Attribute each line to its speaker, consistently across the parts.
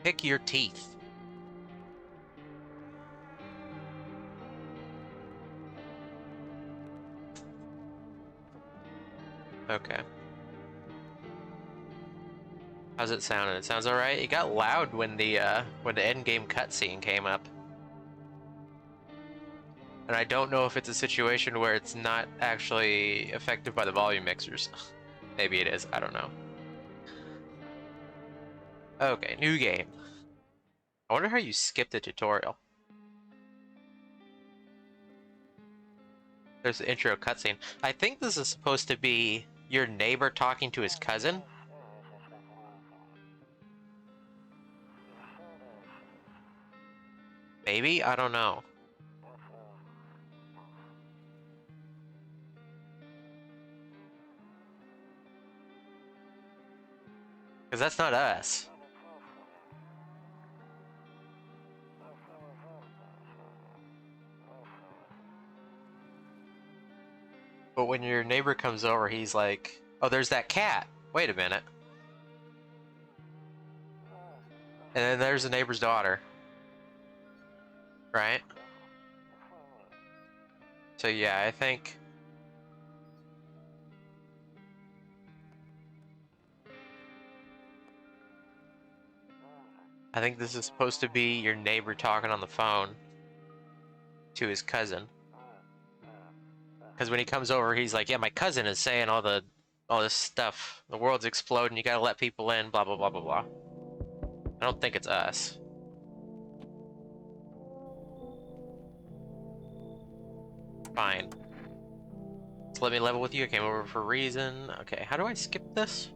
Speaker 1: Pick your teeth. Okay. How's it sounding? It sounds alright. It got loud when the end game cutscene came up. And I don't know if it's a situation where it's not actually affected by the volume mixers. Maybe it is, I don't know. Okay, new game. I wonder how you skip the tutorial. There's the intro cutscene. I think this is supposed to be your neighbor talking to his cousin. Maybe? I don't know. Because that's not us. But when your neighbor comes over, he's like, oh, there's that cat. Wait a minute. And then there's the neighbor's daughter. Right? So yeah, I think... this is supposed to be your neighbor talking on the phone to his cousin. Because when he comes over, he's like, yeah, my cousin is saying all this stuff. The world's exploding, you gotta let people in, blah, blah, blah, blah, blah. I don't think it's us. Fine. So let me level with you. I came over for a reason. Okay, how do I skip this?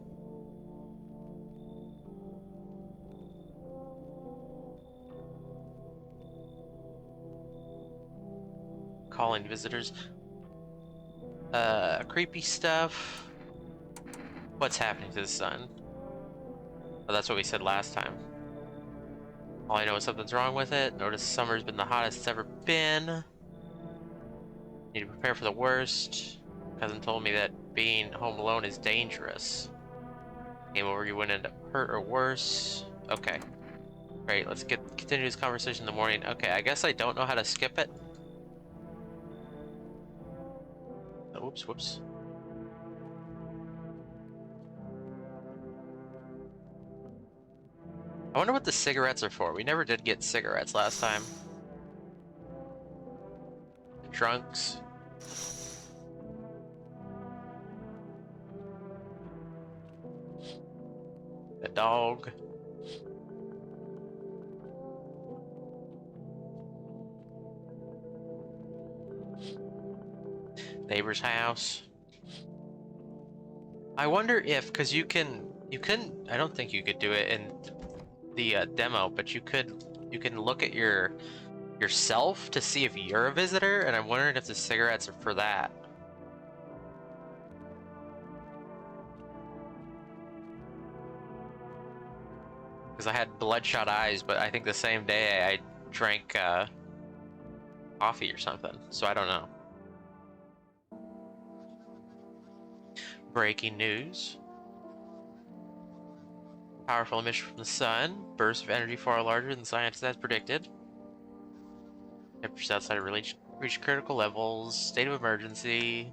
Speaker 1: Calling visitors. Creepy stuff. What's happening to the sun? Oh, that's what we said last time. All I know is something's wrong with it. Notice summer's been the hottest it's ever been. Need to prepare for the worst. Cousin told me that being home alone is dangerous. Came over, you wouldn't end up hurt or worse. Okay. Great, let's continue this conversation in the morning. Okay, I guess I don't know how to skip it. Oh, whoops, whoops. I wonder what the cigarettes are for. We never did get cigarettes last time. Trunks. A dog. Neighbor's house. I wonder if, because you couldn't, I don't think you could do it in the demo, but you can look at yourself to see if you're a visitor, and I'm wondering if the cigarettes are for that. Because I had bloodshot eyes, but I think the same day I drank coffee or something, so I don't know. Breaking news. Powerful emission from the sun. Bursts of energy far larger than scientists had predicted. Temperatures outside reach critical levels. State of emergency.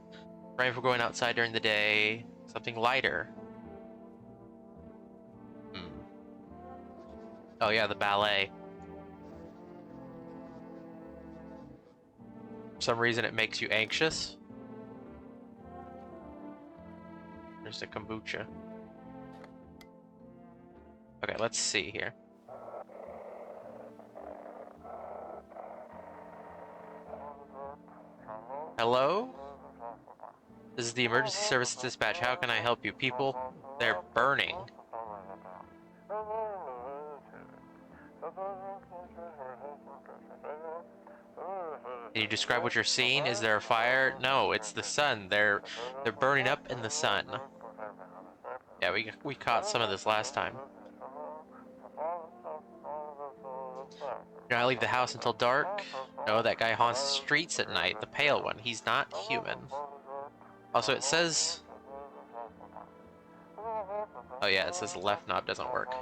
Speaker 1: Right for going outside during the day. Something lighter. Oh yeah, the ballet. For some reason it makes you anxious. There's the kombucha. Okay, let's see here. Hello? This is the emergency service dispatch. How can I help you? People, they're burning. Can you describe what you're seeing? Is there a fire? No, it's the sun. They're burning up in the sun. Yeah, we caught some of this last time. Do not leave the house until dark. No, that guy haunts the streets at night. The pale one. He's not human. Also, it says... Oh yeah, it says the left knob doesn't work.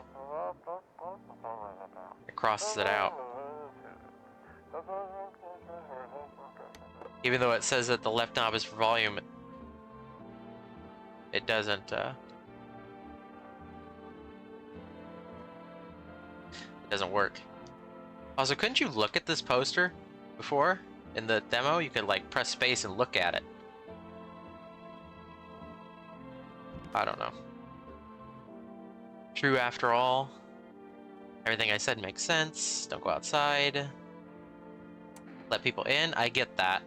Speaker 1: crosses it out. Even though it says that the left knob is for volume, it doesn't, it doesn't work. Also, couldn't you look at this poster before? In the demo, you could like press space and look at it. I don't know. True after all. Everything I said makes sense. Don't go outside. Let people in. I get that.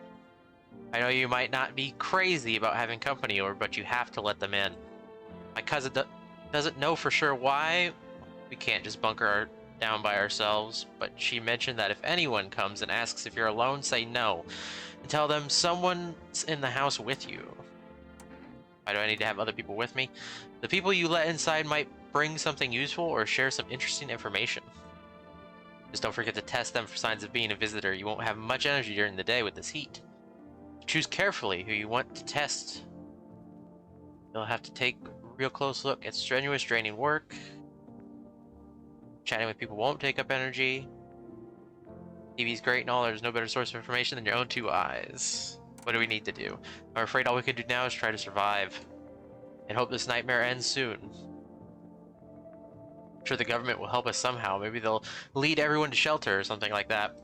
Speaker 1: I know you might not be crazy about having company over, but you have to let them in. My cousin doesn't know for sure why we can't just bunker down by ourselves, but she mentioned that if anyone comes and asks if you're alone, say no. And tell them someone's in the house with you. Why do I need to have other people with me? The people you let inside might bring something useful or share some interesting information. Just don't forget to test them for signs of being a visitor. You won't have much energy during the day with this heat. Choose carefully who you want to test. You'll have to take a real close look at strenuous, draining work. Chatting with people won't take up energy. TV's great and all, there's no better source of information than your own two eyes. What do we need to do? I'm afraid all we can do now is try to survive. And hope this nightmare ends soon. I'm sure the government will help us somehow. Maybe they'll lead everyone to shelter or something like that.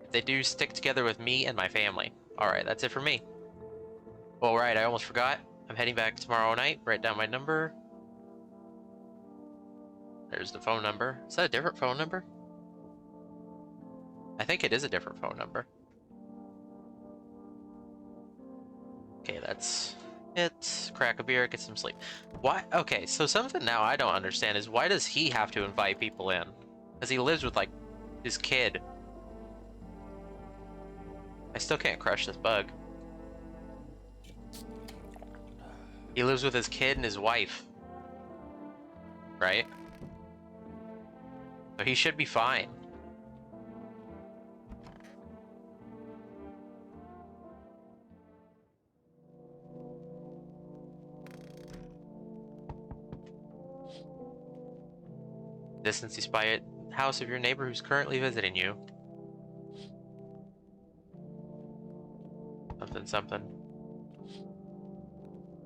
Speaker 1: If they do, stick together with me and my family. Alright, that's it for me. Well, right, I almost forgot. I'm heading back tomorrow night. Write down my number. There's the phone number. Is that a different phone number? I think it is a different phone number. Okay, that's it. Crack a beer, get some sleep. Why? Okay, so something now I don't understand is why does he have to invite people in? Because he lives with, like, his kid. I still can't crush this bug. He lives with his kid and his wife. Right? So he should be fine. Distance you spy at the house of your neighbor who's currently visiting you. Something, something.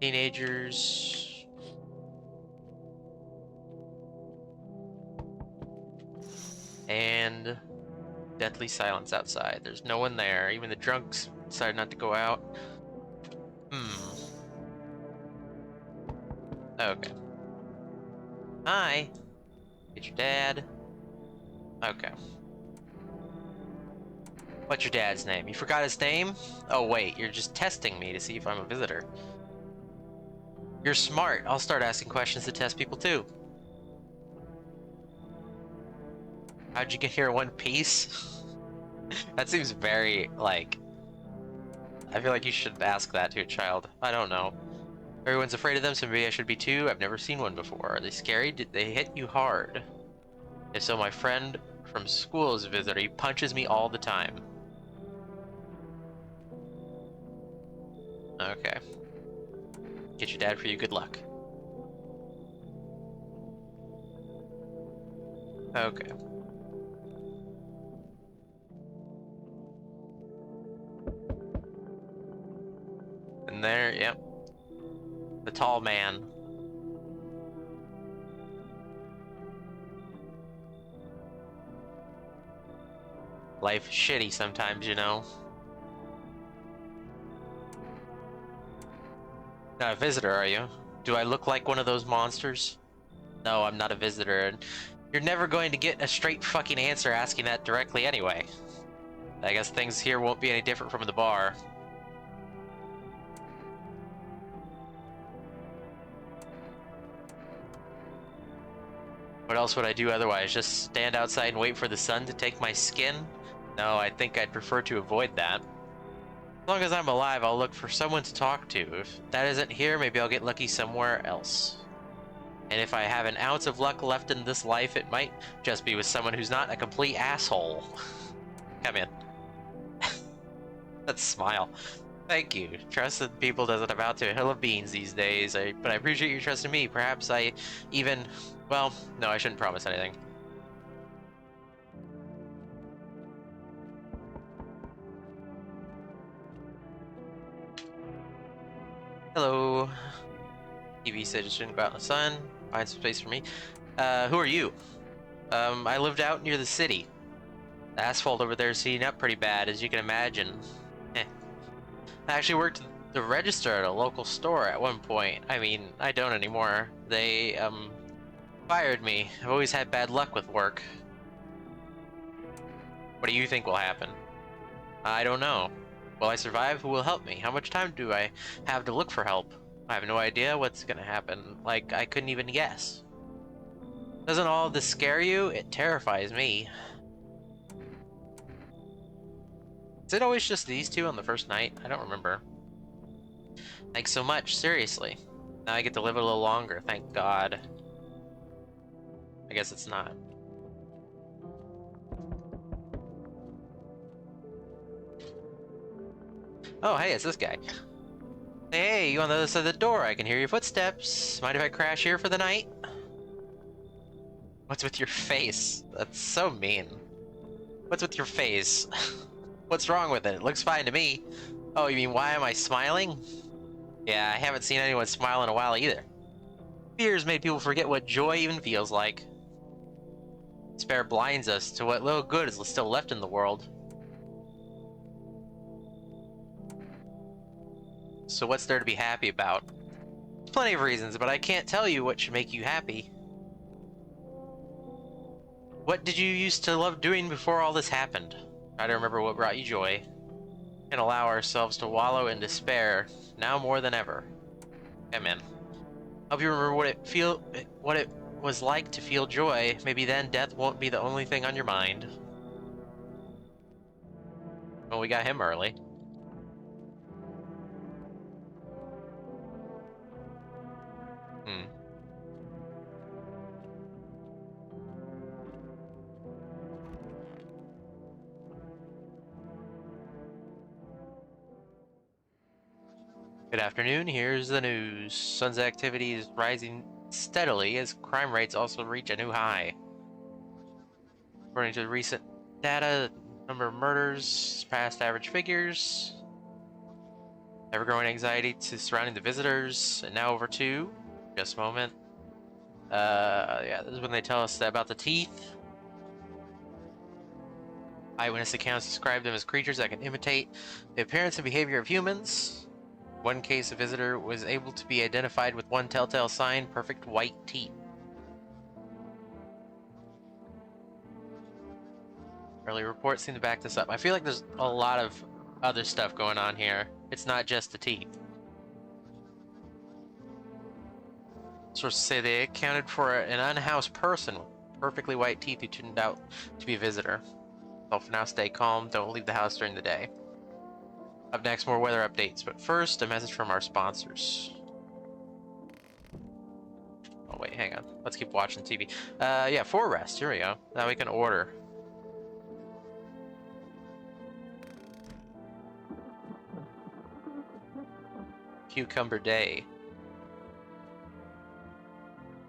Speaker 1: Teenagers. And deathly silence outside. There's no one there. Even the drunks decided not to go out. Okay. Hi. Get your dad. Okay. What's your dad's name? You forgot his name? Oh wait, you're just testing me to see if I'm a visitor. You're smart. I'll start asking questions to test people too. How'd you get here in one piece? That seems very, like... I feel like you should ask that to a child. I don't know. Everyone's afraid of them, so maybe I should be too. I've never seen one before. Are they scary? Did they hit you hard? If so, my friend from school is a visitor. He punches me all the time. Okay. Get your dad for you. Good luck. Okay. And there, yep. The tall man. Life is shitty sometimes, you know. Not a visitor, are you? Do I look like one of those monsters? No, I'm not a visitor, and you're never going to get a straight fucking answer asking that directly anyway. I guess things here won't be any different from the bar. What else would I do otherwise? Just stand outside and wait for the sun to take my skin? No, I think I'd prefer to avoid that. As long as I'm alive, I'll look for someone to talk to. If that isn't here, maybe I'll get lucky somewhere else. And if I have an ounce of luck left in this life, it might just be with someone who's not a complete asshole. Come in. Let's smile. Thank you. Trusted people doesn't amount to a hill of beans these days, but I appreciate you trusting me. Perhaps I even... Well, no, I shouldn't promise anything. Hello. TV said you shouldn't go out in the sun. Find some space for me. Who are you? I lived out near the city. The asphalt over there is heating up pretty bad, as you can imagine. Eh. I actually worked the register at a local store at one point. I mean, I don't anymore. They, fired me. I've always had bad luck with work. What do you think will happen? I don't know. Will I survive? Who will help me? How much time do I have to look for help? I have no idea what's gonna happen. Like, I couldn't even guess. Doesn't all of this scare you? It terrifies me. Is it always just these two on the first night? I don't remember. Thanks so much, seriously. Now I get to live a little longer, thank God. I guess it's not. Oh, hey, it's this guy. Hey, you on the other side of the door? I can hear your footsteps. Mind if I crash here for the night? What's with your face? That's so mean. What's with your face? What's wrong with it? It looks fine to me. Oh, you mean why am I smiling? Yeah, I haven't seen anyone smile in a while either. Fears made people forget what joy even feels like. Despair blinds us to what little good is still left in the world. So what's there to be happy about? Plenty of reasons, but I can't tell you what should make you happy. What did you used to love doing before all this happened? Try to remember what brought you joy. And allow ourselves to wallow in despair, now more than ever. Come in. Help you remember what it was like to feel joy. Maybe then death won't be the only thing on your mind. Well, we got him early. Good afternoon, here's the news. Sun's activity is rising steadily as crime rates also reach a new high. According to recent data, number of murders surpassed average figures. Ever-growing anxiety surrounding the visitors, and now over two. Just a moment. Yeah, this is when they tell us about the teeth. Eyewitness accounts describe them as creatures that can imitate the appearance and behavior of humans. One case, a visitor was able to be identified with one telltale sign: perfect white teeth. Early reports seem to back this up. I feel like there's a lot of other stuff going on here. It's not just the teeth. Sources say they accounted for an unhoused person with perfectly white teeth who turned out to be a visitor. So for now, stay calm. Don't leave the house during the day. Up next, more weather updates, but first, a message from our sponsors. Oh wait, hang on. Let's keep watching TV. Yeah, for rest. Here we go. Now we can order. Cucumber Day.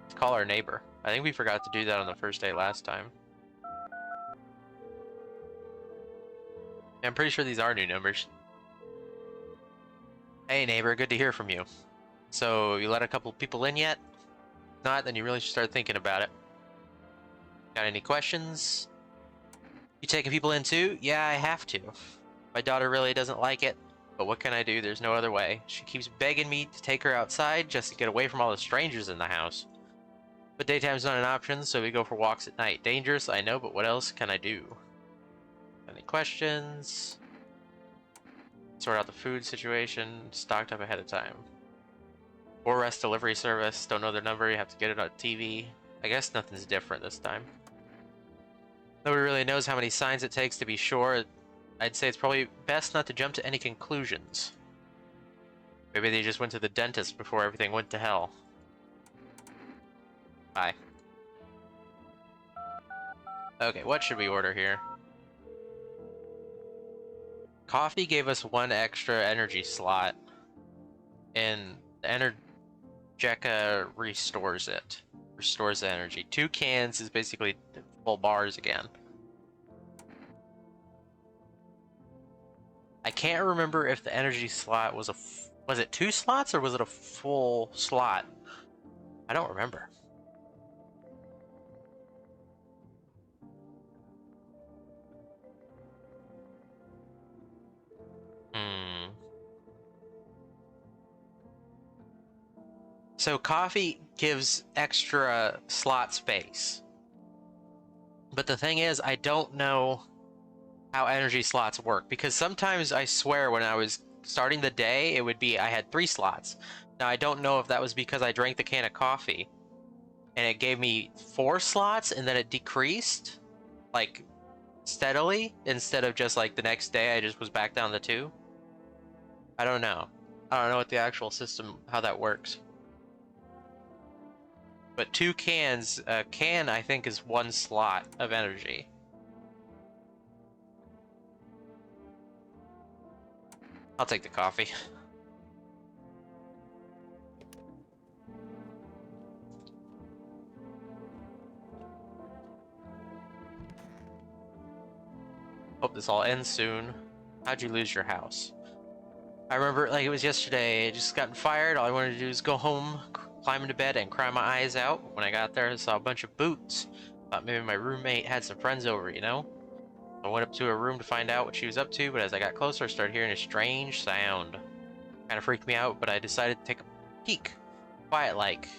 Speaker 1: Let's call our neighbor. I think we forgot to do that on the first day last time. I'm pretty sure these are new numbers. Hey neighbor, good to hear from you. So, you let a couple people in yet? If not, then you really should start thinking about it. Got any questions? You taking people in too? Yeah, I have to. My daughter really doesn't like it, but what can I do? There's no other way. She keeps begging me to take her outside just to get away from all the strangers in the house. But daytime's not an option, so we go for walks at night. Dangerous, I know, but what else can I do? Any questions? Sort out the food situation, stocked up ahead of time. Or rest delivery service, don't know their number, you have to get it on TV. I guess nothing's different this time. Nobody really knows how many signs it takes to be sure. I'd say it's probably best not to jump to any conclusions. Maybe they just went to the dentist before everything went to hell. Bye. Okay, what should we order here? Coffee gave us one extra energy slot, and Energeca restores it. Restores the energy. 2 cans is basically full bars again. I can't remember if the energy slot was a Was it 2 slots or was it a full slot? I don't remember. Hmm. So coffee gives extra slot space. But the thing is, I don't know how energy slots work because sometimes I swear when I was starting the day, it would be I had 3 slots. Now I don't know if that was because I drank the can of coffee and it gave me 4 slots and then it decreased like steadily instead of just like the next day I just was back down to 2. I don't know. I don't know what the actual system, how that works. But 2 cans, a can I think is 1 slot of energy. I'll take the coffee. Hope this all ends soon. How'd you lose your house? I remember like it was yesterday. I just gotten fired. All I wanted to do was go home, climb into bed, and cry my eyes out. When I got there, I saw a bunch of boots. Thought maybe my roommate had some friends over, you know? I went up to her room to find out what she was up to, but as I got closer, I started hearing a strange sound. Kind of freaked me out, but I decided to take a peek, quiet-like.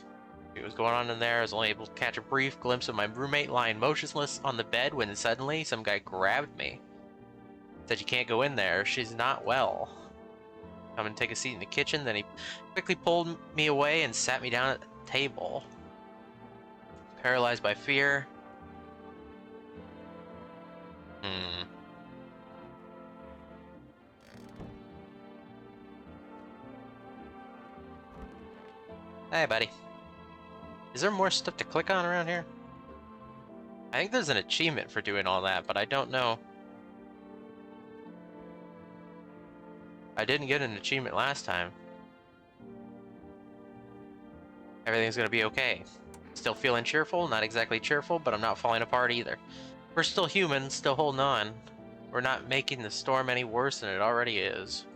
Speaker 1: What was going on in there? I was only able to catch a brief glimpse of my roommate lying motionless on the bed when suddenly some guy grabbed me. Said, "You can't go in there. She's not well. Come and take a seat in the kitchen." Then he quickly pulled me away and sat me down at the table. Paralyzed by fear. Hmm. Hey, buddy. Is there more stuff to click on around here? I think there's an achievement for doing all that, but I don't know. I didn't get an achievement last time. Everything's gonna be okay. Still feeling cheerful, not exactly cheerful, but I'm not falling apart either. We're still human, still holding on. We're not making the storm any worse than it already is.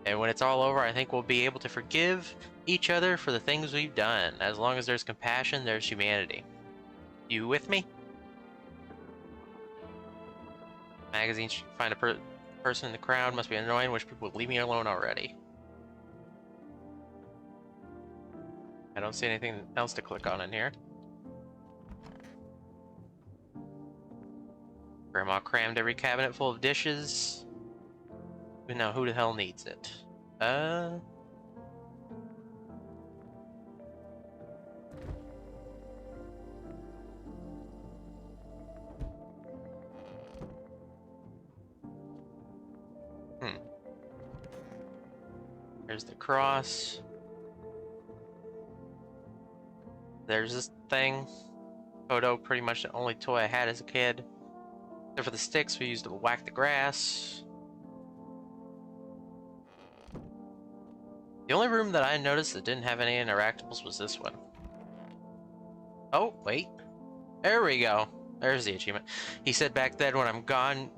Speaker 1: And when it's all over, I think we'll be able to forgive each other for the things we've done. As long as there's compassion, there's humanity. You with me? Magazines should find a person in the crowd. Must be annoying. Wish people would leave me alone already. I don't see anything else to click on in here. Grandma crammed every cabinet full of dishes. But now who the hell needs it? There's the cross. There's this thing. Photo, pretty much the only toy I had as a kid. Except for the sticks we used to whack the grass. The only room that I noticed that didn't have any interactables was this one. Oh, wait. There we go. There's the achievement. He said back then, when I'm gone,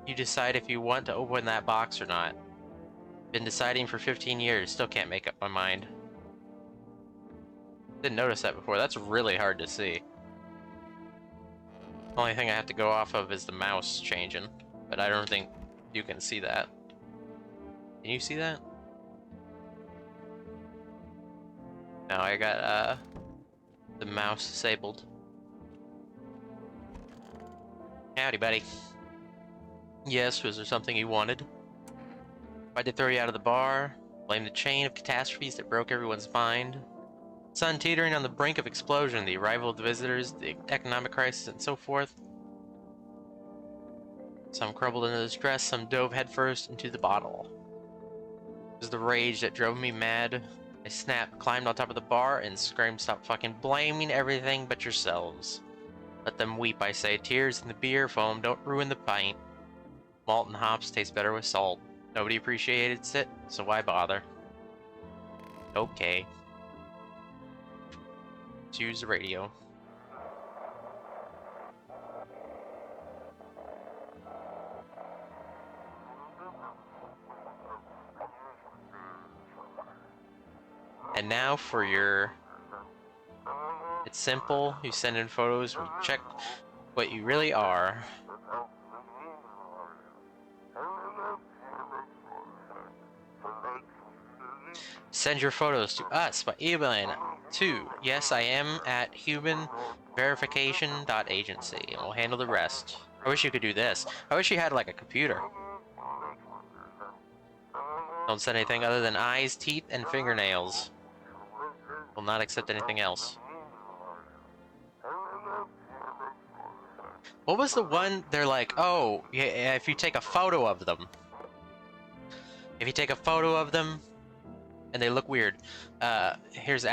Speaker 1: you decide if you want to open that box or not. Been deciding for 15 years, still can't make up my mind. Didn't notice that before. That's really hard to see. The only thing I have to go off of is the mouse changing, but I don't think you can see that. Can you see that? No, I got the mouse disabled. Howdy, buddy. Yes, was there something you wanted? Why'd they throw you out of the bar? Blame the chain of catastrophes that broke everyone's mind. Sun teetering on the brink of explosion, the arrival of the visitors, the economic crisis, and so forth. Some crumbled into distress, some dove headfirst into the bottle. It was the rage that drove me mad. I snapped, climbed on top of the bar, and screamed, "Stop fucking blaming everything but yourselves. Let them weep, I say. Tears in the beer, foam don't ruin the pint. Malt and hops taste better with salt. Nobody appreciated it, so why bother?" Okay. Let's use the radio. And now for your... It's simple. You send in photos, we check what you really are. Send your photos to us by emailing to yesiam@humanverification.agency, and we'll handle the rest. I wish you could do this. I wish you had like a computer. Don't send anything other than eyes, teeth, and fingernails. Will not accept anything else. What was the one? They're like, oh, yeah, if you take a photo of them. If you take a photo of them, and they look weird. Here's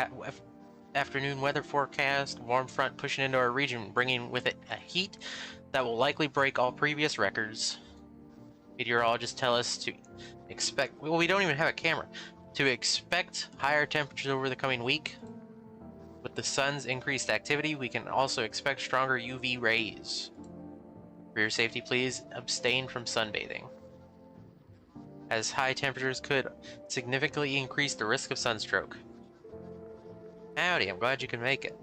Speaker 1: afternoon weather forecast. Warm front pushing into our region, bringing with it a heat that will likely break all previous records. Meteorologists tell us to expect... Well, we don't even have a camera. To expect higher temperatures over the coming week. With the sun's increased activity, we can also expect stronger UV rays. For your safety, please abstain from sunbathing, as high temperatures could significantly increase the risk of sunstroke. Howdy, I'm glad you can make it.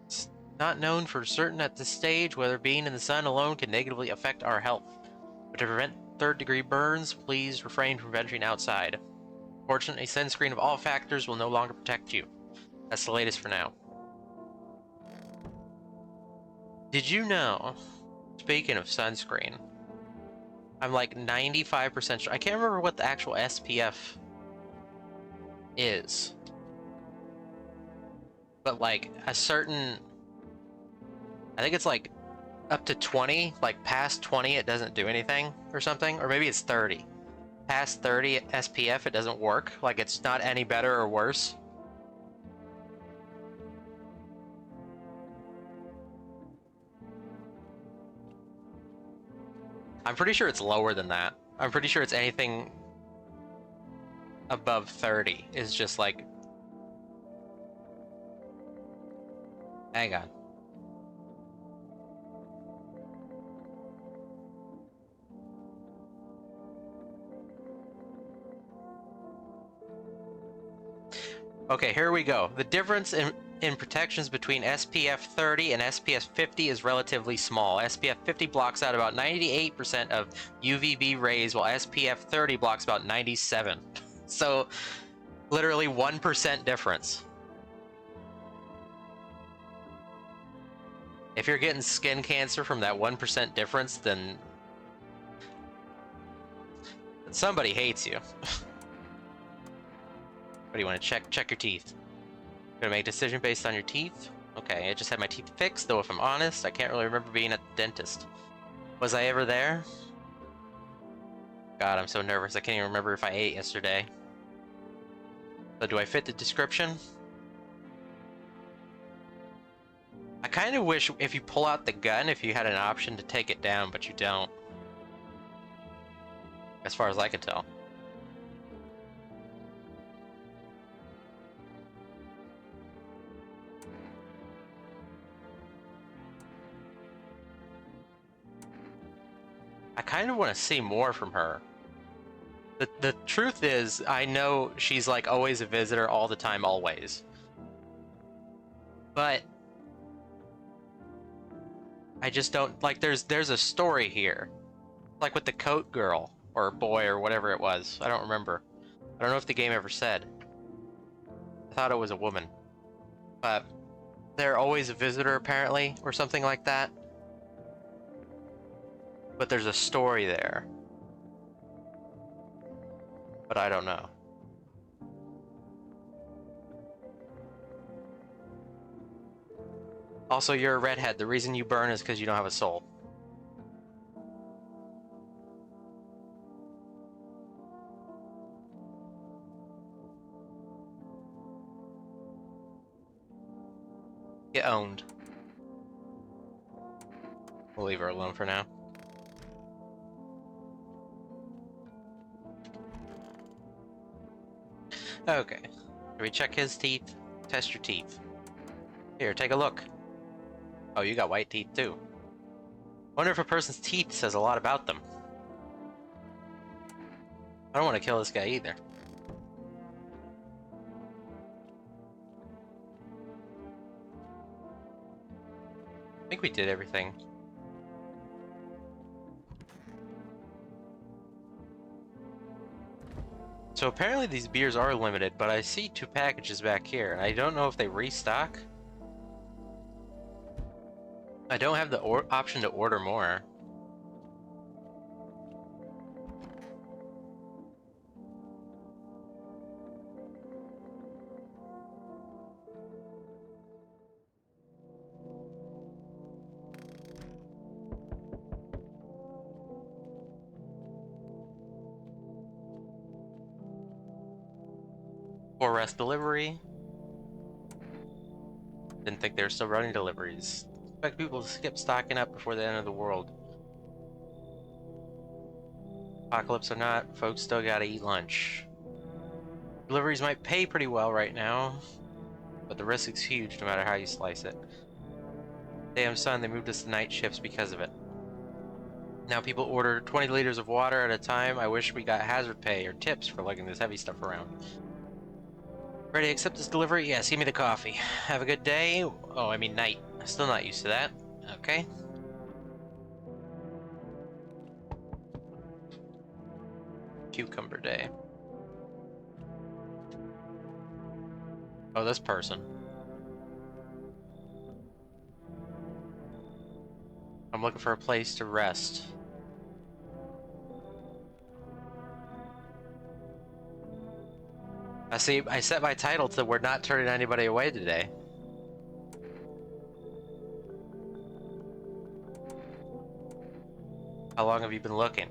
Speaker 1: It's not known for certain at this stage whether being in the sun alone can negatively affect our health. But to prevent third-degree burns, please refrain from venturing outside. Fortunately, sunscreen of all factors will no longer protect you. That's the latest for now. Did you know, speaking of sunscreen, I'm like 95% sure. I can't remember what the actual SPF is. But like a certain... I think it's like up to 20. Like past 20 it doesn't do anything or something. Or maybe it's 30. Past 30 SPF it doesn't work. Like it's not any better or worse. I'm pretty sure it's lower than that. I'm pretty sure it's anything above 30 is just like... Hang on. Okay, here we go. The difference in protections between SPF 30 and SPF 50 is relatively small. SPF 50 blocks out about 98% of UVB rays, while SPF 30 blocks about 97%. So, literally 1% difference. If you're getting skin cancer from that 1% difference, then somebody hates you. What do you want to check? Check your teeth. Gonna make a decision based on your teeth? Okay, I just had my teeth fixed, though if I'm honest, I can't really remember being at the dentist. Was I ever there? God, I'm so nervous. I can't even remember if I ate yesterday. So do I fit the description? I kind of wish if you pull out the gun, if you had an option to take it down, but you don't. As far as I can tell. I kind of want to see more from her. The truth is, I know she's like always a visitor all the time, always. But I just don't like there's a story here. Like with the coat girl or boy or whatever it was. I don't remember. I don't know if the game ever said. I thought it was a woman. But they're always a visitor apparently or something like that. But there's a story there. But I don't know. Also, you're a redhead. The reason you burn is because you don't have a soul. Get owned. We'll leave her alone for now. Okay. Can we check his teeth? Test your teeth. Here, take a look. Oh, you got white teeth too. Wonder if a person's teeth says a lot about them. I don't want to kill this guy either. we did everything. So apparently these beers are limited, but I see 2 packages back here. I don't know if they restock. I don't have the option to order more. Or rest delivery. Didn't think they were still running deliveries. Expect people to skip stocking up before the end of the world. Apocalypse or not, folks still gotta eat lunch. Deliveries might pay pretty well right now, but the risk is huge no matter how you slice it. Damn son, they moved us to night shifts because of it. Now people order 20 liters of water at a time. I wish we got hazard pay or tips for lugging this heavy stuff around. Ready to accept this delivery? Yes, give me the coffee. Have a good day. Oh, I mean night. Still not used to that. Okay. Cucumber day. Oh, this person. I'm looking for a place to rest. I see, I set my title to "We're not turning anybody away today." How long have you been looking?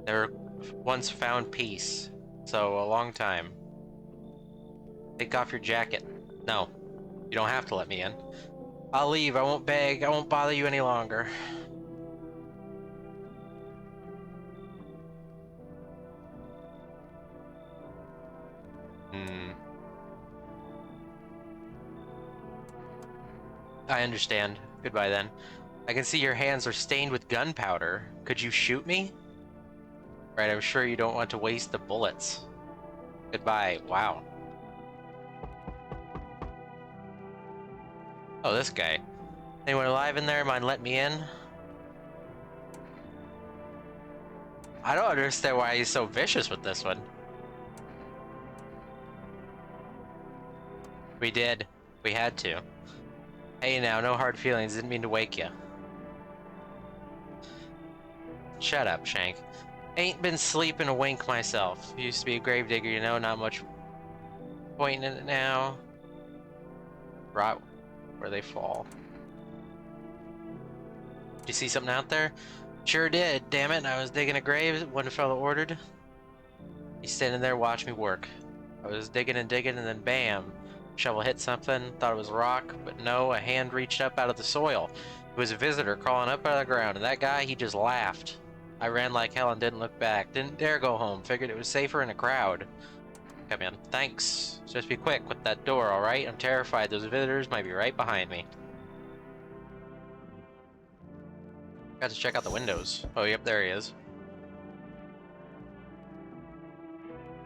Speaker 1: Never once found peace, so a long time. Take off your jacket. No, you don't have to let me in. I'll leave, I won't beg, I won't bother you any longer. I understand. Goodbye then. I can see your hands are stained with gunpowder. Could you shoot me? Right, I'm sure you don't want to waste the bullets. Goodbye. Wow. Oh, this guy. Anyone alive in there? Mind letting me in? I don't understand why he's so vicious with this one. We did. We had to. Hey now, no hard feelings. Didn't mean to wake you. Shut up, Shank. Ain't been sleeping a wink myself. Used to be a gravedigger, you know, not much point in it now. Rot where they fall. Did you see something out there? Sure did, damn it. I was digging a grave, one fellow ordered. He's standing there watching me work. I was digging and digging, and then bam! Shovel hit something, thought it was rock, but no, a hand reached up out of the soil. It was a visitor crawling up out of the ground, and that guy, he just laughed. I ran like hell and didn't look back. Didn't dare go home, figured it was safer in a crowd. Come in. Thanks. Just be quick with that door, alright? I'm terrified those visitors might be right behind me. Got to check out the windows. Oh, yep, there he is.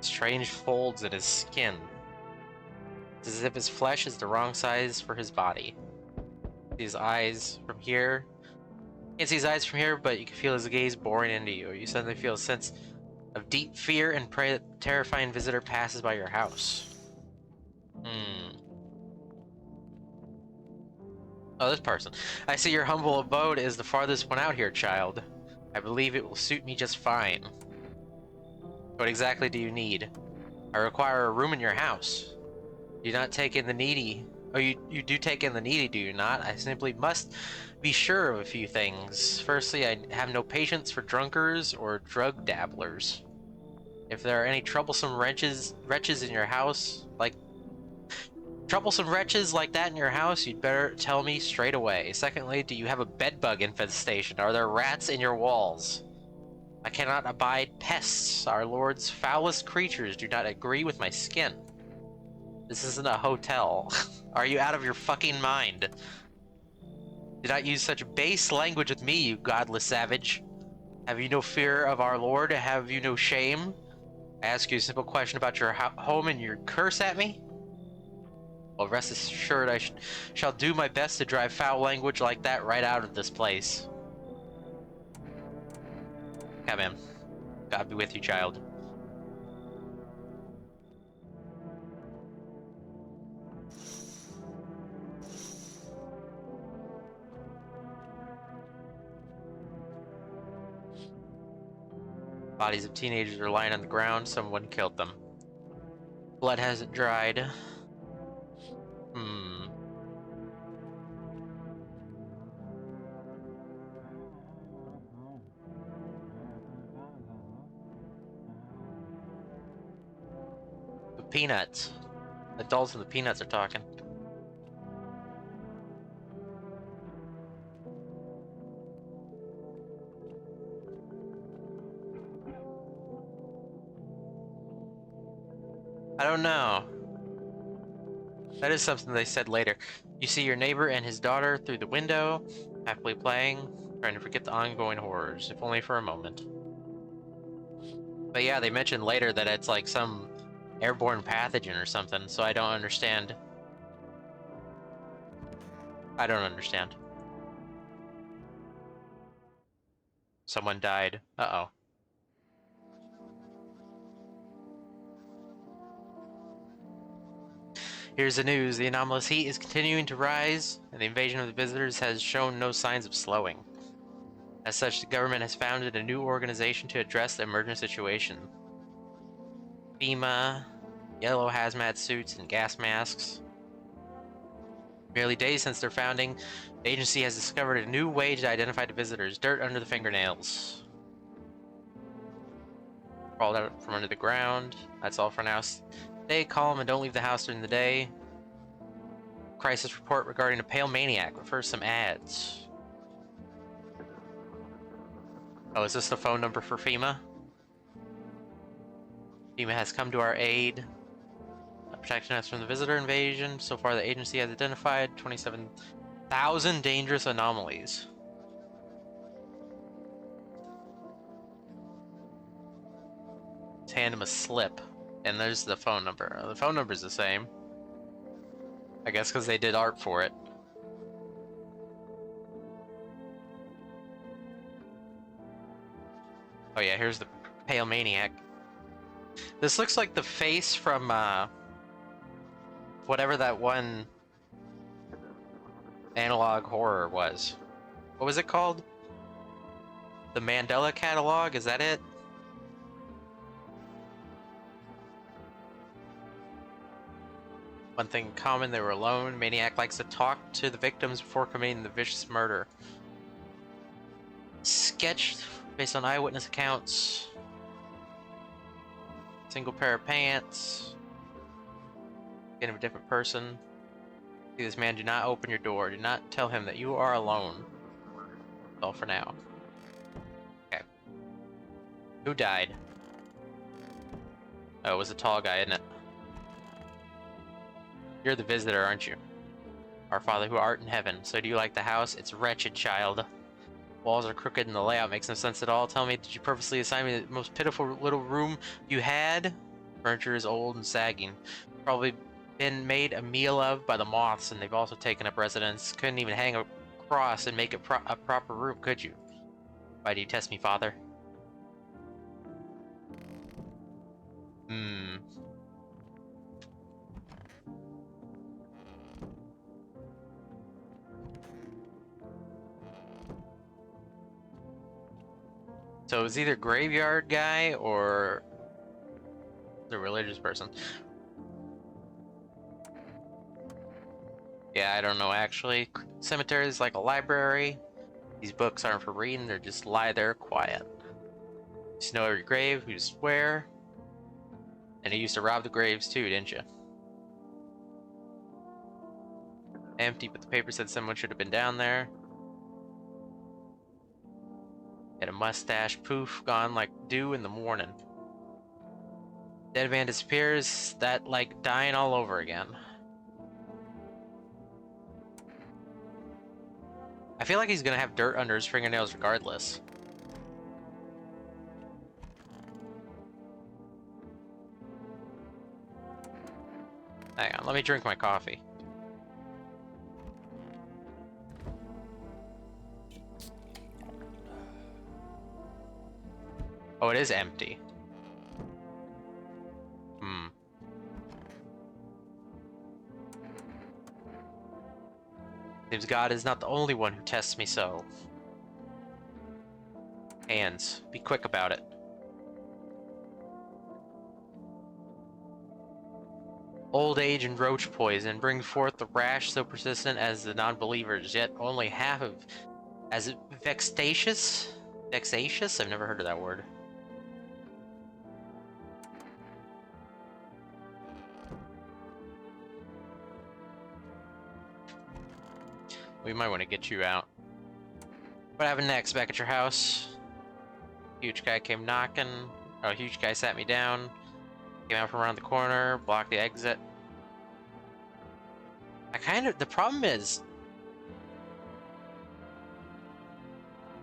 Speaker 1: Strange folds in his skin. It's as if his flesh is the wrong size for his body. His eyes from here. You can't see his eyes from here, but you can feel his gaze boring into you. You suddenly feel a sense of deep fear and pray that the terrifying visitor passes by your house. Oh, this person. I see your humble abode is the farthest one out here, child. I believe it will suit me just fine. What exactly do you need? I require a room in your house. You do not take in the needy. Oh, you do take in the needy, do you not? I simply must be sure of a few things. Firstly, I have no patience for drunkards or drug dabblers. If there are any troublesome wretches in your house, like that in your house, you'd better tell me straight away. Secondly, do you have a bedbug infestation? Are there rats in your walls? I cannot abide pests. Our Lord's foulest creatures do not agree with my skin. This isn't a hotel. Are you out of your fucking mind? Do not use such base language with me, you godless savage. Have you no fear of our Lord? Have you no shame? I ask you a simple question about your home and you curse at me? Well, rest assured I shall do my best to drive foul language like that right out of this place. Come in. God be with you, child. Bodies of teenagers are lying on the ground. Someone killed them. Blood hasn't dried. Hmm. The peanuts. Adults and the peanuts are talking. I don't know. That is something they said later. You see your neighbor and his daughter through the window, happily playing, trying to forget the ongoing horrors, if only for a moment. But yeah, they mentioned later that it's like some airborne pathogen or something, so I don't understand. I don't understand. Someone died. Uh-oh. Here's the news. The anomalous heat is continuing to rise, and the invasion of the visitors has shown no signs of slowing. As such, the government has founded a new organization to address the emergent situation. FEMA, yellow hazmat suits, and gas masks. Merely days since their founding, the agency has discovered a new way to identify the visitors. Dirt under the fingernails. Crawled out from under the ground. That's all for now. Stay calm and don't leave the house during the day. Crisis report regarding a pale maniac, but first some ads. Oh, is this the phone number for FEMA? FEMA has come to our aid, protecting us from the visitor invasion. So far, the agency has identified 27,000 dangerous anomalies. Let's hand him a slip, and there's the phone number. The phone number's the same. I guess because they did art for it. Oh yeah, here's the pale maniac. This looks like the face from whatever that one analog horror was. What was it called? The Mandela Catalog? Is that it? One thing in common, they were alone. Maniac likes to talk to the victims before committing the vicious murder. Sketched based on eyewitness accounts. Single pair of pants. Kind of a different person. See this man, do not open your door. Do not tell him that you are alone. That's all for now. Okay. Who died? Oh, it was a tall guy, isn't it? You're the visitor, aren't you? Our Father who art in heaven. So do you like the house? It's wretched, child. Walls are crooked and the layout makes no sense at all. Tell me, did you purposely assign me the most pitiful little room you had? Furniture is old and sagging. Probably been made a meal of by the moths, and they've also taken up residence. Couldn't even hang a cross and make it a proper room, could you? Why do you test me, Father? Hmm. So it was either graveyard guy or the religious person. Yeah, I don't know actually. Cemetery is like a library. These books aren't for reading, they just lie there quiet. You used to know every grave, who to swear. And you used to rob the graves too, didn't you? Empty, but the paper said someone should have been down there. Had a mustache, poof, gone like dew in the morning. Dead man disappears, that like dying all over again. I feel like he's gonna have dirt under his fingernails regardless. Hang on, let me drink my coffee. Oh, it is empty. Hmm. Seems God is not the only one who tests me so. Hands, be quick about it. Old age and roach poison bring forth the rash so persistent as the non-believers, yet only half of as vexatious? Vexatious? I've never heard of that word. We might want to get you out. What happened next back at your house? Huge guy came knocking. Oh, huge guy sat me down. Came out from around the corner, blocked the exit. The problem is,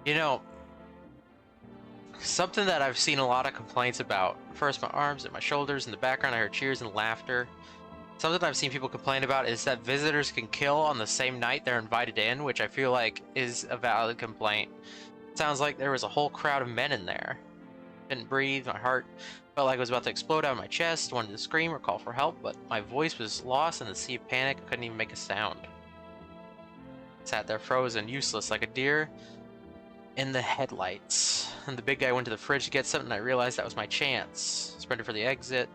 Speaker 1: you know, something that I've seen a lot of complaints about. First, my arms and my shoulders. In the background, I heard cheers and laughter. Something I've seen people complain about is that visitors can kill on the same night they're invited in, which I feel like is a valid complaint. It sounds like there was a whole crowd of men in there. Couldn't breathe, my heart felt like it was about to explode out of my chest, wanted to scream or call for help, but my voice was lost in the sea of panic. I couldn't even make a sound. Sat there frozen, useless, like a deer in the headlights. And the big guy went to the fridge to get something, and I realized that was my chance. Sprinted for the exit.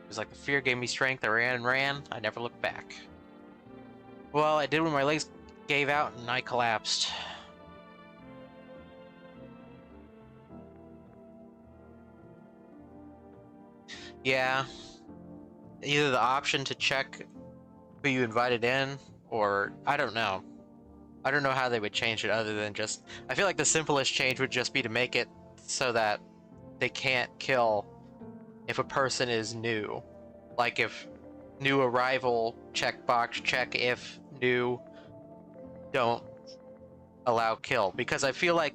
Speaker 1: It was like the fear gave me strength. I ran and ran. I never looked back. Well, I did when my legs gave out and I collapsed. Yeah. Either the option to check who you invited in, or I don't know. I don't know how they would change it other than just... I feel like the simplest change would just be to make it so that they can't kill if a person is new. Like if new arrival, checkbox, check if new, don't allow kill. Because I feel like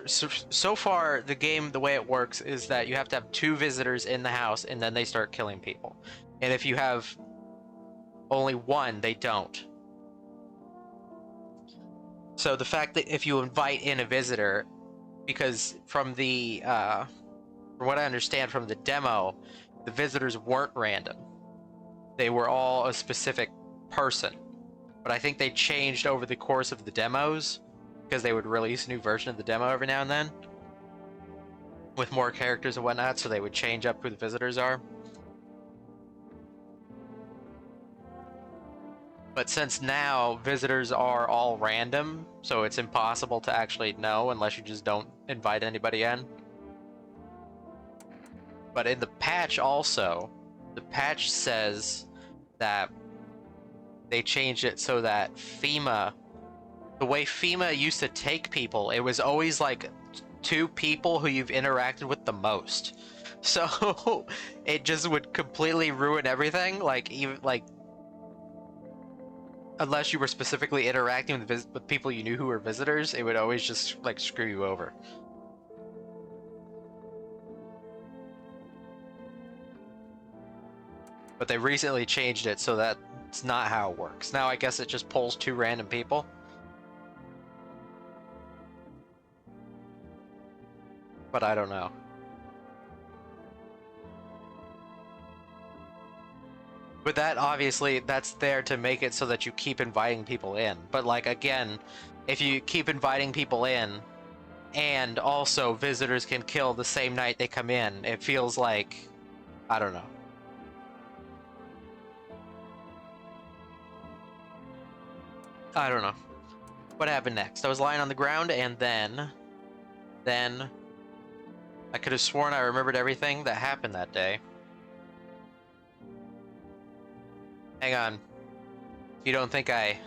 Speaker 1: so far the game, the way it works is that you have to have 2 visitors in the house and then they start killing people. And if you have only 1, they don't. So the fact that if you invite in a visitor, because from the from what I understand from the demo, the visitors weren't random. They were all a specific person. But I think they changed over the course of the demos, because they would release a new version of the demo every now and then with more characters and whatnot, so they would change up who the visitors are. But since now visitors are all random, so it's impossible to actually know unless you just don't invite anybody in. But in the patch also, the patch says that they changed it so that FEMA, the way FEMA used to take people, it was always like 2 people who you've interacted with the most. So it just would completely ruin everything. Like, even like, unless you were specifically interacting with people you knew who were visitors, it would always just like screw you over. But they recently changed it so that it's not how it works. Now I guess it just pulls 2 random people. But I don't know. But that, obviously, that's there to make it so that you keep inviting people in. But, like, again, if you keep inviting people in, and also visitors can kill the same night they come in, it feels like... I don't know. I don't know. What happened next? I was lying on the ground, and then... I could have sworn I remembered everything that happened that day. Hang on. You don't think I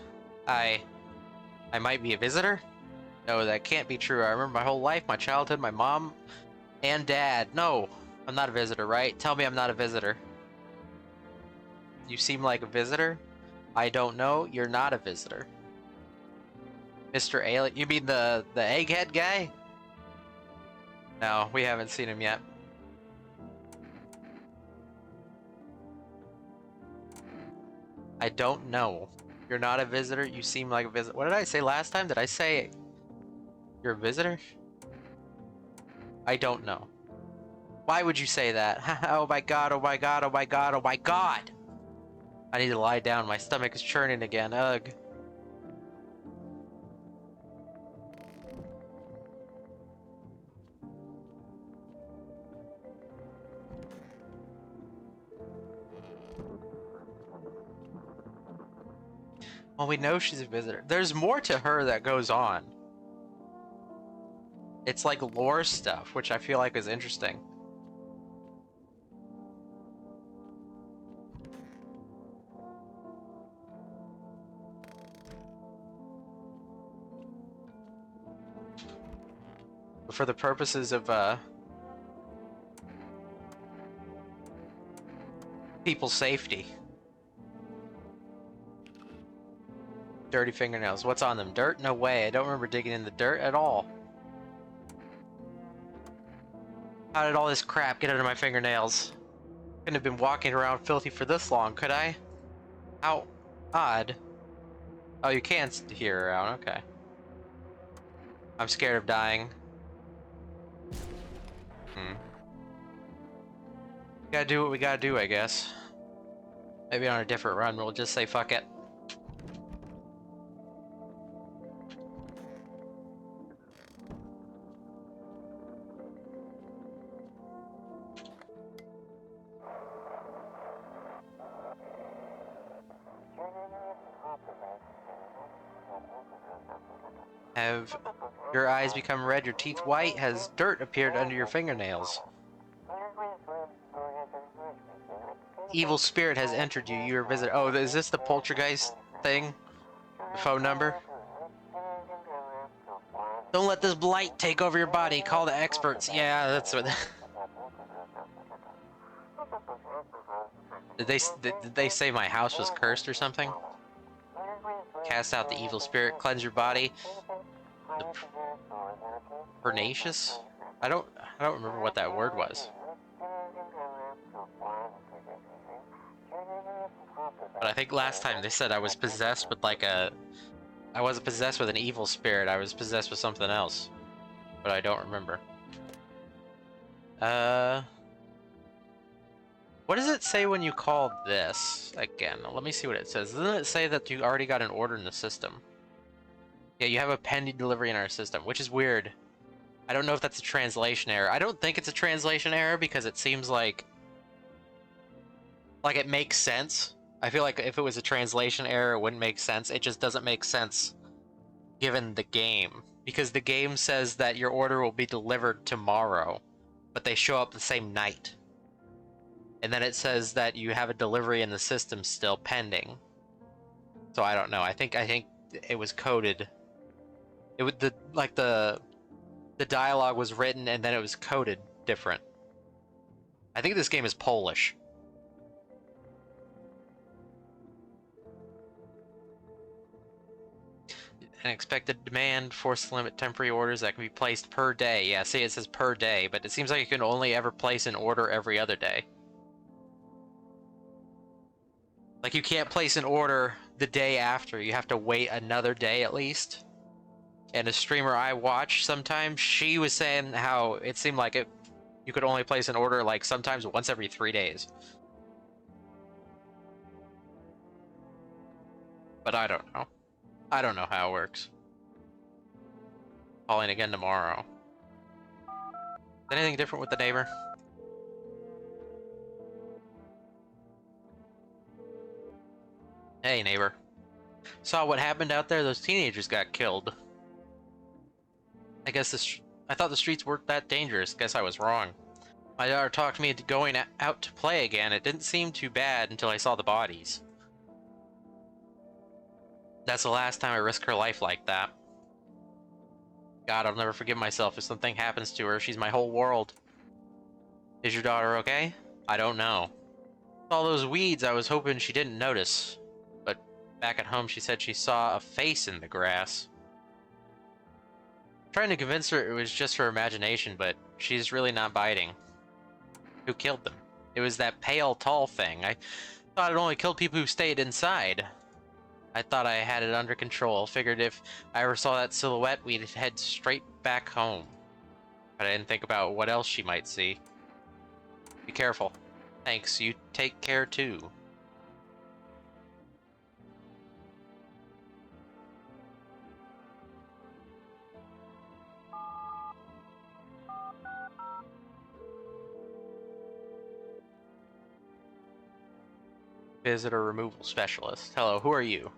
Speaker 1: might be a visitor? No, that can't be true. I remember my whole life, my childhood, my mom and dad. No, I'm not a visitor, right? Tell me I'm not a visitor. You seem like a visitor? I don't know. You're not a visitor. Mr. Alien? You mean the egghead guy? No, we haven't seen him yet. I don't know. You're not a visitor. You seem like a visitor. What did I say last time? Did I say you're a visitor? I don't know. Why would you say that? Oh my god, oh my god, oh my god, oh my god! I need to lie down. My stomach is churning again. Ugh. Well, we know she's a visitor. There's more to her that goes on. It's like lore stuff, which I feel like is interesting. But for the purposes of people's safety. Dirty fingernails. What's on them? Dirt? No way. I don't remember digging in the dirt at all. How did all this crap get under my fingernails? Couldn't have been walking around filthy for this long, could I? How odd. Oh, you can hear around. Okay. I'm scared of dying. Gotta do what we gotta do, I guess. Maybe on a different run, we'll just say fuck it. Have your eyes become red, your teeth white? Has dirt appeared under your fingernails? Evil spirit has entered you. You are visitor. Oh, is this the poltergeist thing? The phone number? Don't let this blight take over your body. Call the experts. Yeah, that's what. Did they say my house was cursed or something? Cast out the evil spirit. Cleanse your body. The Pernacious? I don't remember what that word was. But I think last time they said I was possessed with like a... I wasn't possessed with an evil spirit, I was possessed with something else. But I don't remember. What does it say when you call this? Again, let me see what it says. Doesn't it say that you already got an order in the system? Yeah, you have a pending delivery in our system, which is weird. I don't know if that's a translation error. I don't think it's a translation error because it seems like it makes sense. I feel like if it was a translation error, it wouldn't make sense. It just doesn't make sense given the game. Because the game says that your order will be delivered tomorrow, but they show up the same night. And then it says that you have a delivery in the system still pending. So I don't know. I think it was coded. It would the dialogue was written and then it was coded different. I think this game is Polish. An expected demand, force to limit temporary orders that can be placed per day. Yeah, see, it says per day, but it seems like you can only ever place an order every other day. Like, you can't place an order the day after. You have to wait another day at least. And a streamer I watch sometimes, she was saying how it seemed like you could only place an order like sometimes once every 3 days. But I don't know. I don't know how it works. Calling again tomorrow. Anything different with the neighbor? Hey, neighbor. Saw what happened out there? Those teenagers got killed. I thought the streets weren't that dangerous. Guess I was wrong. My daughter talked me into going out to play again. It didn't seem too bad until I saw the bodies. That's the last time I risked her life like that. God, I'll never forgive myself if something happens to her. She's my whole world. Is your daughter okay? I don't know. All those weeds, I was hoping she didn't notice. But back at home, she said she saw a face in the grass. Trying to convince her it was just her imagination, but she's really not biting. Who killed them? It was that pale, tall thing. I thought it only killed people who stayed inside. I thought I had it under control. Figured if I ever saw that silhouette, we'd head straight back home. But I didn't think about what else she might see. Be careful. Thanks, you take care too. Visitor removal specialist. Hello, who are you?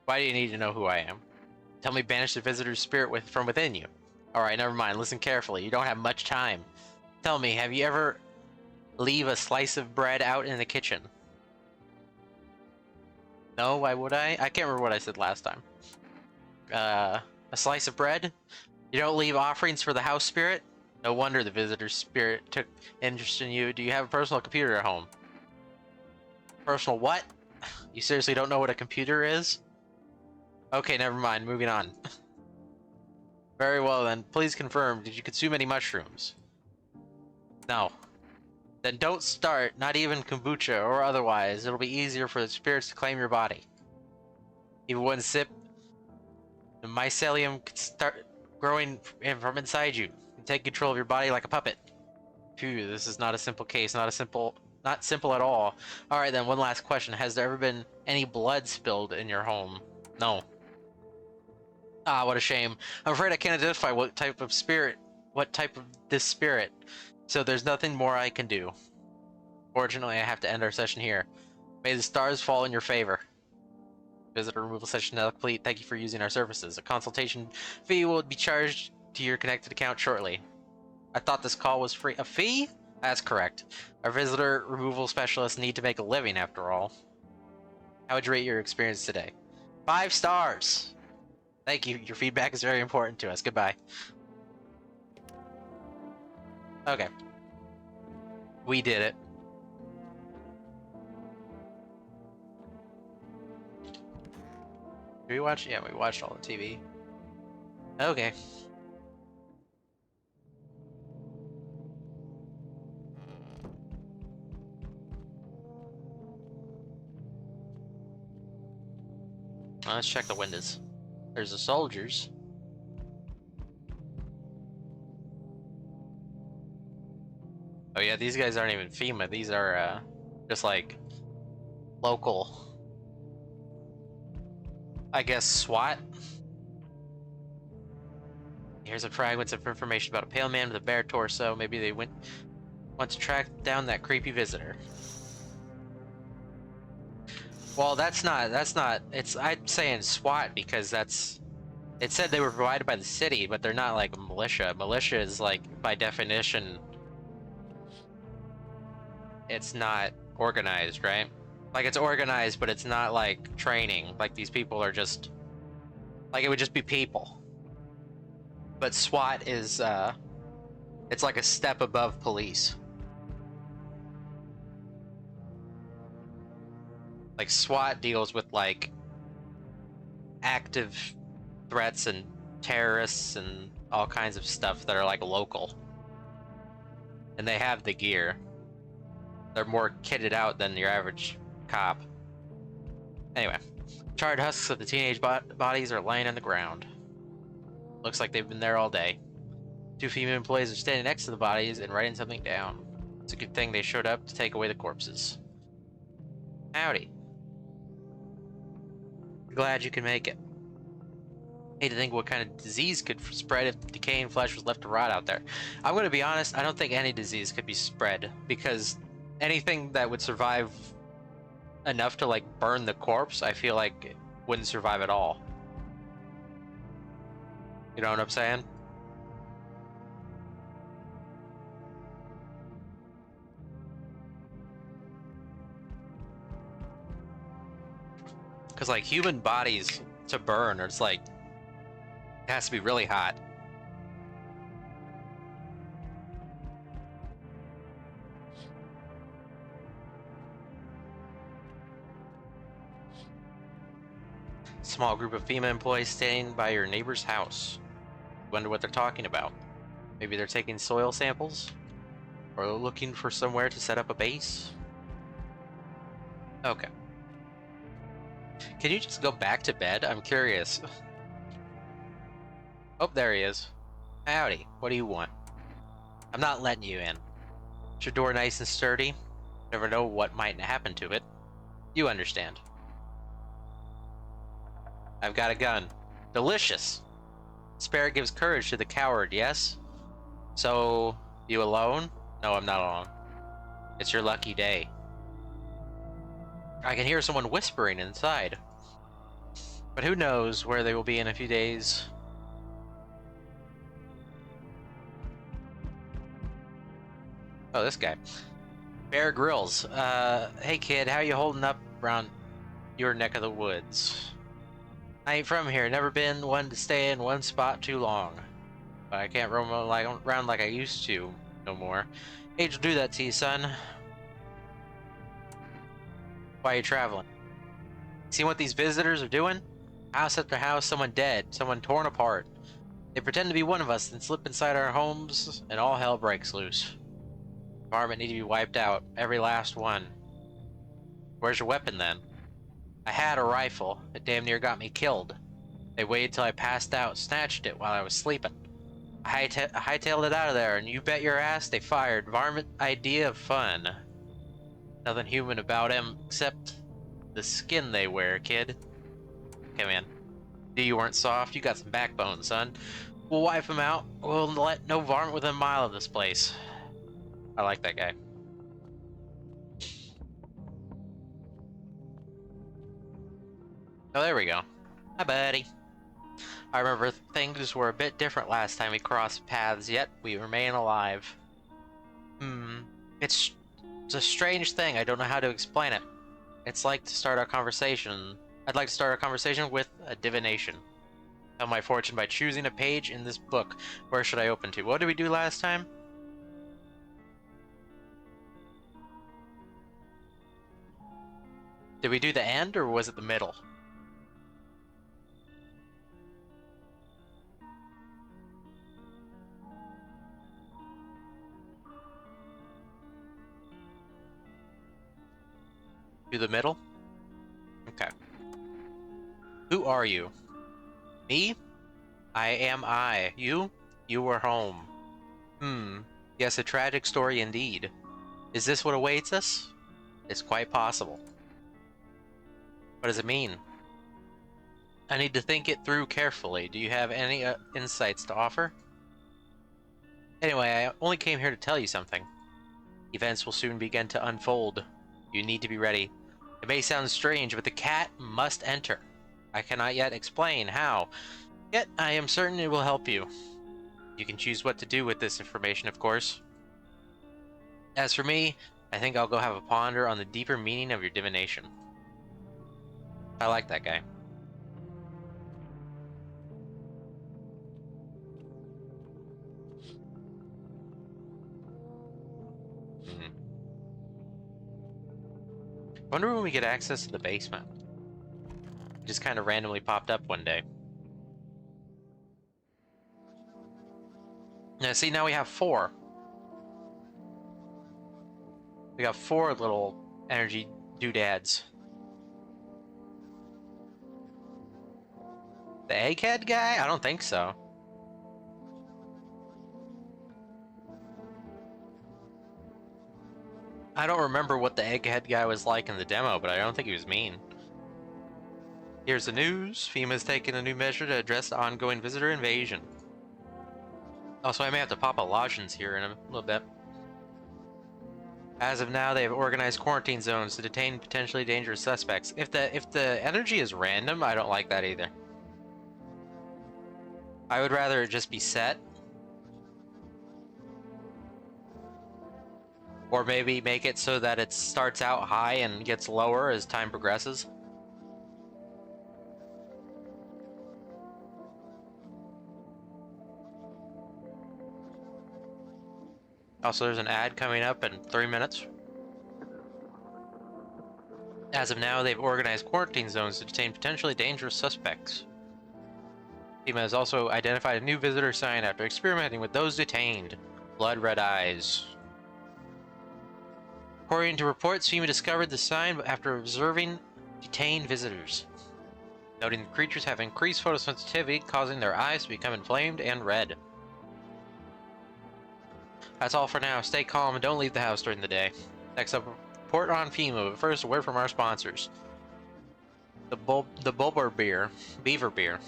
Speaker 1: Why do you need to know who I am? Tell me banish the visitor's spirit from within you. Alright, never mind. Listen carefully. You don't have much time. Tell me, have you ever leave a slice of bread out in the kitchen? No, why would I? I can't remember what I said last time. A slice of bread? You don't leave offerings for the house spirit? No wonder the visitor's spirit took interest in you. Do you have a personal computer at home? Personal what? You seriously don't know what a computer is? Okay, never mind. Moving on. Very well then. Please confirm, did you consume any mushrooms? No. Then don't start, not even kombucha or otherwise. It'll be easier for the spirits to claim your body. Even one sip, the mycelium could start growing from inside you and take control of your body like a puppet. Phew, this is not a simple case, not simple at all. Alright then, one last question. Has there ever been any blood spilled in your home? No. Ah, what a shame. I'm afraid I can't identify what type of this spirit. So there's nothing more I can do. Fortunately, I have to end our session here. May the stars fall in your favor. Visitor removal session now complete. Thank you for using our services. A consultation fee will be charged to your connected account shortly. I thought this call was free. A fee? That's correct. Our visitor removal specialists need to make a living after all. How would you rate your experience today? 5 stars! Thank you. Your feedback is very important to us. Goodbye. Okay. We did it. Did we watch? Yeah, we watched all the TV. Okay. Let's check the windows. There's the soldiers. Oh yeah, these guys aren't even FEMA. These are just like local, I guess, SWAT. Here's a fragments of information about a pale man with a bare torso. Maybe they want to track down that creepy visitor. Well, that's not, I'm saying SWAT because it said they were provided by the city, but they're not like a militia. Militia is like, by definition, it's not organized, right? Like, it's organized, but it's not like training. Like, these people are just, like, it would just be people. But SWAT is, it's like a step above police. Like, SWAT deals with, like, active threats and terrorists and all kinds of stuff that are, like, local. And they have the gear. They're more kitted out than your average cop. Anyway, charred husks of the teenage bodies are laying on the ground. Looks like they've been there all day. 2 female employees are standing next to the bodies and writing something down. It's a good thing they showed up to take away the corpses. Howdy. Glad you can make it. Hate to think what kind of disease could spread if decaying flesh was left to rot out there. I'm gonna be honest, I don't think any disease could be spread, because anything that would survive enough to, like, burn the corpse, I feel like it wouldn't survive at all. You know what I'm saying? Because, like, human bodies to burn, it's like, it has to be really hot. Small group of FEMA employees staying by your neighbor's house. Wonder what they're talking about. Maybe they're taking soil samples? Or looking for somewhere to set up a base? Okay. Can you just go back to bed? I'm curious. Oh, there he is.
Speaker 2: Howdy, what do you want? I'm not letting you in. Is your door nice and sturdy? Never know what might happen to it. You understand. I've got a gun. Delicious! Spirit gives courage to the coward, yes? So, you alone? No, I'm not alone. It's your lucky day. I can hear someone whispering inside. But who knows where they will be in a few days. Oh, this guy. Bear Grylls. Hey kid, how you holding up around your neck of the woods? I ain't from here, never been one to stay in one spot too long. But I can't roam around like I used to no more. Age will do that to you, son. Why are you traveling? See what these visitors are doing? House after house, someone dead, someone torn apart. They pretend to be one of us, then slip inside our homes, and all hell breaks loose. Environment need to be wiped out, every last one. Where's your weapon then? I had a rifle. It damn near got me killed. They waited till I passed out, snatched it while I was sleeping. I hightailed it out of there, and you bet your ass they fired. Varmint idea of fun. Nothing human about him except the skin they wear, kid. Okay, man. Knew you weren't soft. You got some backbone, son. We'll wipe him out. We'll let no varmint within a mile of this place. I like that guy. Oh, there we go. Hi, buddy. I remember things were a bit different last time we crossed paths, yet we remain alive. It's a strange thing. I don't know how to explain it. It's like to start a conversation. I'd like to start a conversation with a divination. Tell my fortune by choosing a page in this book. Where should I open to? What did we do last time? Did we do the end, or was it the middle? Do the middle? Okay. Who are you? Me? I am I. You? You were home. Yes, a tragic story indeed. Is this what awaits us? It's quite possible. What does it mean? I need to think it through carefully. Do you have any insights to offer? Anyway, I only came here to tell you something. Events will soon begin to unfold. You need to be ready. It may sound strange, but the cat must enter. I cannot yet explain how, yet I am certain it will help you. You can choose what to do with this information, of course. As for me, I think I'll go have a ponder on the deeper meaning of your divination. I like that guy. I wonder when we get access to the basement. It just kind of randomly popped up one day. Now, see, now we have 4. We got 4 little energy doodads. The egghead guy? I don't think so. I don't remember what the egghead guy was like in the demo, but I don't think he was mean. Here's the news. FEMA's taken a new measure to address the ongoing visitor invasion. Also, I may have to pop a lozenge here in a little bit. As of now, they have organized quarantine zones to detain potentially dangerous suspects. If the energy is random, I don't like that either. I would rather it just be set. Or maybe make it so that it starts out high and gets lower as time progresses. Also, there's an ad coming up in 3 minutes. As of now, they've organized quarantine zones to detain potentially dangerous suspects. FEMA has also identified a new visitor sign after experimenting with those detained. Blood red eyes. According to reports, FEMA discovered the sign after observing detained visitors, noting the creatures have increased photosensitivity, causing their eyes to become inflamed and red. That's all for now. Stay calm and don't leave the house during the day. Next up, report on FEMA. But first, a word from our sponsors. The Bulber Beer. Beaver Beer.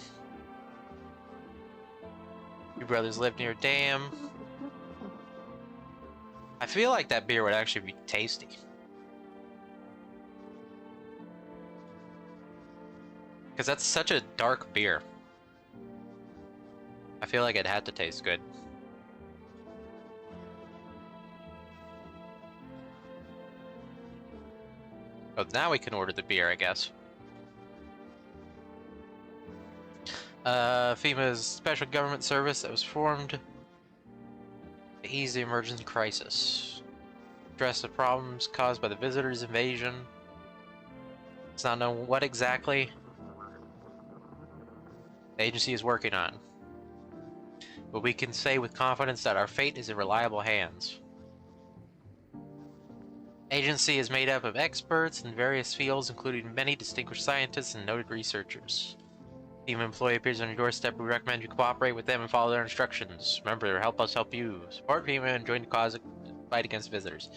Speaker 2: Your brothers live near a dam. I feel like that beer would actually be tasty. Because that's such a dark beer. I feel like it had to taste good. Oh, now we can order the beer, I guess. FEMA's special government service that was formed to ease the emergency crisis. Address the problems caused by the visitors' invasion. It's not known what exactly the agency is working on. But we can say with confidence that our fate is in reliable hands. Agency is made up of experts in various fields, including many distinguished scientists and noted researchers. Team employee appears on your doorstep. We recommend you cooperate with them and follow their instructions. Remember, help us help you. Support FEMA and join the cause of fight against visitors.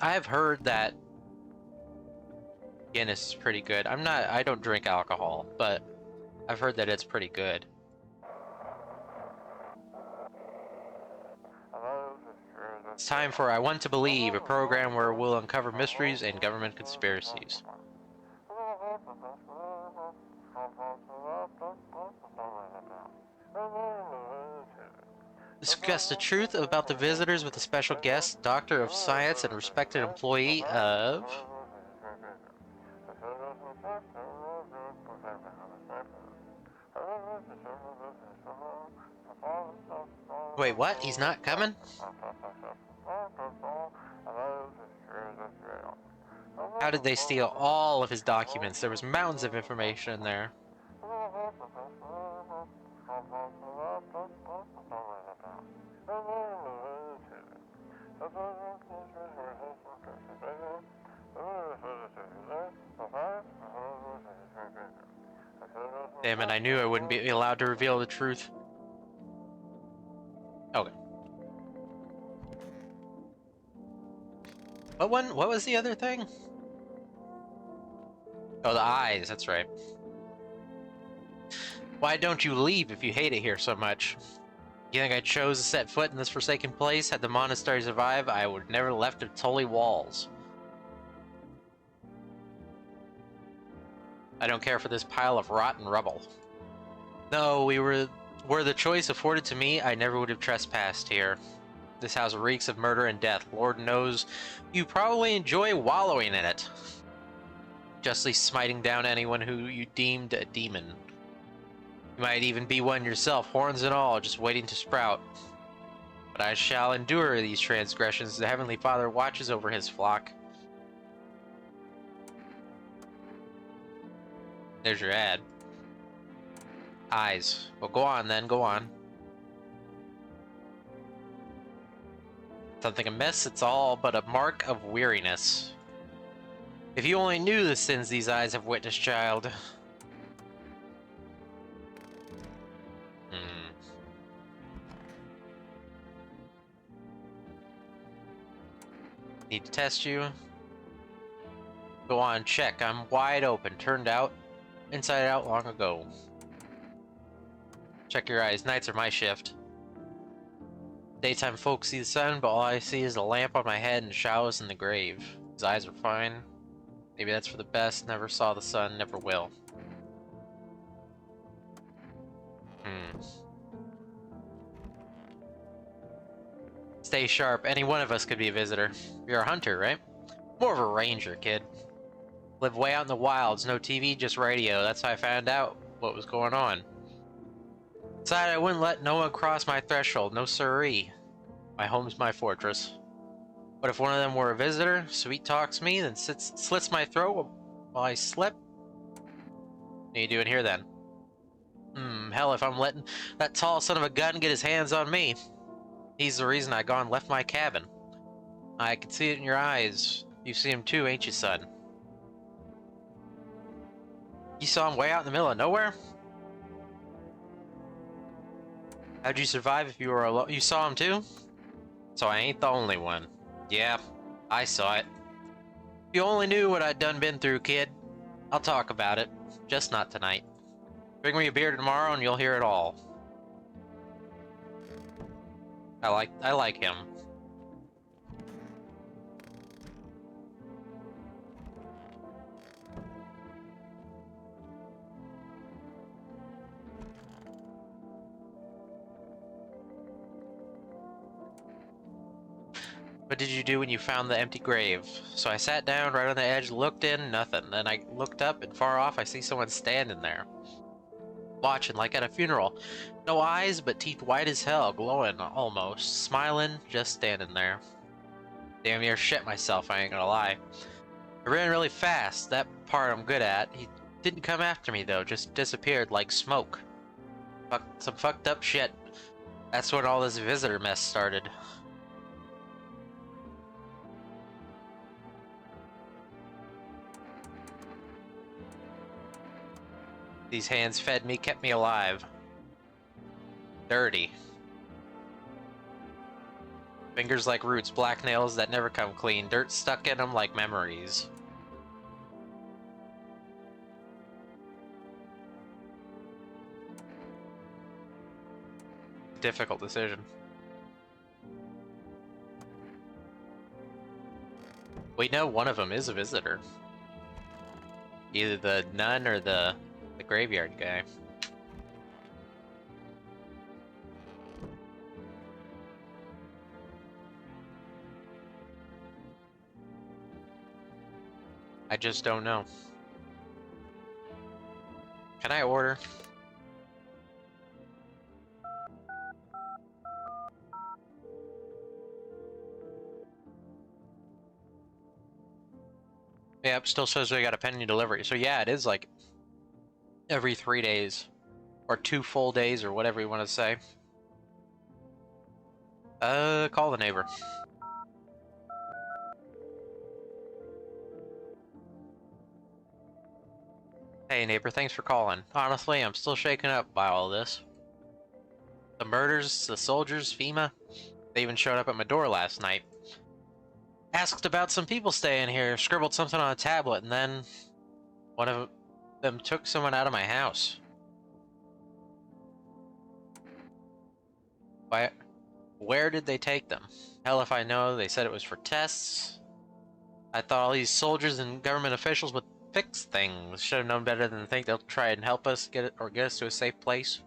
Speaker 2: I've heard that Guinness is pretty good. I don't drink alcohol, but I've heard that it's pretty good. It's time for I Want to Believe, a program where we'll uncover mysteries and government conspiracies. Discuss the truth about the visitors with a special guest, doctor of science and respected employee of... Wait, what? He's not coming? How did they steal all of his documents? There was mountains of information in there. Damn it, I knew I wouldn't be allowed to reveal the truth. Okay. What was the other thing? Oh, the eyes, that's right. Why don't you leave if you hate it here so much? You think I chose to set foot in this forsaken place? Had the monastery survived, I would never left its holy walls. I don't care for this pile of rotten rubble. No, were the choice afforded to me, I never would have trespassed here. This house reeks of murder and death. Lord knows you probably enjoy wallowing in it. Justly smiting down anyone who you deemed a demon. You might even be one yourself, horns and all, just waiting to sprout. But I shall endure these transgressions. The Heavenly Father watches over his flock. There's your ad. Eyes. Well, go on then, go on. Something amiss, it's all but a mark of weariness. If you only knew the sins these eyes have witnessed, child. Need to test you. Go on, check. I'm wide open. Turned out. Inside out long ago. Check your eyes. Nights are my shift. Daytime folks see the sun, but all I see is a lamp on my head and shallows in the grave. His eyes are fine. Maybe that's for the best. Never saw the sun, never will. Stay sharp. Any one of us could be a visitor. You're a hunter, right? More of a ranger, kid. Live way out in the wilds. No TV, just radio. That's how I found out what was going on. Decided I wouldn't let no one cross my threshold. No siree. My home's my fortress. But if one of them were a visitor, sweet talks me, then slits my throat while I slip. What are you doing here then? Hell if I'm letting that tall son of a gun get his hands on me. He's the reason I gone and left my cabin. I can see it in your eyes. You see him too, ain't you, son? You saw him way out in the middle of nowhere? How'd you survive if you were alone? You saw him too? So I ain't the only one. Yeah, I saw it. If you only knew what I'd done been through, kid. I'll talk about it. Just not tonight. Bring me a beer tomorrow and you'll hear it all. I like him. What did you do when you found the empty grave? So I sat down right on the edge, looked in, nothing. Then I looked up and far off I see someone standing there. Watching like at a funeral. No eyes, but teeth white as hell, glowing almost. Smiling, just standing there. Damn near shit myself, I ain't gonna lie. I ran really fast, that part I'm good at. He didn't come after me though, just disappeared like smoke. Some fucked up shit. That's when all this visitor mess started. These hands fed me, kept me alive. Dirty. Fingers like roots, black nails that never come clean, dirt stuck in them like memories. Difficult decision. We know one of them is a visitor. Either the nun or the graveyard guy. I just don't know. Can I order? Yeah, it still says we got a pending delivery. So yeah, it is like every 3 days. Or 2 full days, or whatever you want to say. Call the neighbor. Hey neighbor, thanks for calling. Honestly, I'm still shaken up by all this. The murders, the soldiers, FEMA. They even showed up at my door last night. Asked about some people staying here, scribbled something on a tablet, and then one of them took someone out of my house. Where did they take them? Hell if I know, they said it was for tests. I thought all these soldiers and government officials would fix things. Should have known better than to think they'll try and help us get us to a safe place.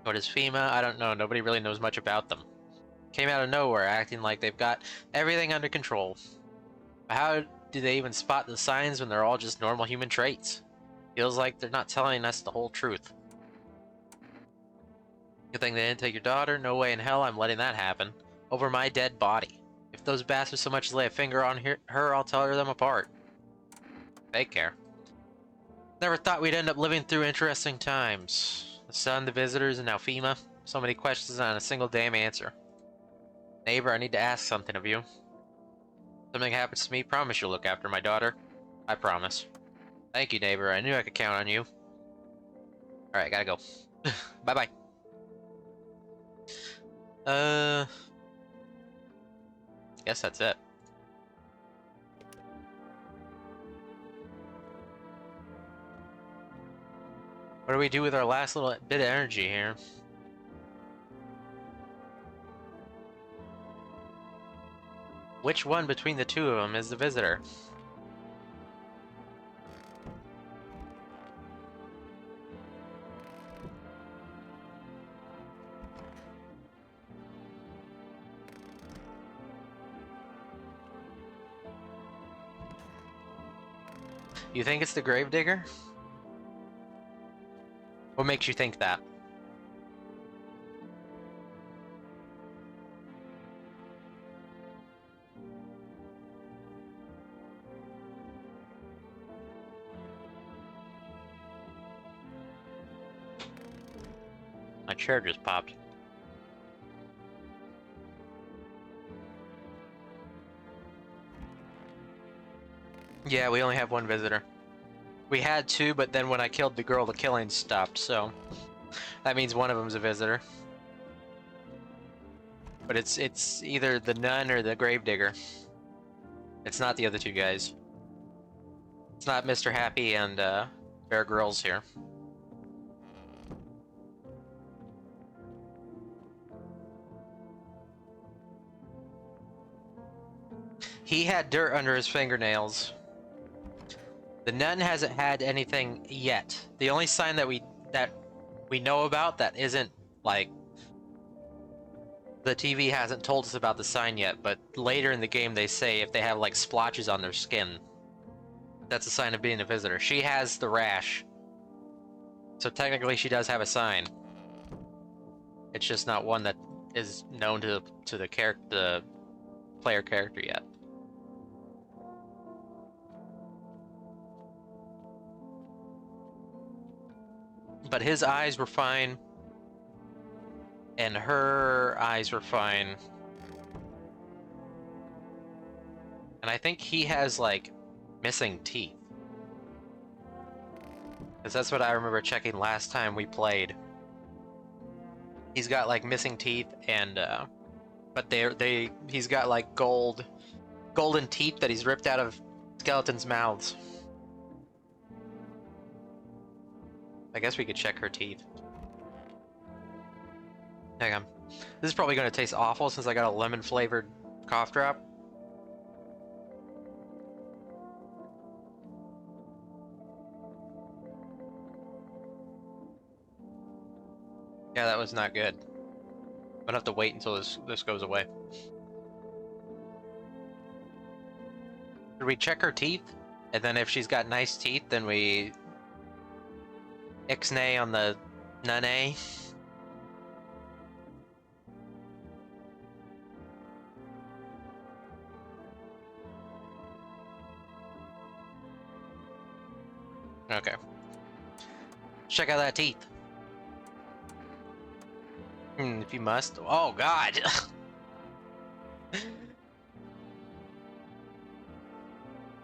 Speaker 2: What is FEMA? I don't know. Nobody really knows much about them. Came out of nowhere, acting like they've got everything under control. But how do they even spot the signs when they're all just normal human traits? Feels like they're not telling us the whole truth. Good thing they didn't take your daughter. No way in hell I'm letting that happen. Over my dead body. If those bastards so much as lay a finger on her, I'll tear them apart. They care. Never thought we'd end up living through interesting times. The sun, the visitors, and now FEMA. So many questions on a single damn answer. Neighbor, I need to ask something of you. Something happens to me, promise you'll look after my daughter. I promise. Thank you, neighbor. I knew I could count on you. Alright, gotta go. Bye-bye. Guess that's it. What do we do with our last little bit of energy here? Which one between the two of them is the visitor? You think it's the gravedigger? What makes you think that? My chair just popped. Yeah, we only have one visitor. We had two, but then when I killed the girl, the killing stopped, so... That means one of them's a visitor. But it's either the nun or the gravedigger. It's not the other two guys. It's not Mr. Happy and Bear Grylls here. He had dirt under his fingernails. The nun hasn't had anything yet. The only sign that we know about that isn't like the TV hasn't told us about the sign yet, but later in the game they say if they have like splotches on their skin, that's a sign of being a visitor. She has the rash, so technically she does have a sign. It's just not one that is known to the player character yet. But his eyes were fine, and her eyes were fine. And I think he has, like, missing teeth. Because that's what I remember checking last time we played. He's got, like, missing teeth, and, but he's got, like, golden teeth that he's ripped out of skeletons' mouths. I guess we could check her teeth. Hang on. This is probably going to taste awful since I got a lemon-flavored cough drop. Yeah, that was not good. I'm gonna have to wait until this goes away. Should we check her teeth? And then if she's got nice teeth, then we ixnay on the nunay. Okay. Check out that teeth. If you must. Oh, God!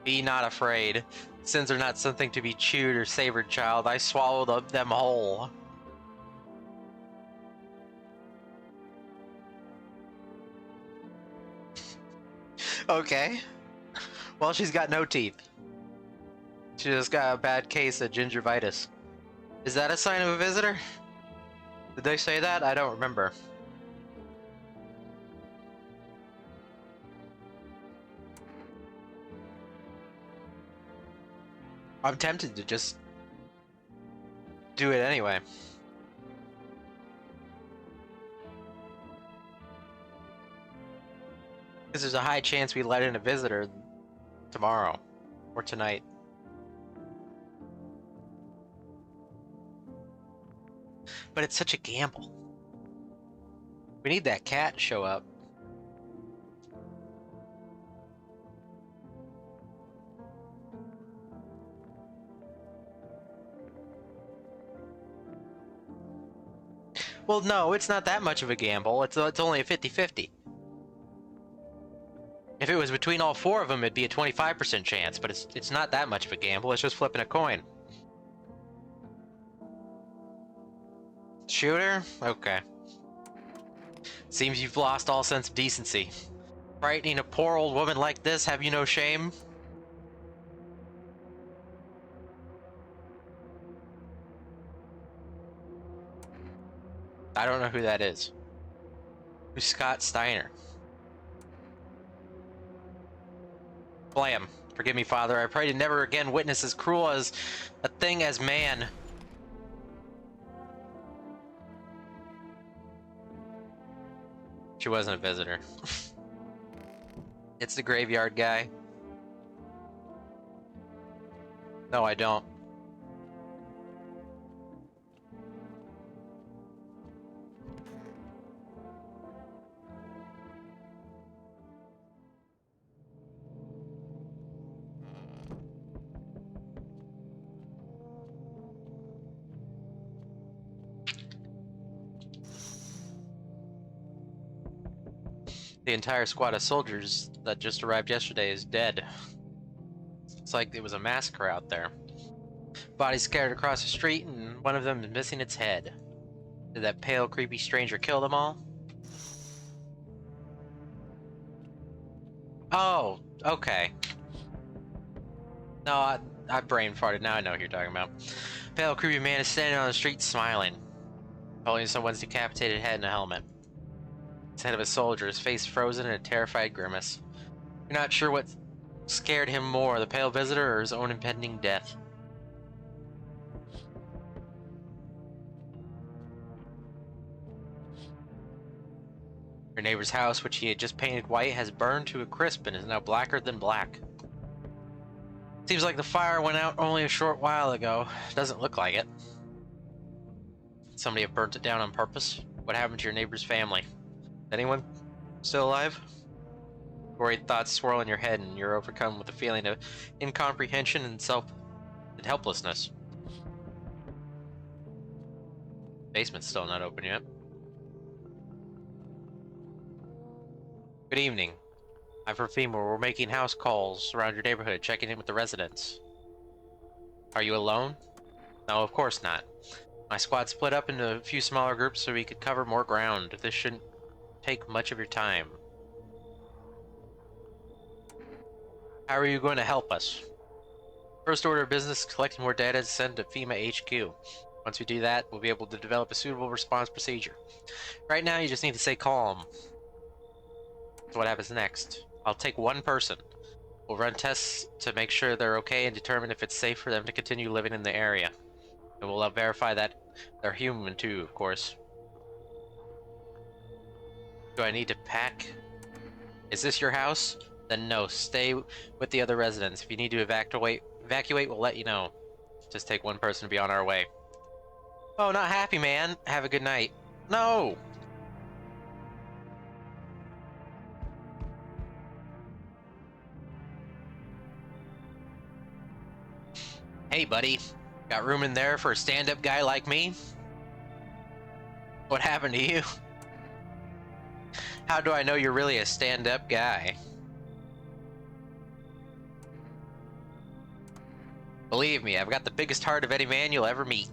Speaker 2: Be not afraid. Sins are not something to be chewed or savored, child. I swallowed them whole. Okay. Well, she's got no teeth. She just got a bad case of gingivitis. Is that a sign of a visitor? Did they say that? I don't remember. I'm tempted to just do it anyway. Because there's a high chance we let in a visitor tomorrow or tonight. But it's such a gamble. We need that cat to show up. Well, no, it's not that much of a gamble. It's only a 50-50. If it was between all four of them, it'd be a 25% chance, but it's not that much of a gamble. It's just flipping a coin. Shooter? Okay. Seems you've lost all sense of decency. Frightening a poor old woman like this, have you no shame? I don't know who that is. Who's Scott Steiner? Blam. Forgive me, Father. I pray to never again witness as cruel as a thing as man. She wasn't a visitor. It's the graveyard guy. No, I don't. The entire squad of soldiers that just arrived yesterday is dead. It's like it was a massacre out there. Bodies scattered across the street, and one of them is missing its head. Did that pale, creepy stranger kill them all? Oh, okay. No, I brain farted. Now I know what you're talking about. Pale, creepy man is standing on the street smiling, holding someone's decapitated head in a helmet. His head of a soldier, his face frozen in a terrified grimace. You're not sure what scared him more, the pale visitor or his own impending death. Your neighbor's house, which he had just painted white, has burned to a crisp and is now blacker than black. Seems like the fire went out only a short while ago. Doesn't look like it. Somebody have burnt it down on purpose? What happened to your neighbor's family? Anyone still alive? Worried thoughts swirl in your head and you're overcome with a feeling of incomprehension and helplessness. Basement's still not open yet. Good evening. I'm from FEMA. We're making house calls around your neighborhood, checking in with the residents. Are you alone? No, of course not. My squad split up into a few smaller groups so we could cover more ground. This shouldn't take much of your time. How are you going to help us? First order of business, collecting more data to send to FEMA HQ. Once we do that, we'll be able to develop a suitable response procedure. Right now, you just need to stay calm. So what happens next? I'll take one person. We'll run tests to make sure they're okay and determine if it's safe for them to continue living in the area. And we'll verify that they're human too, of course. Do I need to pack? Is this your house? Then no, stay with the other residents. If you need to evacuate, we'll let you know. Just take one person to be on our way. Oh, not happy, man. Have a good night. No! Hey, buddy. Got room in there for a stand-up guy like me? What happened to you? How do I know you're really a stand-up guy? Believe me, I've got the biggest heart of any man you'll ever meet.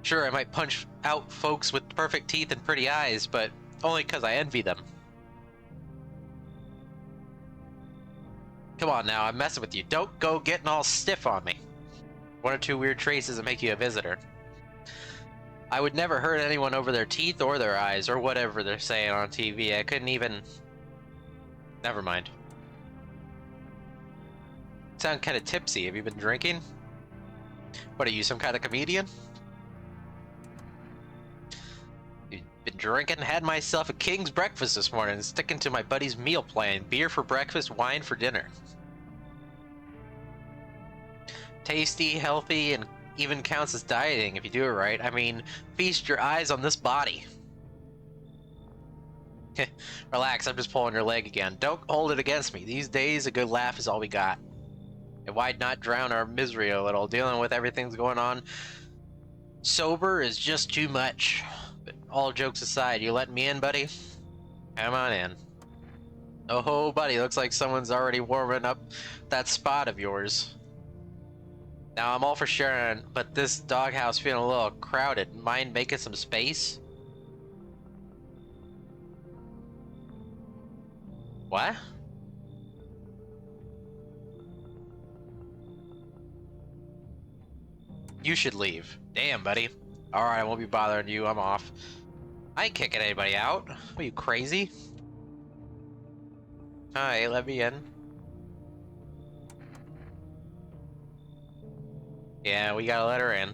Speaker 2: Sure, I might punch out folks with perfect teeth and pretty eyes, but only because I envy them. Come on now, I'm messing with you. Don't go getting all stiff on me. One or two weird traits doesn't make you a visitor. I would never hurt anyone over their teeth or their eyes or whatever they're saying on TV. I couldn't even... Never mind. Sound kind of tipsy. Have you been drinking? What are you, some kind of comedian? You've been drinking? Had myself a king's breakfast this morning, sticking to my buddy's meal plan. Beer for breakfast, wine for dinner. Tasty, healthy, and even counts as dieting if you do it right. I mean, feast your eyes on this body. Relax, I'm just pulling your leg again. Don't hold it against me. These days, a good laugh is all we got. And why'd not drown our misery a little? Dealing with everything's going on sober is just too much. But all jokes aside, you letting me in, buddy? Come on in. Oh, buddy, looks like someone's already warming up that spot of yours. Now, I'm all for sharing, but this doghouse feeling a little crowded. Mind making some space? What? You should leave. Damn, buddy. Alright, I won't be bothering you. I'm off. I ain't kicking anybody out. Are you crazy? Hi, let me in. Yeah, we gotta let her in.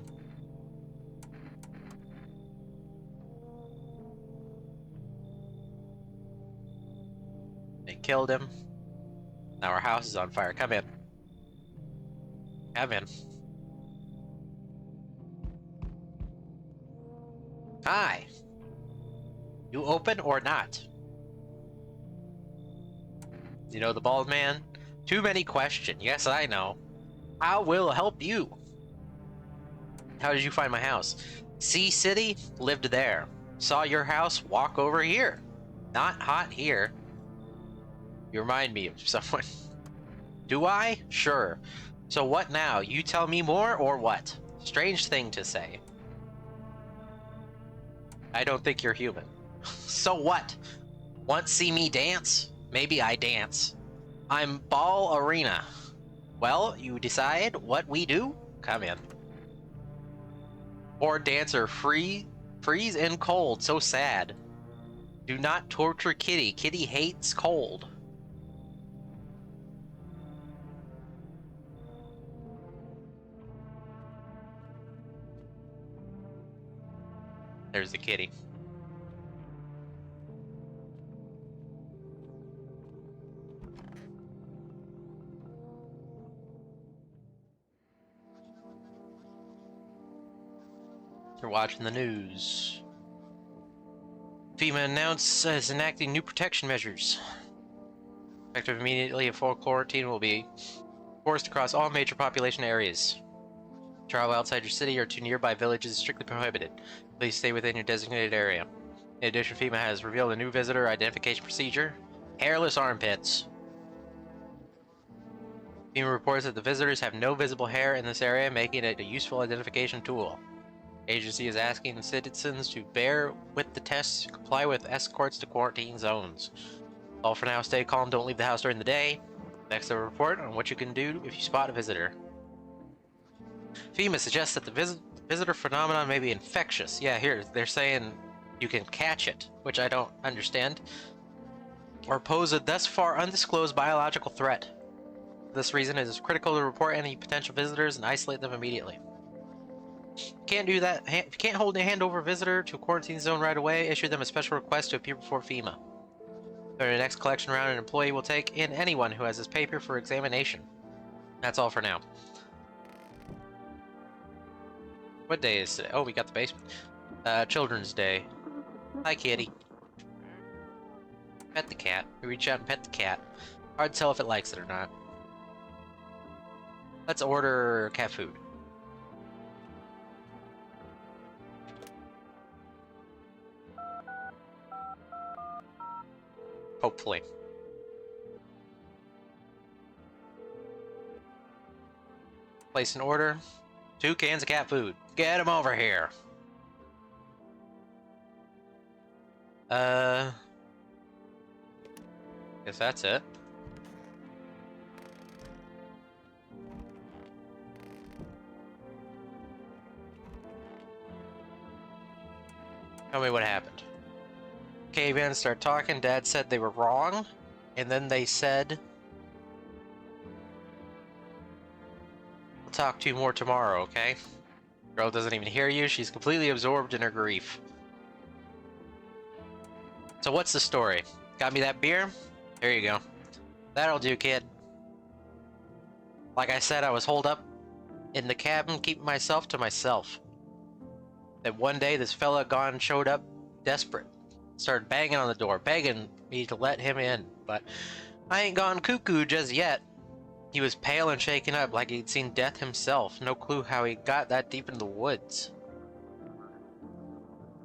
Speaker 2: They killed him. Now our house is on fire. Come in. Come in. Hi. You open or not? You know the bald man? Too many questions. Yes, I know. I will help you. How did you find my house? Sea City? Lived there. Saw your house? Walk over here. Not hot here. You remind me of someone. Do I? Sure. So what now? You tell me more or what? Strange thing to say. I don't think you're human. So what? Want to see me dance? Maybe I dance. I'm Ball Arena. Well, you decide what we do? Come in. Poor dancer, freeze and cold, so sad. Do not torture Kitty. Kitty hates cold. There's the kitty. You're watching the news. FEMA announces enacting new protection measures. Effective immediately, a full quarantine will be forced across all major population areas. Travel outside your city or to nearby villages is strictly prohibited. Please stay within your designated area. In addition, FEMA has revealed a new visitor identification procedure: hairless armpits. FEMA reports that the visitors have no visible hair in this area, making it a useful identification tool. Agency is asking citizens to bear with the tests and comply with escorts to quarantine zones. All for now, stay calm, don't leave the house during the day. Next, a report on what you can do if you spot a visitor. FEMA suggests that the visitor phenomenon may be infectious. Yeah, here, they're saying you can catch it, which I don't understand. Or pose a thus far undisclosed biological threat. For this reason, it is critical to report any potential visitors and isolate them immediately. Can't do that. If you can't hold your hand over a visitor to a quarantine zone right away, issue them a special request to appear before FEMA. During the next collection round, an employee will take in anyone who has this paper for examination. That's all for now. What day is today? Oh, we got the basement. Children's Day. Hi, kitty. Pet the cat. We reach out and pet the cat. Hard to tell if it likes it or not. Let's order cat food. Hopefully. Place an order. 2 cans of cat food. Get them over here. Guess that's it. Tell me what happened. Cavemen start talking. Dad said they were wrong, and then they said, "We'll talk to you more tomorrow, okay?" Girl doesn't even hear you. She's completely absorbed in her grief. So what's the story? Got me that beer? There you go. That'll do, kid. Like I said, I was holed up in the cabin, keeping myself to myself. Then one day, this fella gone showed up, desperate. Started banging on the door, begging me to let him in, but I ain't gone cuckoo just yet. He was pale and shaken up like he'd seen death himself. No clue how he got that deep into the woods.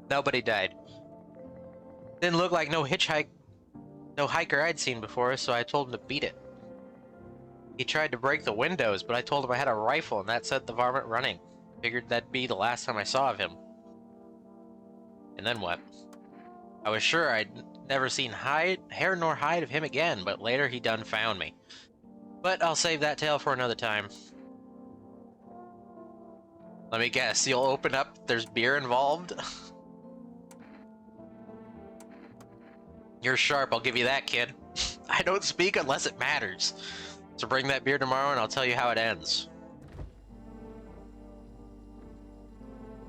Speaker 2: Nobody died. Didn't look like no hiker I'd seen before, so I told him to beat it. He tried to break the windows, but I told him I had a rifle and that set the varmint running. Figured that'd be the last time I saw of him. And then what? I was sure I'd never seen hair nor hide of him again, but later he done found me. But I'll save that tale for another time. Let me guess, you'll open up, there's beer involved? You're sharp, I'll give you that, kid. I don't speak unless it matters. So bring that beer tomorrow and I'll tell you how it ends.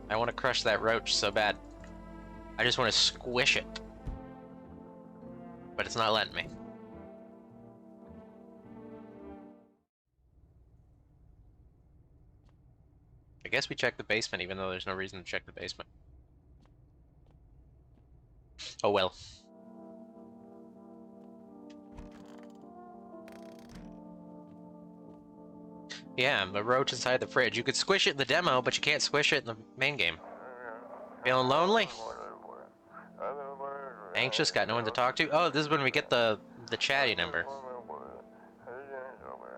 Speaker 2: I want to crush that roach so bad. I just want to squish it. But it's not letting me. I guess we checked the basement even though there's no reason to check the basement. Oh well. Yeah, the roach inside the fridge. You could squish it in the demo, but you can't squish it in the main game. Feeling lonely? Anxious? Got no one to talk to? Oh, this is when we get the chatty number.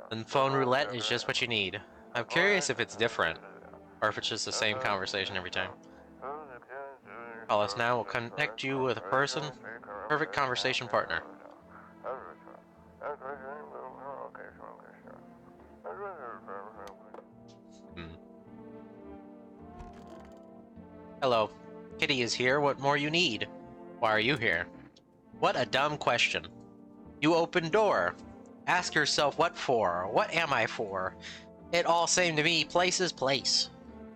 Speaker 2: And phone roulette is just what you need. I'm curious if it's different, or if it's just the same conversation every time. Call us now. We'll connect you with a person. Perfect conversation partner. Hello. Kitty is here. What more you need? Why are you here? What a dumb question. You open door. Ask yourself what for? What am I for? It all same to me. Place is place.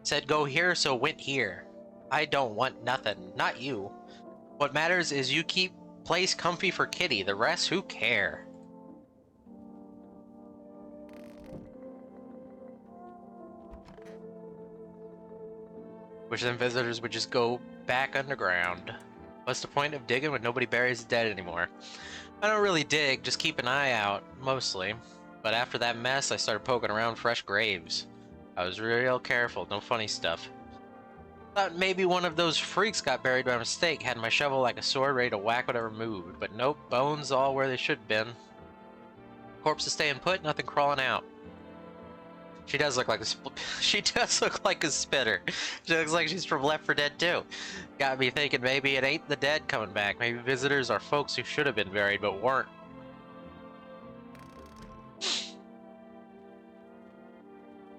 Speaker 2: Said go here, so went here. I don't want nothing. Not you. What matters is you keep place comfy for Kitty. The rest, who care? Which then visitors would just go back underground. What's the point of digging when nobody buries the dead anymore? I don't really dig, just keep an eye out, mostly. But after that mess, I started poking around fresh graves. I was real careful, no funny stuff. Thought maybe one of those freaks got buried by mistake, had my shovel like a sword ready to whack whatever moved. But nope, bones all where they should have been. Corpses staying put, nothing crawling out. She does look like a she does look like a spitter. She looks like she's from Left 4 Dead 2. Got me thinking maybe it ain't the dead coming back. Maybe visitors are folks who should have been buried but weren't.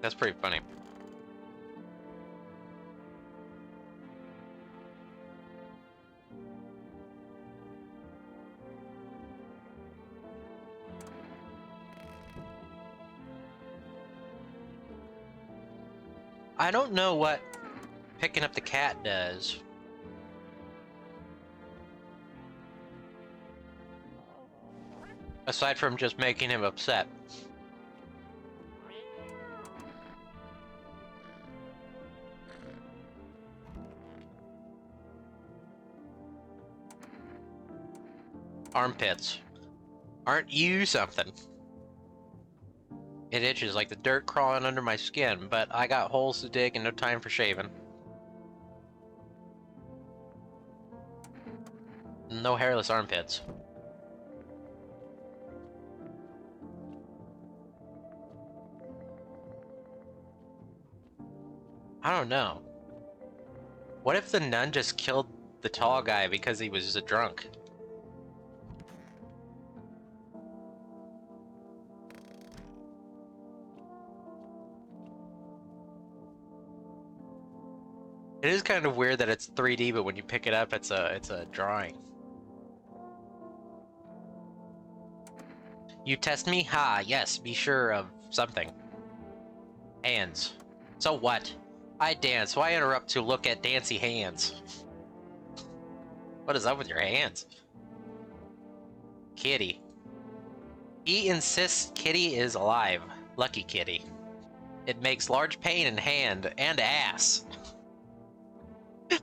Speaker 2: That's pretty funny. I don't know what picking up the cat does. Aside from just making him upset. Armpits. Aren't you something? It itches like the dirt crawling under my skin, but I got holes to dig and no time for shaving. No hairless armpits. I don't know. What if the nun just killed the tall guy because he was a drunk? It is kind of weird that it's 3D, but when you pick it up, it's a drawing. You test me? Ha, yes, be sure of something. Hands. So what? I dance. Why interrupt to look at dancy hands? What is up with your hands? Kitty. He insists Kitty is alive. Lucky Kitty. It makes large pain in hand and ass.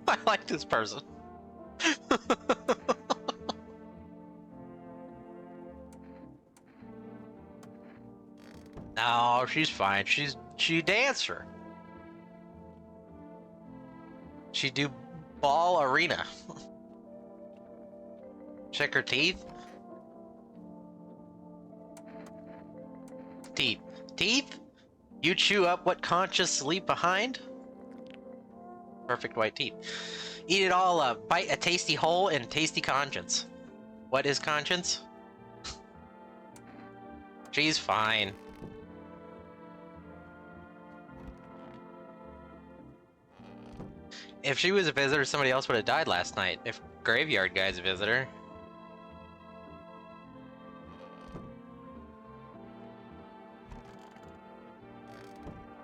Speaker 2: I like this person. No, she's fine. She dancer. She do ball arena. Check her teeth. Teeth. Teeth? You chew up what conscious leave behind? Perfect white teeth. Eat it all up. Bite a tasty hole and tasty conscience. What is conscience? She's fine. If she was a visitor, somebody else would have died last night. If Graveyard Guy's a visitor.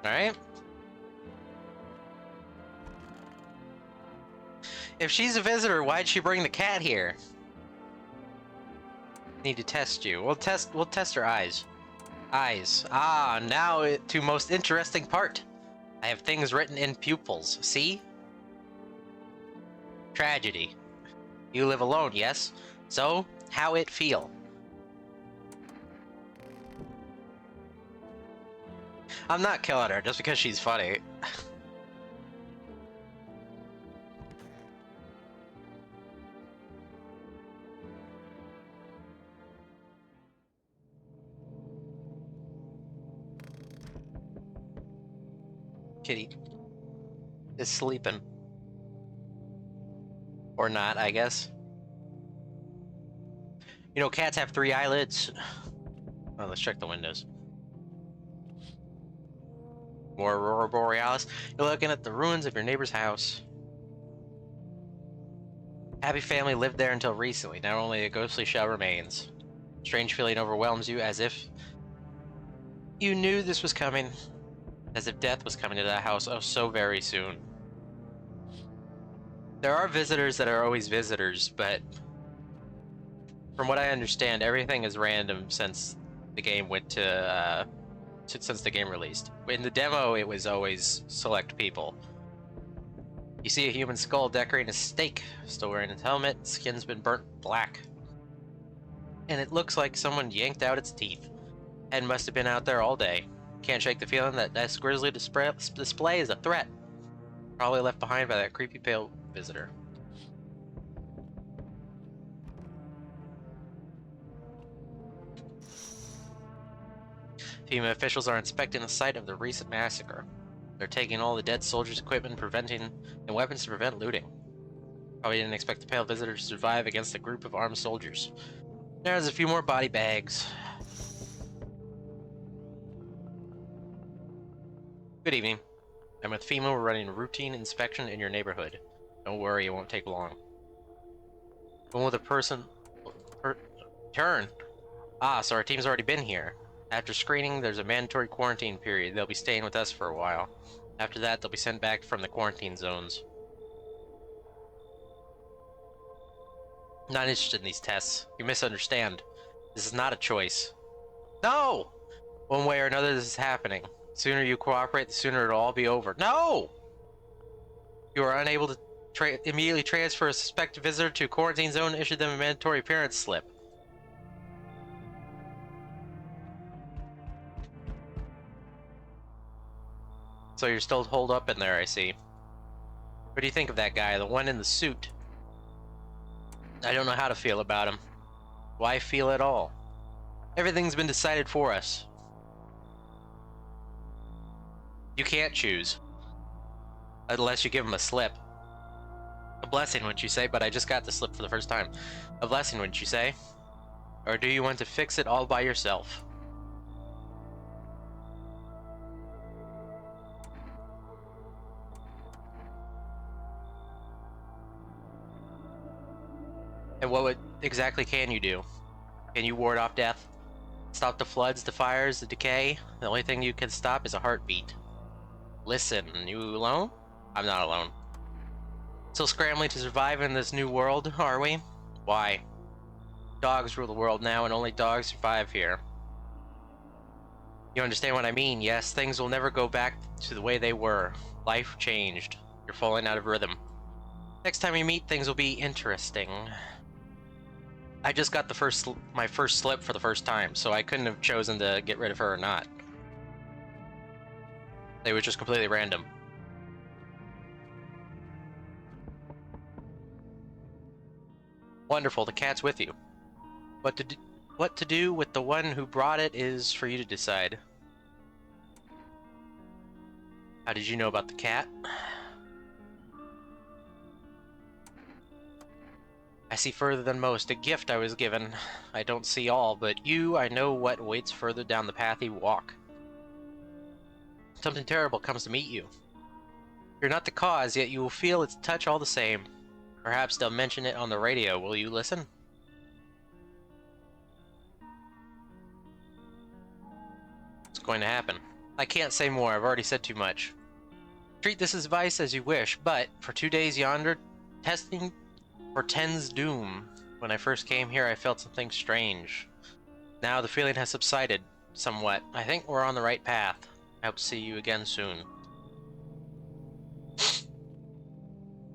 Speaker 2: Alright. If she's a visitor, why'd she bring the cat here? Need to test you. We'll test her eyes. Eyes. Ah, now to most interesting part. I have things written in pupils. See? Tragedy. You live alone, yes? So, how it feel? I'm not killing her just because she's funny. Kitty is sleeping. Or not, I guess. You know, cats have 3 eyelids. Oh, let's check the windows. More Aurora Borealis. You're looking at the ruins of your neighbor's house. Happy family lived there until recently. Now only a ghostly shell remains. Strange feeling overwhelms you, as if you knew this was coming. As if death was coming to that house so very soon. There are visitors that are always visitors, but from what I understand, everything is random since the game went to, since the game released. In the demo, it was always select people. You see a human skull decorating a stake, still wearing its helmet, skin's been burnt black. And it looks like someone yanked out its teeth. Head must have been out there all day. Can't shake the feeling that this grisly display is a threat. Probably left behind by that creepy pale visitor. FEMA officials are inspecting the site of the recent massacre. They're taking all the dead soldiers' equipment and weapons to prevent looting. Probably didn't expect the pale visitor to survive against a group of armed soldiers. There's a few more body bags. Good evening. I'm with FEMA. We're running a routine inspection in your neighborhood. Don't worry, it won't take long. When will the person turn? Ah, so our team's already been here. After screening, there's a mandatory quarantine period. They'll be staying with us for a while. After that, they'll be sent back from the quarantine zones. Not interested in these tests. You misunderstand. This is not a choice. No! One way or another, this is happening. The sooner you cooperate, the sooner it'll all be over. No! You are unable to immediately transfer a suspected visitor to a quarantine zone and issue them a mandatory appearance slip. So you're still holed up in there, I see. What do you think of that guy, the one in the suit? I don't know how to feel about him. Why feel at all? Everything's been decided for us. You can't choose. Unless you give him a slip. A blessing, wouldn't you say? But I just got the slip for the first time. A blessing, wouldn't you say? Or do you want to fix it all by yourself? And what exactly can you do? Can you ward off death? Stop the floods, the fires, the decay? The only thing you can stop is a heartbeat. Listen, you alone? I'm not alone. Still scrambling to survive in this new world, are we? Why? Dogs rule the world now, and only dogs survive here. You understand what I mean? Yes, things will never go back to the way they were. Life changed. You're falling out of rhythm. Next time we meet, things will be interesting. I just got my first slip for the first time, so I couldn't have chosen to get rid of her or not. They were just completely random. Wonderful, the cat's with you. What to do with the one who brought it is for you to decide. How did you know about the cat? I see further than most. A gift I was given. I don't see all, but you, I know what waits further down the path you walk. Something terrible comes to meet you. You're not the cause, yet you will feel its touch all the same. Perhaps they'll mention it on the radio. Will you listen? What's going to happen? I can't say more. I've already said too much. Treat this advice as you wish, but for 2 days yonder, testing portends doom. When I first came here, I felt something strange. Now the feeling has subsided somewhat. I think we're on the right path. I hope to see you again soon.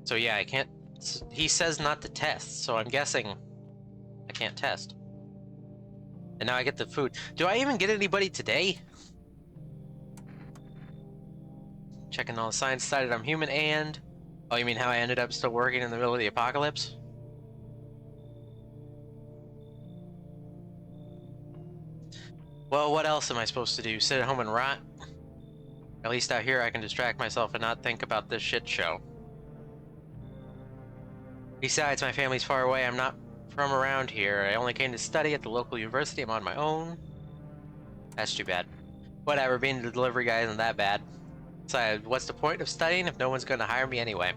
Speaker 2: So yeah, I can't... He says not to test, so I'm guessing I can't test. And now I get the food. Do I even get anybody today? Checking all the signs, decided I'm human and... Oh, you mean how I ended up still working in the middle of the apocalypse? Well, what else am I supposed to do? Sit at home and rot? At least out here I can distract myself and not think about this shit show. Besides, my family's far away. I'm not from around here. I only came to study at the local university. I'm on my own. That's too bad. Whatever, being the delivery guy isn't that bad. Besides, what's the point of studying if no one's going to hire me anyway?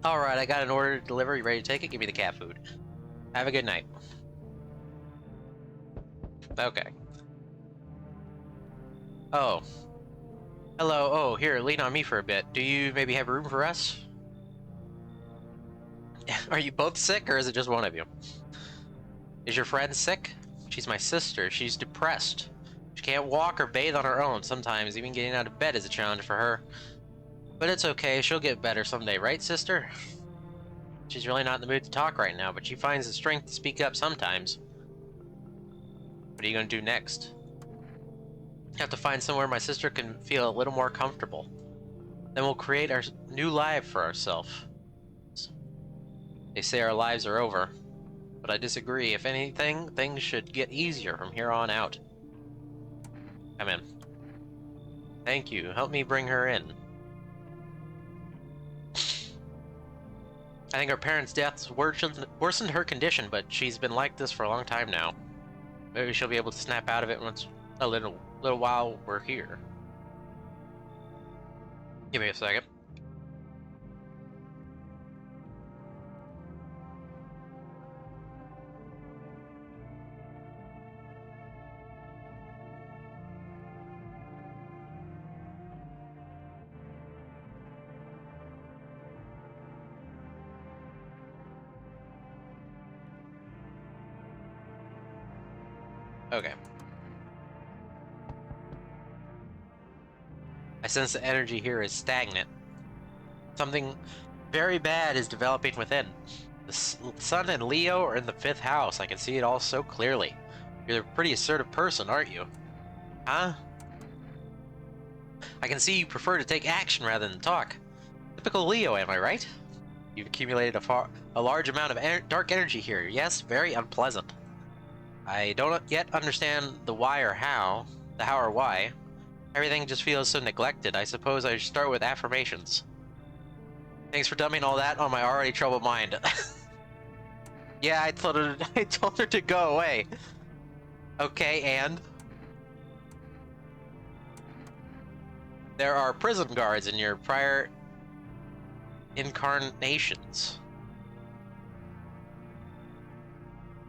Speaker 2: Alright, I got an order to deliver. You ready to take it? Give me the cat food. Have a good night. Okay. Oh. Hello. Oh, here, lean on me for a bit. Do you maybe have room for us? Are you both sick, or is it just one of you? Is your friend sick? She's my sister. She's depressed. She can't walk or bathe on her own. Sometimes even getting out of bed is a challenge for her. But it's okay. She'll get better someday, right, sister? She's really not in the mood to talk right now, but she finds the strength to speak up sometimes. What are you going to do next? Have to find somewhere my sister can feel a little more comfortable. Then we'll create our new life for ourselves. They say our lives are over, but I disagree. If anything, things should get easier from here on out. Come in. Thank you. Help me bring her in. I think her parents' deaths worsened her condition, but she's been like this for a long time now. Maybe she'll be able to snap out of it once a little while we're here. Give me a second. Okay. I sense the energy here is stagnant. Something very bad is developing within. The sun and Leo are in the 5th house. I can see it all so clearly. You're a pretty assertive person, aren't you? Huh? I can see you prefer to take action rather than talk. Typical Leo, am I right? You've accumulated a large amount of dark energy here. Yes, very unpleasant. I don't yet understand the why or how. The how or why. Everything just feels so neglected. I suppose I should start with affirmations. Thanks for dumping all that on my already troubled mind. Yeah, I told her to go away. Okay, and? There are prison guards in your prior incarnations.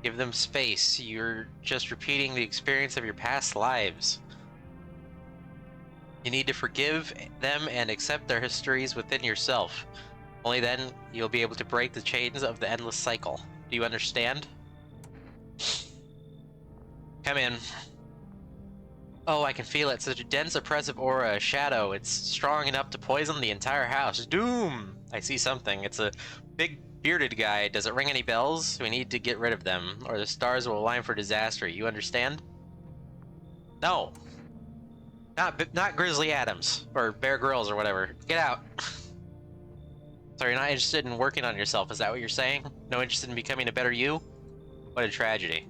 Speaker 2: Give them space. You're just repeating the experience of your past lives. You need to forgive them and accept their histories within yourself. Only then you'll be able to break the chains of the endless cycle. Do you understand? Come in. Oh, I can feel it. Such a dense, oppressive aura, a shadow. It's strong enough to poison the entire house. Doom! I see something. It's a big bearded guy. Does it ring any bells? We need to get rid of them, or the stars will align for disaster. You understand? No. Not Grizzly Adams, or Bear Grylls, or whatever. Get out. So you're not interested in working on yourself, is that what you're saying? No interest in becoming a better you? What a tragedy.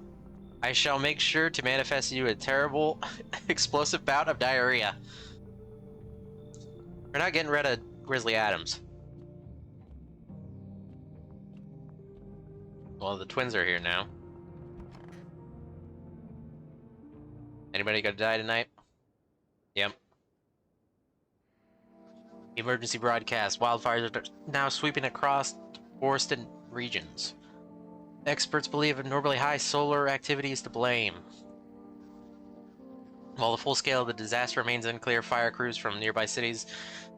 Speaker 2: I shall make sure to manifest you a terrible, explosive bout of diarrhea. We're not getting rid of Grizzly Adams. Well, the twins are here now. Anybody gonna die tonight? Yep. Emergency broadcast. Wildfires are now sweeping across forested regions. Experts believe abnormally high solar activity is to blame. While the full scale of the disaster remains unclear, fire crews from nearby cities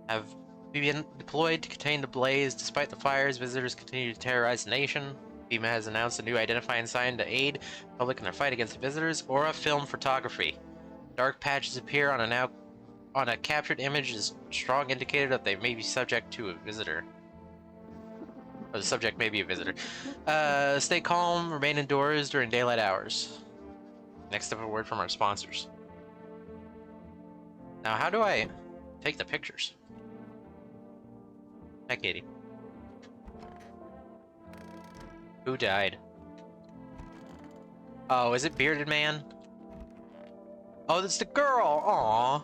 Speaker 2: have been deployed to contain the blaze. Despite the fires, visitors continue to terrorize the nation. FEMA has announced a new identifying sign to aid the public in their fight against the visitors. Aura film photography. Dark patches appear on a captured image is strong indicator that they may be subject to a visitor. Or the subject may be a visitor. Stay calm, remain indoors during daylight hours. Next up, a word from our sponsors. Now, how do I take the pictures? Hi, Katie. Who died? Oh, is it Bearded Man? Oh, that's the girl! Aww.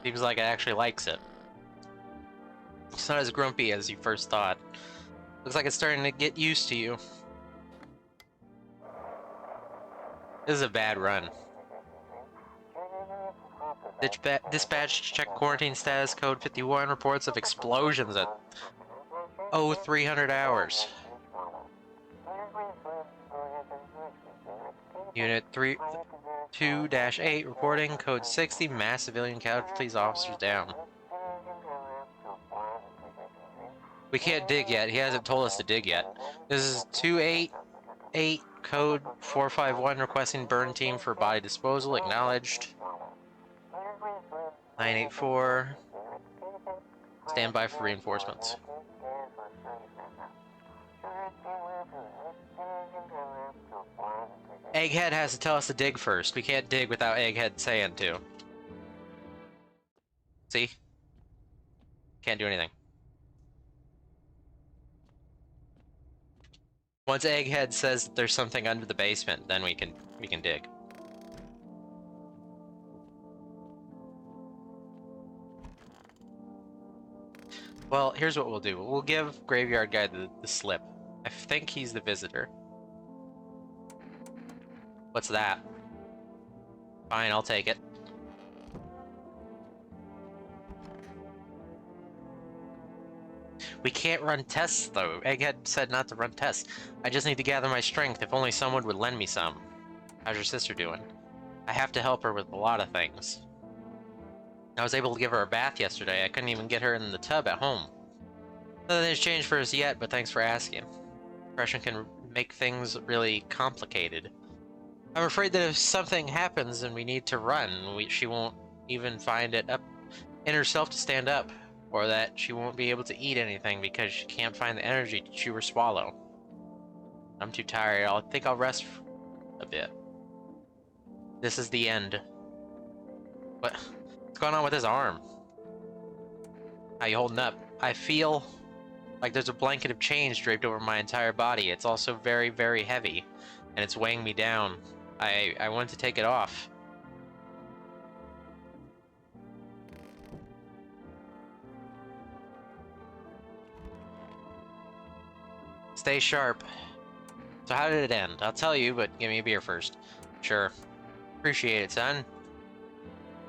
Speaker 2: Seems like it actually likes it. It's not as grumpy as you first thought. Looks like it's starting to get used to you. This is a bad run. Dispatch check quarantine status code 51. Reports of explosions at 0300 hours. Unit 2-8 reporting code 60. Mass civilian casualties. Officers down. We can't dig yet. He hasn't told us to dig yet. This is 288 code 451 requesting burn team for body disposal. Acknowledged. 984. Stand by for reinforcements. Egghead has to tell us to dig first. We can't dig without Egghead saying to. See? Can't do anything. Once Egghead says that there's something under the basement, then we can dig. Well, here's what we'll do. We'll give Graveyard Guy the slip. I think he's the visitor. What's that? Fine, I'll take it. We can't run tests, though. Egghead said not to run tests. I just need to gather my strength. If only someone would lend me some. How's your sister doing? I have to help her with a lot of things. I was able to give her a bath yesterday. I couldn't even get her in the tub at home. Nothing's changed for us yet, but thanks for asking. Depression can make things really complicated. I'm afraid that if something happens and we need to run, she won't even find it up in herself to stand up, or that she won't be able to eat anything because she can't find the energy to chew or swallow. I'm too tired. I think I'll rest a bit. This is the end. What's going on with his arm? How you holding up? I feel like there's a blanket of chains draped over my entire body. It's also very, very heavy, and it's weighing me down. I want to take it off. Stay sharp. So how did it end? I'll tell you, but give me a beer first. Sure. Appreciate it, son.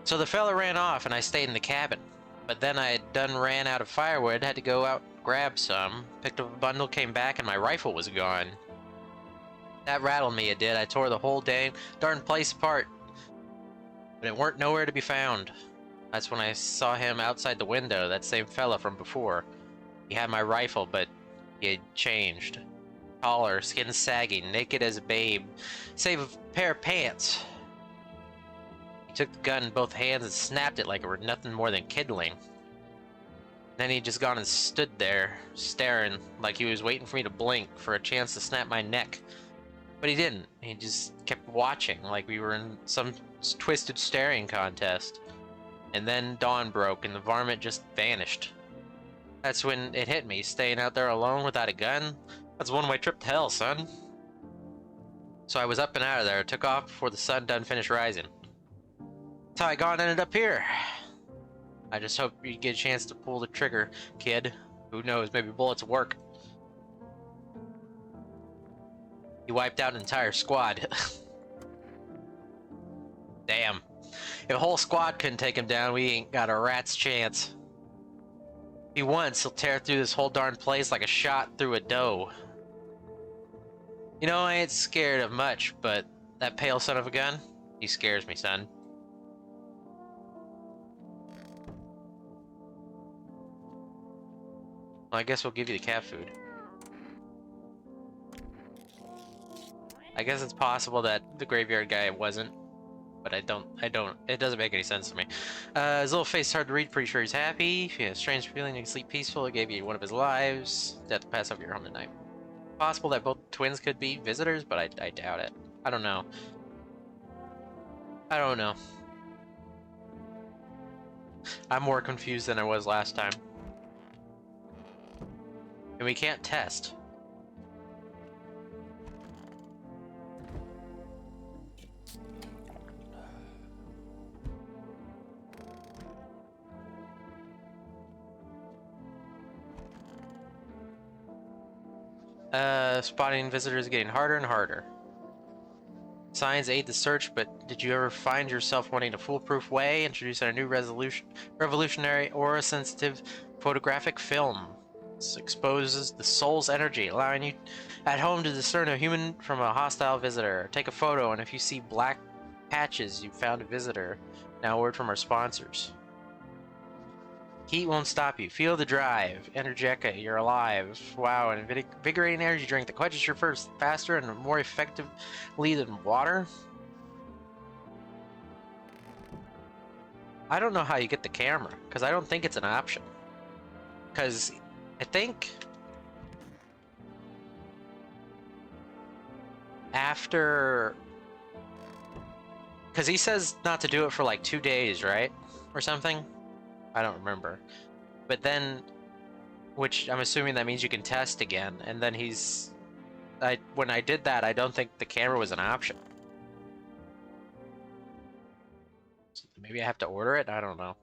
Speaker 2: So the fella ran off and I stayed in the cabin. But then I had ran out of firewood, had to go out, grab some, picked up a bundle, came back, and my rifle was gone. That rattled me, it did. I tore the whole darn place apart. But it weren't nowhere to be found. That's when I saw him outside the window, that same fella from before. He had my rifle, but he had changed. Taller, skin sagging, naked as a babe, save a pair of pants. He took the gun in both hands and snapped it like it were nothing more than kindling. Then he just gone and stood there, staring, like he was waiting for me to blink for a chance to snap my neck. But he didn't. He just kept watching, like we were in some twisted staring contest. And then dawn broke and the varmint just vanished. That's when it hit me, staying out there alone without a gun. That's a one-way trip to hell, son. So I was up and out of there, took off before the sun done finished rising. That's how I got and ended up here. I just hope you get a chance to pull the trigger, kid. Who knows, maybe bullets will work. He wiped out an entire squad. Damn. If a whole squad couldn't take him down, we ain't got a rat's chance. If he wants, he'll tear through this whole darn place like a shot through a doe. You know, I ain't scared of much, but that pale son of a gun, he scares me, son. Well, I guess we'll give you the cat food. I guess it's possible that the Graveyard Guy wasn't, but it doesn't make any sense to me. His little face is hard to read, pretty sure he's happy. He has a strange feeling he can sleep peaceful. He gave you one of his lives. Death to pass over your home tonight. Possible that both twins could be visitors, but I doubt it. I don't know. I don't know. I'm more confused than I was last time. And we can't test. Spotting visitors is getting harder and harder. Signs aid the search, but did you ever find yourself wanting a foolproof way? Introducing a new revolutionary aura-sensitive photographic film. This exposes the soul's energy, allowing you at home to discern a human from a hostile visitor. Take a photo, and if you see black patches, you found a visitor. Now, a word from our sponsors. Heat won't stop you. Feel the drive. Energetica, you're alive. Wow, an invigorating energy drink that quenches your thirst faster and more effectively than water. I don't know how you get the camera, because I don't think it's an option. Because I think after... Because he says not to do it for like 2 days, right? Or something? I don't remember. But then, which I'm assuming that means you can test again, and then when I did that, I don't think the camera was an option. So maybe I have to order it? I don't know.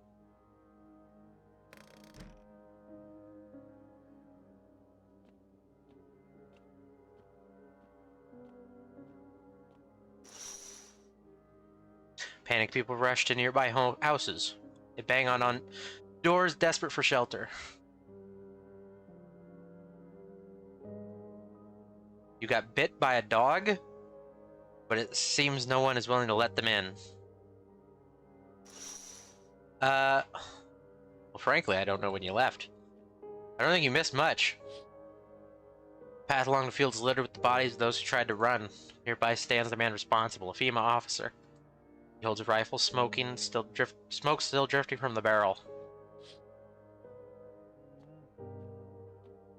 Speaker 2: Panicked people rush to nearby houses. They bang on doors, desperate for shelter. You got bit by a dog, but it seems no one is willing to let them in. Well, frankly, I don't know when you left. I don't think you missed much. Path along the field is littered with the bodies of those who tried to run. Nearby stands the man responsible, a female officer. He holds a rifle, smoke still drifting from the barrel.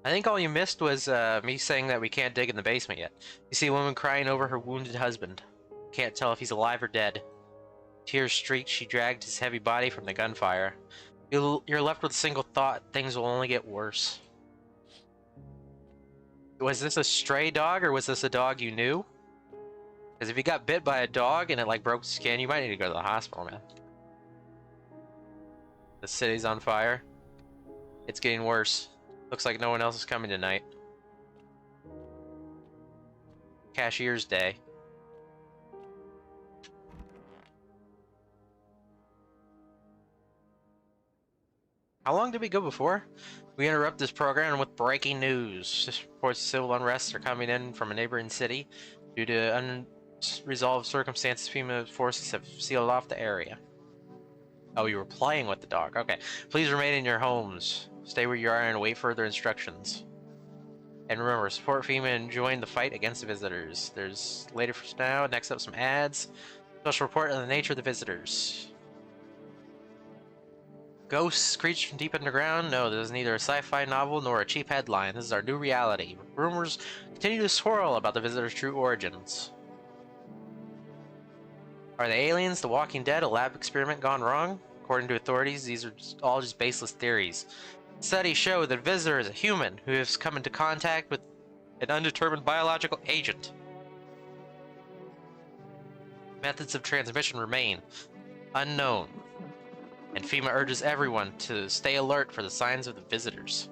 Speaker 2: I think all you missed was me saying that we can't dig in the basement yet. You see a woman crying over her wounded husband. Can't tell if he's alive or dead. Tears streaked, she dragged his heavy body from the gunfire. You're left with a single thought: things will only get worse. Was this a stray dog, or was this a dog you knew? Because if you got bit by a dog and it like broke the skin, you might need to go to the hospital, man. The city's on fire. It's getting worse. Looks like no one else is coming tonight. Cashier's day. How long did we go before? We interrupt this program with breaking news. Reports of civil unrest are coming in from a neighboring city. Due to unresolved circumstances, FEMA forces have sealed off the area. Oh, you were playing with the dog. Okay. Please remain in your homes. Stay where you are and await further instructions. And remember, support FEMA and join the fight against the visitors. There's later for now. Next up, some ads. Special report on the nature of the visitors. Ghosts screech from deep underground? No, this is neither a sci-fi novel nor a cheap headline. This is our new reality. Rumors continue to swirl about the visitors' true origins. Are the aliens, the Walking Dead, a lab experiment gone wrong? According to authorities, these are all just baseless theories. Studies show that a visitor is a human who has come into contact with an undetermined biological agent. Methods of transmission remain unknown, and FEMA urges everyone to stay alert for the signs of the visitors.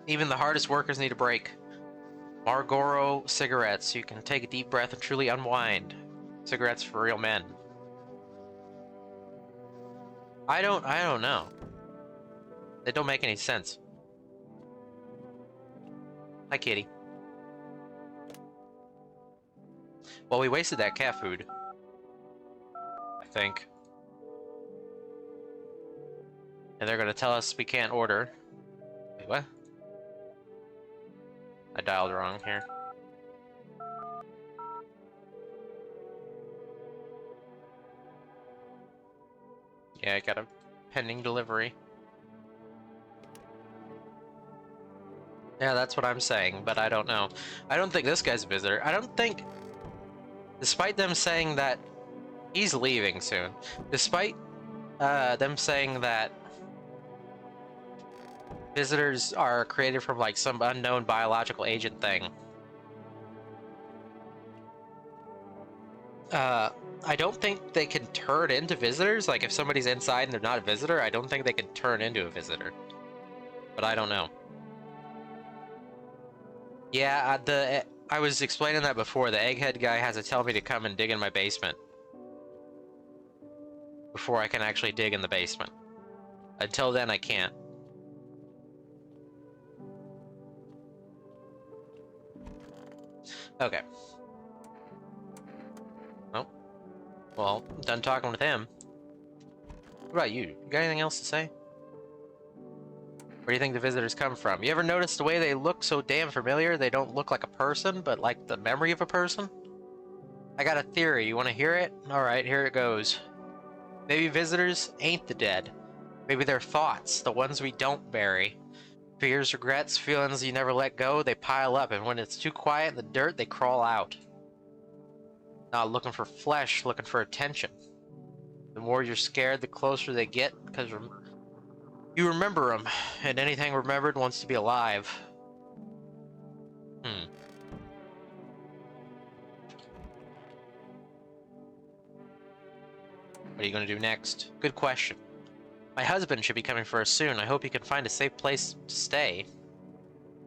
Speaker 2: Even the hardest workers need a break. Marlboro cigarettes, so you can take a deep breath and truly unwind. Cigarettes for real men. I don't know. They don't make any sense. Hi, kitty. Well, we wasted that cat food. I think. And they're gonna tell us we can't order. Wait, what? I dialed wrong here. Yeah, I got a pending delivery. Yeah, that's what I'm saying, but I don't know. I don't think this guy's a visitor. I don't think... Despite them saying that he's leaving soon, despite them saying that visitors are created from like some unknown biological agent thing, I don't think they can turn into visitors. Like if somebody's inside and they're not a visitor, I don't think they can turn into a visitor. but I don't know. Yeah, I was explaining that before. The egghead guy has to tell me to come and dig in my basement before I can actually dig in the basement. Until then, I can't. Okay. Oh. Well, done talking with him. What about you? You got anything else to say? Where do you think the visitors come from? You ever notice the way they look so damn familiar? They don't look like a person, but like the memory of a person? I got a theory. You want to hear it? Alright, here it goes. Maybe visitors ain't the dead. Maybe they're thoughts, the ones we don't bury. Fears, regrets, feelings you never let go, they pile up, and when it's too quiet in the dirt, they crawl out. Not looking for flesh, looking for attention. The more you're scared, the closer they get, because you remember them, and anything remembered wants to be alive. What are you going to do next? Good question. My husband should be coming for us soon. I hope he can find a safe place to stay.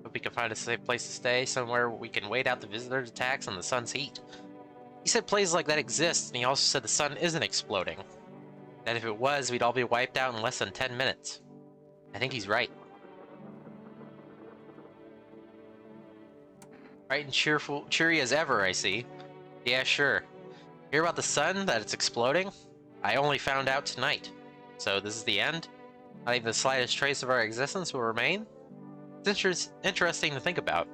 Speaker 2: Hope he can find a safe place to stay, somewhere we can wait out the visitors' attacks and the sun's heat. He said places like that exist, and he also said the sun isn't exploding. That if it was, we'd all be wiped out in less than 10 minutes. I think he's right. Bright and cheery as ever, I see. Yeah, sure. Hear about the sun, that it's exploding? I only found out tonight. So this is the end? Not even the slightest trace of our existence will remain? It's interesting to think about.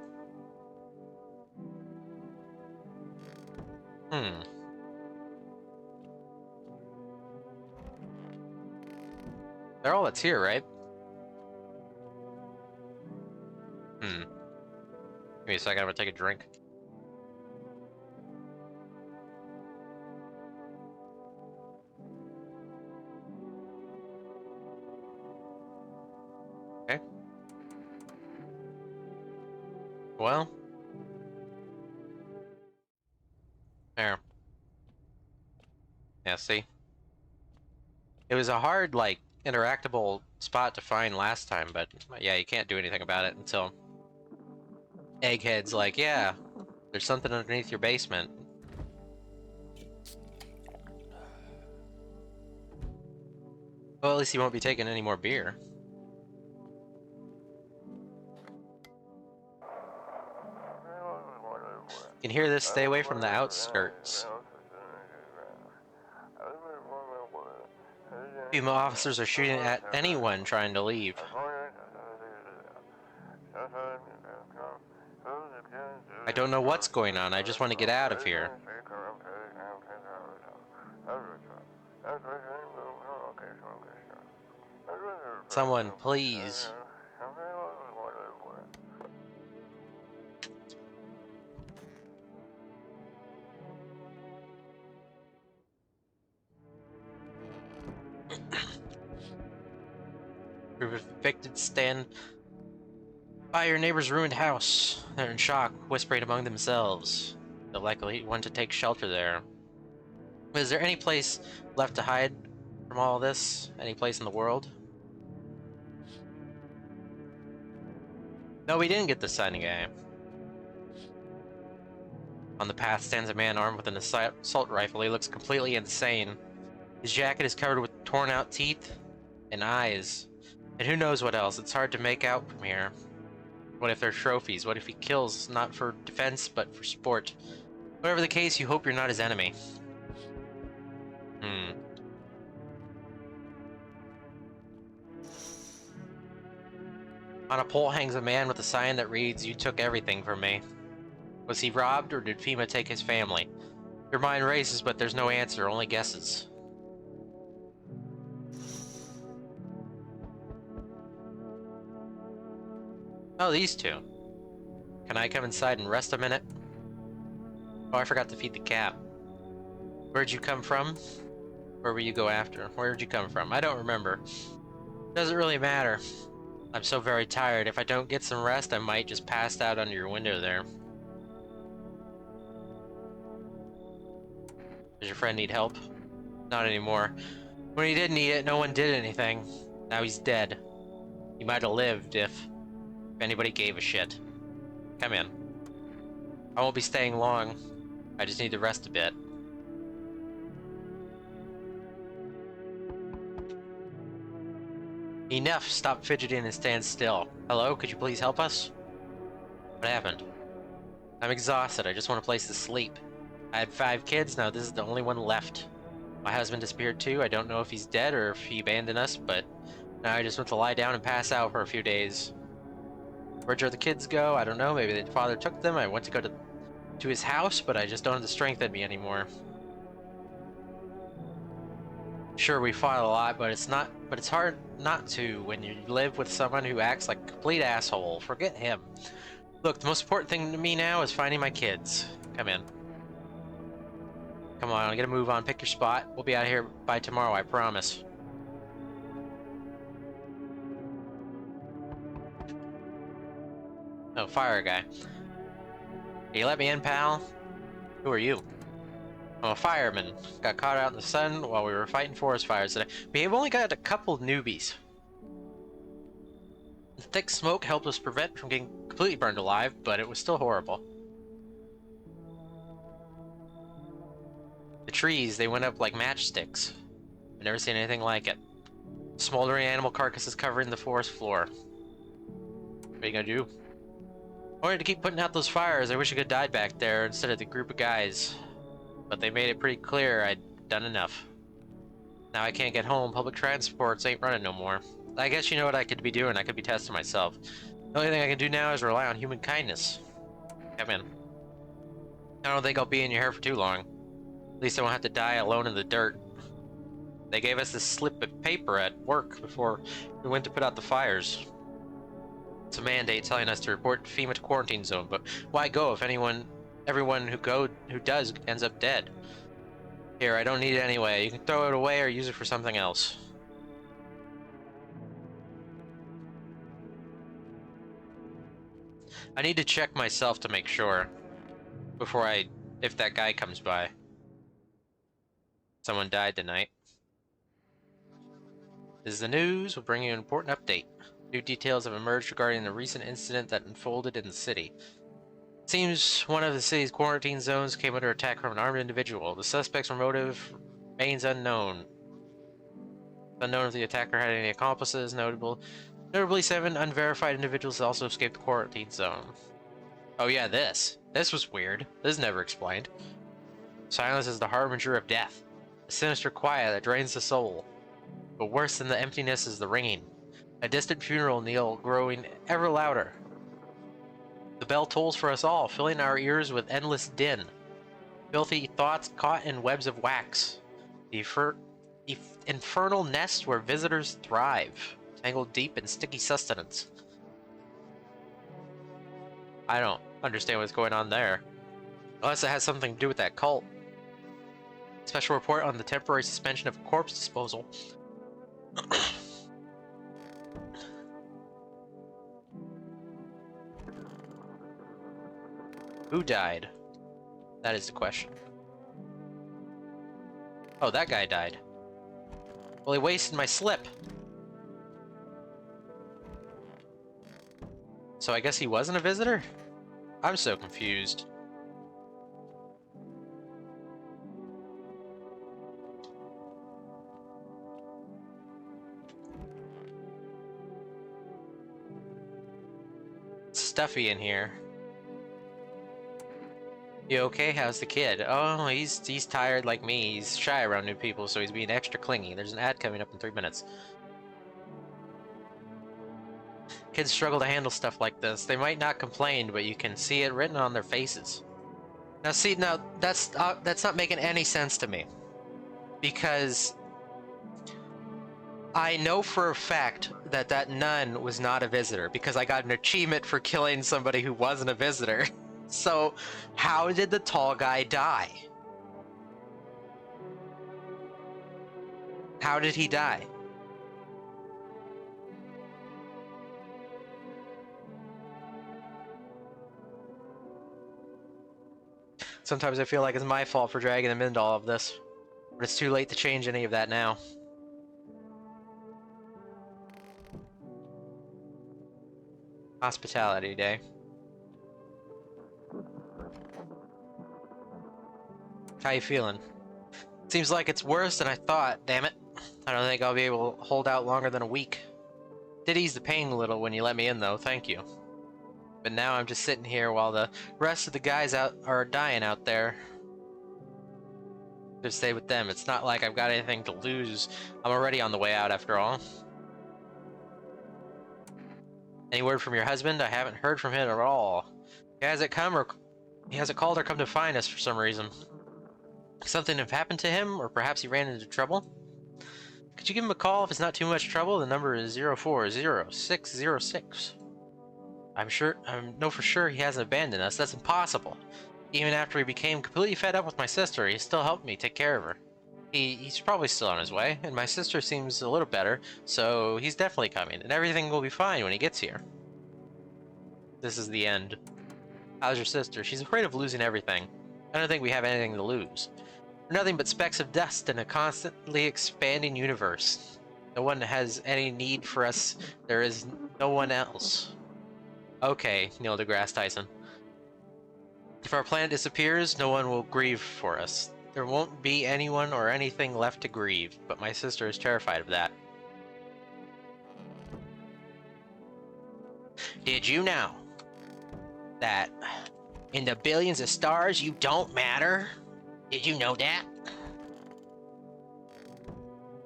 Speaker 2: They're all that's here, right? Give me a second, I'm gonna take a drink. Okay. Well. There. Yeah, see? It was a hard, like, interactable spot to find last time, but yeah, you can't do anything about it until Egghead's like, yeah, there's something underneath your basement. Well, at least you won't be taking any more beer. You can hear this, stay away from the outskirts. Female officers are shooting at anyone trying to leave. I don't know what's going on, I just want to get out of here. Someone, please. Group of evicted stand by your neighbor's ruined house. They're in shock, whispering among themselves. They'll likely want to take shelter there. Is there any place left to hide from all this? Any place in the world? No, we didn't get the sun guy. On the path stands a man armed with an assault rifle. He looks completely insane. His jacket is covered with torn out teeth and eyes. And who knows what else? It's hard to make out from here. What if they're trophies? What if he kills not for defense, but for sport? Whatever the case, you hope you're not his enemy. On a pole hangs a man with a sign that reads, "You took everything from me." Was he robbed, or did FEMA take his family? Your mind races, but there's no answer, only guesses. Oh, these two. Can I come inside and rest a minute? Oh, I forgot to feed the cat. Where'd you come from? Where will you go after? Where'd you come from? I don't remember. Doesn't really matter. I'm so very tired. If I don't get some rest, I might just pass out under your window there. Does your friend need help? Not anymore. When he did need it, no one did anything. Now he's dead. He might have lived if anybody gave a shit. Come in. I won't be staying long. I just need to rest a bit. Enough! Stop fidgeting and stand still. Hello, could you please help us? What happened? I'm exhausted. I just want a place to sleep. I had 5 kids, now this is the only one left. My husband disappeared too. I don't know if he's dead or if he abandoned us, but now I just want to lie down and pass out for a few days. Where'd the kids go? I don't know. Maybe the father took them. I went to go to his house, but I just don't have the strength in me anymore. Sure, we fought a lot, but it's hard not to when you live with someone who acts like a complete asshole. Forget him. Look, the most important thing to me now is finding my kids. Come in. Come on, get a move on. Pick your spot. We'll be out of here by tomorrow, I promise. Oh, fire guy. Can you let me in, pal? Who are you? I'm a fireman. Got caught out in the sun while we were fighting forest fires today. We've only got a couple newbies. The thick smoke helped us prevent from getting completely burned alive, but it was still horrible. The trees, they went up like matchsticks. I've never seen anything like it. Smoldering animal carcasses covering the forest floor. What are you gonna do? I wanted to keep putting out those fires. I wish I could have died back there instead of the group of guys. But they made it pretty clear I'd done enough. Now I can't get home. Public transports ain't running no more. I guess you know what I could be doing. I could be testing myself. The only thing I can do now is rely on human kindness. Come in. I don't think I'll be in your hair for too long. At least I won't have to die alone in the dirt. They gave us this slip of paper at work before we went to put out the fires. It's a mandate telling us to report FEMA to quarantine zone, but why go if everyone who does ends up dead? Here, I don't need it anyway. You can throw it away or use it for something else. I need to check myself to make sure before if that guy comes by. Someone died tonight. This is the news. We'll bring you an important update. New details have emerged regarding the recent incident that unfolded in the city. It seems one of the city's quarantine zones came under attack from an armed individual. The suspect's motive remains unknown. Unknown if the attacker had any accomplices. Notably, 7 unverified individuals also escaped the quarantine zone. Oh yeah, this was weird. This is never explained. Silence is the harbinger of death. A sinister quiet that drains the soul. But worse than the emptiness is the ringing. A distant funeral knell growing ever louder. The bell tolls for us all, filling our ears with endless din. Filthy thoughts caught in webs of wax. The infernal nest where visitors thrive, tangled deep in sticky sustenance. I don't understand what's going on there. Unless it has something to do with that cult. Special report on the temporary suspension of corpse disposal. Who died? That is the question. Oh, that guy died. Well, he wasted my slip. So I guess he wasn't a visitor? I'm so confused. It's stuffy in here. You okay? How's the kid? Oh, he's tired like me. He's shy around new people, so he's being extra clingy. There's an ad coming up in 3 minutes. Kids struggle to handle stuff like this. They might not complain, but you can see it written on their faces. Now that's not making any sense to me. Because I know for a fact that nun was not a visitor, because I got an achievement for killing somebody who wasn't a visitor. So, how did the tall guy die? How did he die? Sometimes I feel like it's my fault for dragging them into all of this, but it's too late to change any of that now. Hospitality Day. How you feeling? Seems like it's worse than I thought, damn it. I don't think I'll be able to hold out longer than a week. Did ease the pain a little when you let me in, though, thank you. But now I'm just sitting here while the rest of the guys out are dying out there. Just stay with them. It's not like I've got anything to lose. I'm already on the way out, after all. Any word from your husband? I haven't heard from him at all. He hasn't called or come to find us for some reason. Something have happened to him, or perhaps he ran into trouble? Could you give him a call if it's not too much trouble? The number is 040606. I know for sure he hasn't abandoned us. That's impossible. Even after he became completely fed up with my sister, he still helped me take care of her. He's probably still on his way, and my sister seems a little better, so he's definitely coming, and everything will be fine when he gets here. This is the end. How's your sister? She's afraid of losing everything. I don't think we have anything to lose. We're nothing but specks of dust in a constantly expanding universe. No one has any need for us. There is no one else. Okay, Neil deGrasse Tyson. If our planet disappears, no one will grieve for us. There won't be anyone or anything left to grieve, but my sister is terrified of that. Did you know that in the billions of stars you don't matter? Did you know that?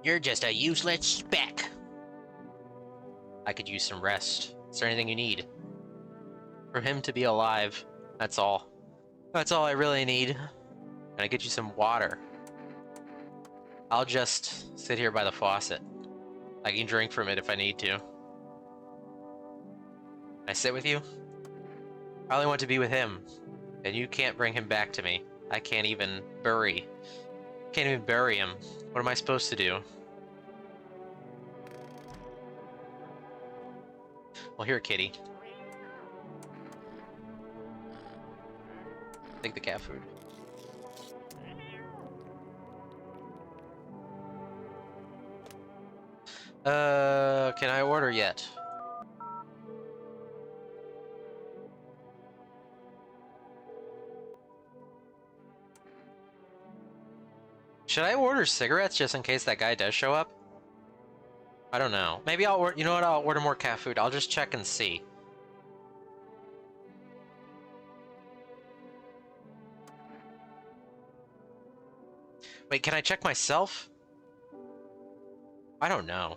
Speaker 2: You're just a useless speck. I could use some rest. Is there anything you need? For him to be alive, that's all. That's all I really need. Can I get you some water? I'll just sit here by the faucet. I can drink from it if I need to. Can I sit with you? I only want to be with him, and you can't bring him back to me. I can't even bury him. What am I supposed to do? Well, here, kitty. Take the cat food. Can I order yet? Should I order cigarettes just in case that guy does show up? I don't know. Maybe I'll order, you know what, I'll order more cat food. I'll just check and see. Wait, can I check myself? I don't know.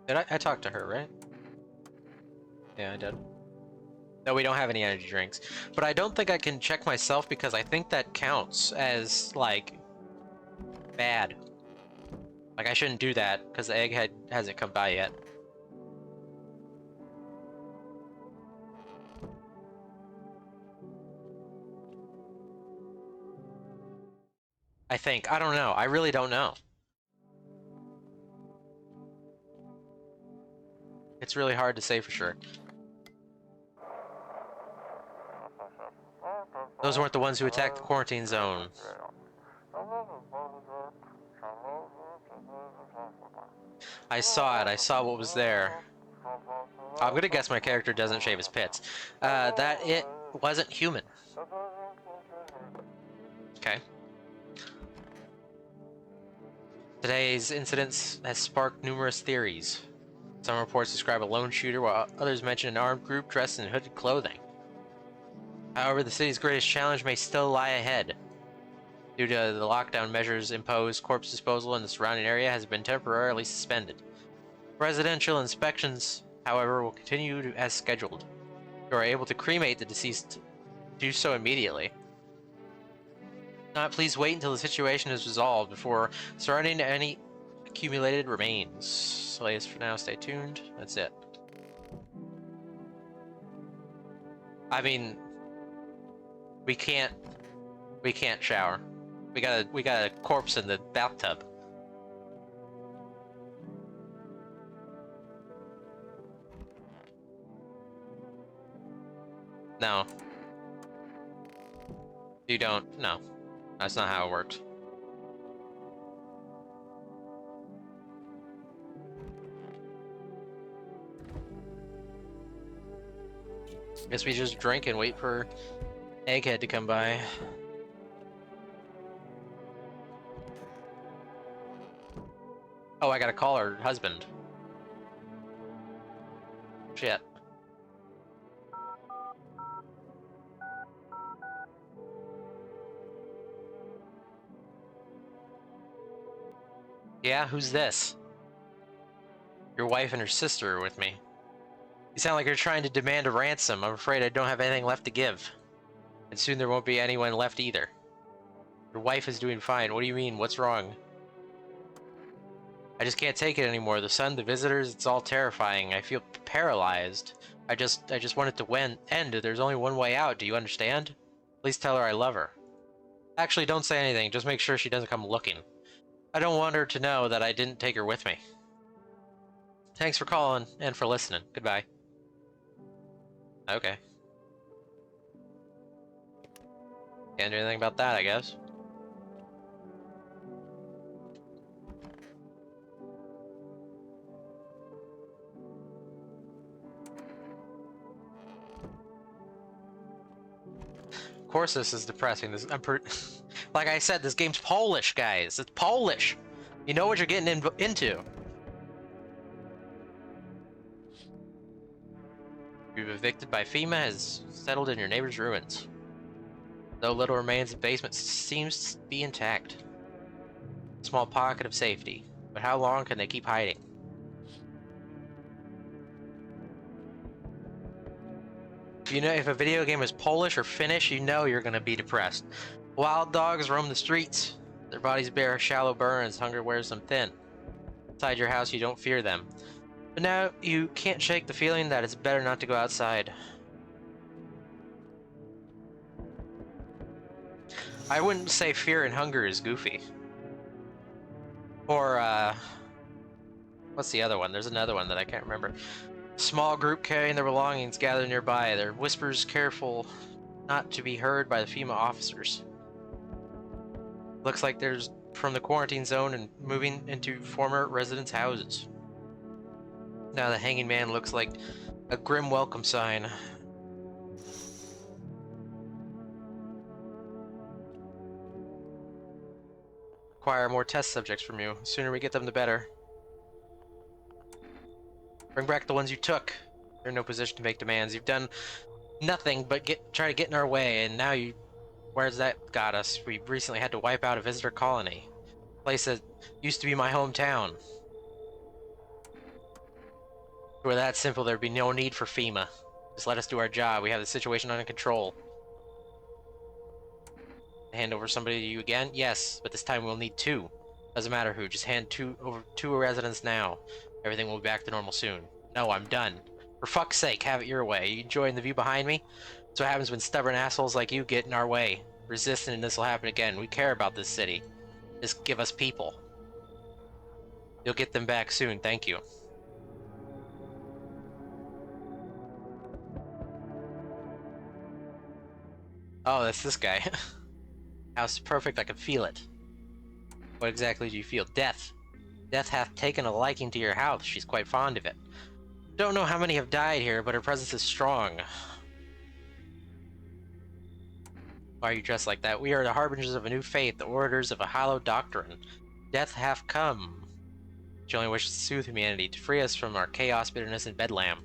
Speaker 2: Did I talked to her, right? Yeah, I did. No, we don't have any energy drinks. But I don't think I can check myself because I think that counts as, like, bad. Like, I shouldn't do that because the egghead hasn't come by yet. I think. I don't know. I really don't know. It's really hard to say for sure. Those weren't the ones who attacked the quarantine zone. I saw it. I saw what was there. I'm gonna guess my character doesn't shave his pits. That it wasn't human. Okay. Today's incidents has sparked numerous theories. Some reports describe a lone shooter, while others mention an armed group dressed in hooded clothing. However, the city's greatest challenge may still lie ahead. Due to the lockdown measures imposed, corpse disposal in the surrounding area has been temporarily suspended. Residential inspections, however, will continue as scheduled. If you are able to cremate the deceased, do so immediately. Please wait until the situation is resolved before surrendering any accumulated remains. So latest for now, stay tuned. That's it. I mean, we can't shower. We got a corpse in the bathtub. No. You don't. No. That's not how it worked. Guess we just drink and wait for Egghead to come by. Oh, I gotta call her husband. Shit. Yeah, who's this? Your wife and her sister are with me. You sound like you're trying to demand a ransom. I'm afraid I don't have anything left to give. And soon there won't be anyone left either. Your wife is doing fine. What do you mean? What's wrong? I just can't take it anymore. The sun, the visitors, it's all terrifying. I feel paralyzed. I just want it to end. There's only one way out. Do you understand? Please tell her I love her. Actually, don't say anything. Just make sure she doesn't come looking. I don't want her to know that I didn't take her with me. Thanks for calling and for listening. Goodbye. Okay. Can't do anything about that, I guess. Of course this is depressing. Like I said, this game's Polish, guys. It's Polish. You know what you're getting into. You've evicted by FEMA has settled in your neighbor's ruins. Though little remains, the basement seems to be intact. A small pocket of safety. But how long can they keep hiding? If a video game is Polish or Finnish, you know you're gonna be depressed. Wild dogs roam the streets. Their bodies bear shallow burns, hunger wears them thin. Inside your house, you don't fear them. But now, you can't shake the feeling that it's better not to go outside. I wouldn't say fear and hunger is goofy. Or, what's the other one? There's another one that I can't remember. Small group carrying their belongings gather nearby, their whispers careful not to be heard by the FEMA officers. Looks like there's from the quarantine zone and moving into former residents' houses. Now the hanging man looks like a grim welcome sign. Require more test subjects from you. The sooner we get them, the better. Bring back the ones you took. You're in no position to make demands. You've done nothing but try to get in our way, and now where's that got us? We recently had to wipe out a visitor colony. A place that used to be my hometown. If it were that simple, there'd be no need for FEMA. Just let us do our job. We have the situation under control. Hand over somebody to you again? Yes, but this time we'll need two. Doesn't matter who, just hand over two residents now. Everything will be back to normal soon. No, I'm done. For fuck's sake, have it your way. You enjoying the view behind me? That's what happens when stubborn assholes like you get in our way. Resist and this will happen again. We care about this city. Just give us people. You'll get them back soon, thank you. Oh, that's this guy. House is perfect, I can feel it. What exactly do you feel? Death. Death hath taken a liking to your house. She's quite fond of it. Don't know how many have died here, but her presence is strong. Why are you dressed like that? We are the harbingers of a new faith, the orators of a hallowed doctrine. Death hath come. She only wishes to soothe humanity, to free us from our chaos, bitterness, and bedlam.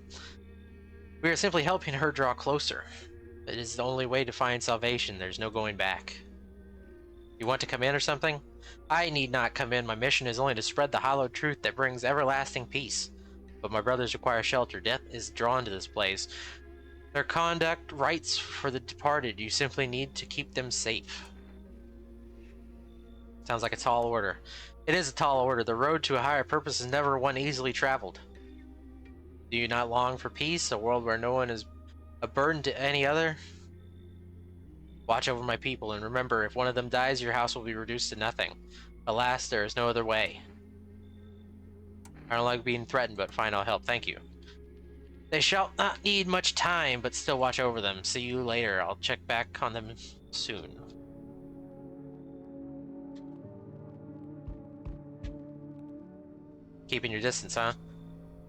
Speaker 2: We are simply helping her draw closer. It is the only way to find salvation. There's no going back. You want to come in or something? I need not come in. My mission is only to spread the hallowed truth that brings everlasting peace. But my brothers require shelter. Death is drawn to this place. Their conduct rights for the departed. You simply need to keep them safe. Sounds like a tall order. It is a tall order. The road to a higher purpose is never one easily traveled. Do you not long for peace? A world where no one is a burden to any other? Watch over my people, and remember, if one of them dies, your house will be reduced to nothing. Alas, there is no other way. I don't like being threatened, but fine, I'll help. Thank you. They shall not need much time, but still watch over them. See you later. I'll check back on them soon. Keeping your distance, huh?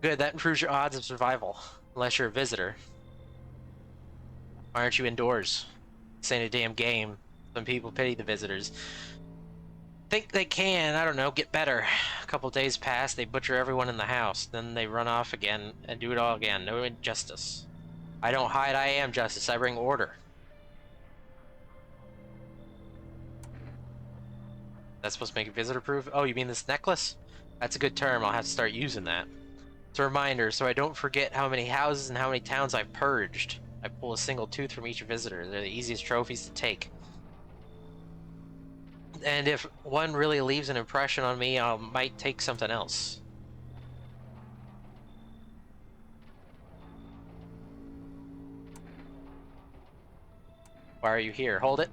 Speaker 2: Good, that improves your odds of survival. Unless you're a visitor. Why aren't you indoors? This ain't a damn game. Some people pity the visitors. Think they can, I don't know, get better. A couple days pass, they butcher everyone in the house, then they run off again and do it all again. No injustice. I don't hide, I am justice. I bring order. That's supposed to make it visitor proof? Oh, you mean this necklace? That's a good term. I'll have to start using that. It's a reminder so I don't forget how many houses and how many towns I've purged. I pull a single tooth from each visitor. They're the easiest trophies to take. And if one really leaves an impression on me, I might take something else. Why are you here? Hold it.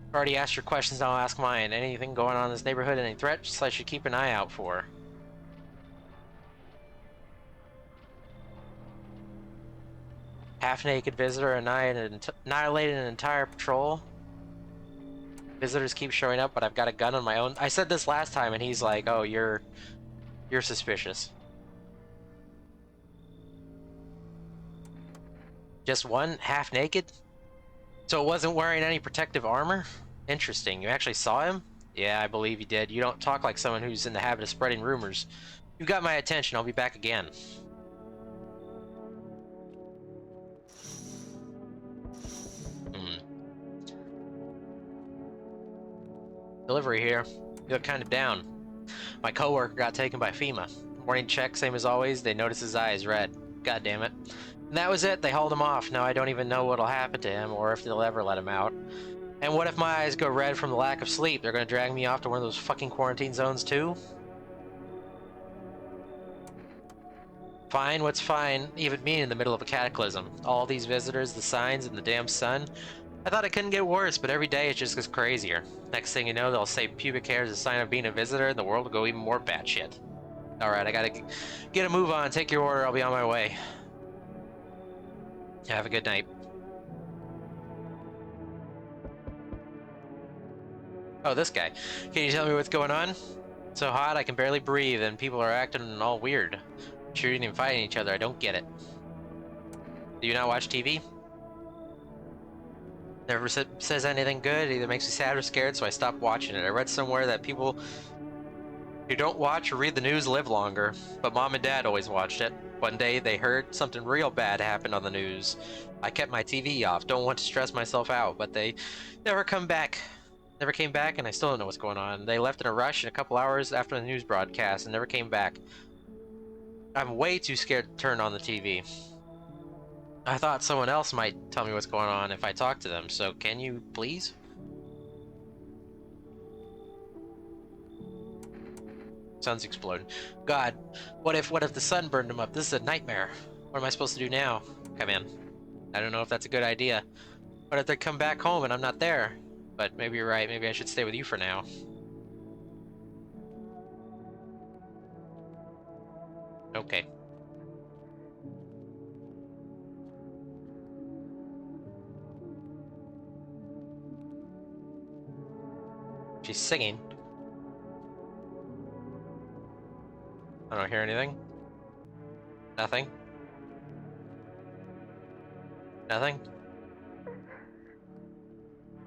Speaker 2: I've already asked your questions, now I'll ask mine. Anything going on in this neighborhood, any threats I should keep an eye out for? Half-naked visitor annihilated an entire patrol. Visitors keep showing up, but I've got a gun on my own. I said this last time, and he's like, "Oh, you're suspicious." Just one half-naked? So it wasn't wearing any protective armor? Interesting. You actually saw him? Yeah, I believe you did. You don't talk like someone who's in the habit of spreading rumors. You got my attention. I'll be back again. Delivery here. You look kind of down. My coworker got taken by FEMA. Morning check, same as always. They noticed his eyes red. God damn it. And that was it. They hauled him off. Now I don't even know what'll happen to him or if they'll ever let him out. And what if my eyes go red from the lack of sleep? They're gonna drag me off to one of those fucking quarantine zones too? Fine, what's fine? Even me in the middle of a cataclysm. All these visitors, the signs, and the damn sun. I thought it couldn't get worse, but every day it just gets crazier. Next thing you know, they'll say pubic hair is a sign of being a visitor, and the world will go even more batshit. Alright, I gotta get a move on. Take your order, I'll be on my way. Have a good night. Oh, this guy. Can you tell me what's going on? It's so hot I can barely breathe, and people are acting all weird. Shooting and fighting each other, I don't get it. Do you not watch TV? Never says anything good, it either makes me sad or scared, so I stopped watching it. I read somewhere that people who don't watch or read the news live longer, but Mom and Dad always watched it. One day they heard something real bad happened on the news. I kept my TV off, don't want to stress myself out, but they never came back, and I still don't know what's going on. They left in a rush in a couple hours after the news broadcast and never came back. I'm way too scared to turn on the TV. I thought someone else might tell me what's going on if I talk to them, so can you please? Sun's exploding. God, what if the sun burned them up? This is a nightmare. What am I supposed to do now? Come in. I don't know if that's a good idea. What if they come back home and I'm not there? But maybe you're right, maybe I should stay with you for now. Okay. She's singing. I don't hear anything. Nothing. Nothing.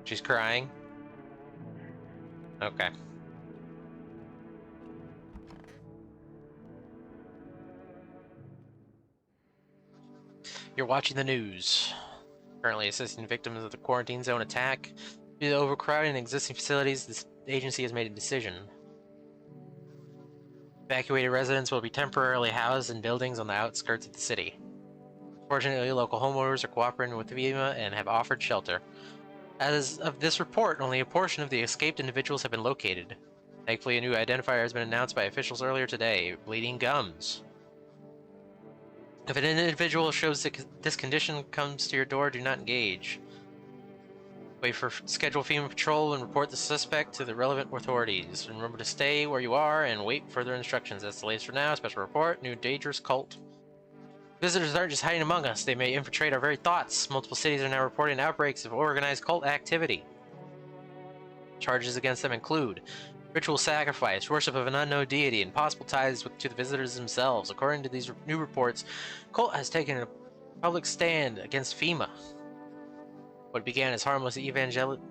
Speaker 2: She's crying. Okay. You're watching the news. Currently assisting victims of the quarantine zone attack. Due to overcrowding in existing facilities, this agency has made a decision. Evacuated residents will be temporarily housed in buildings on the outskirts of the city. Fortunately, local homeowners are cooperating with FEMA and have offered shelter. As of this report, only a portion of the escaped individuals have been located. Thankfully, a new identifier has been announced by officials earlier today: bleeding gums. If an individual shows this condition comes to your door, do not engage. Wait for scheduled FEMA patrol and report the suspect to the relevant authorities. And remember to stay where you are and wait further instructions. That's the latest for now. Special report, new dangerous cult. Visitors aren't just hiding among us. They may infiltrate our very thoughts. Multiple cities are now reporting outbreaks of organized cult activity. Charges against them include ritual sacrifice, worship of an unknown deity, and possible ties to the visitors themselves. According to these new reports, cult has taken a public stand against FEMA. What began as harmless evangelizing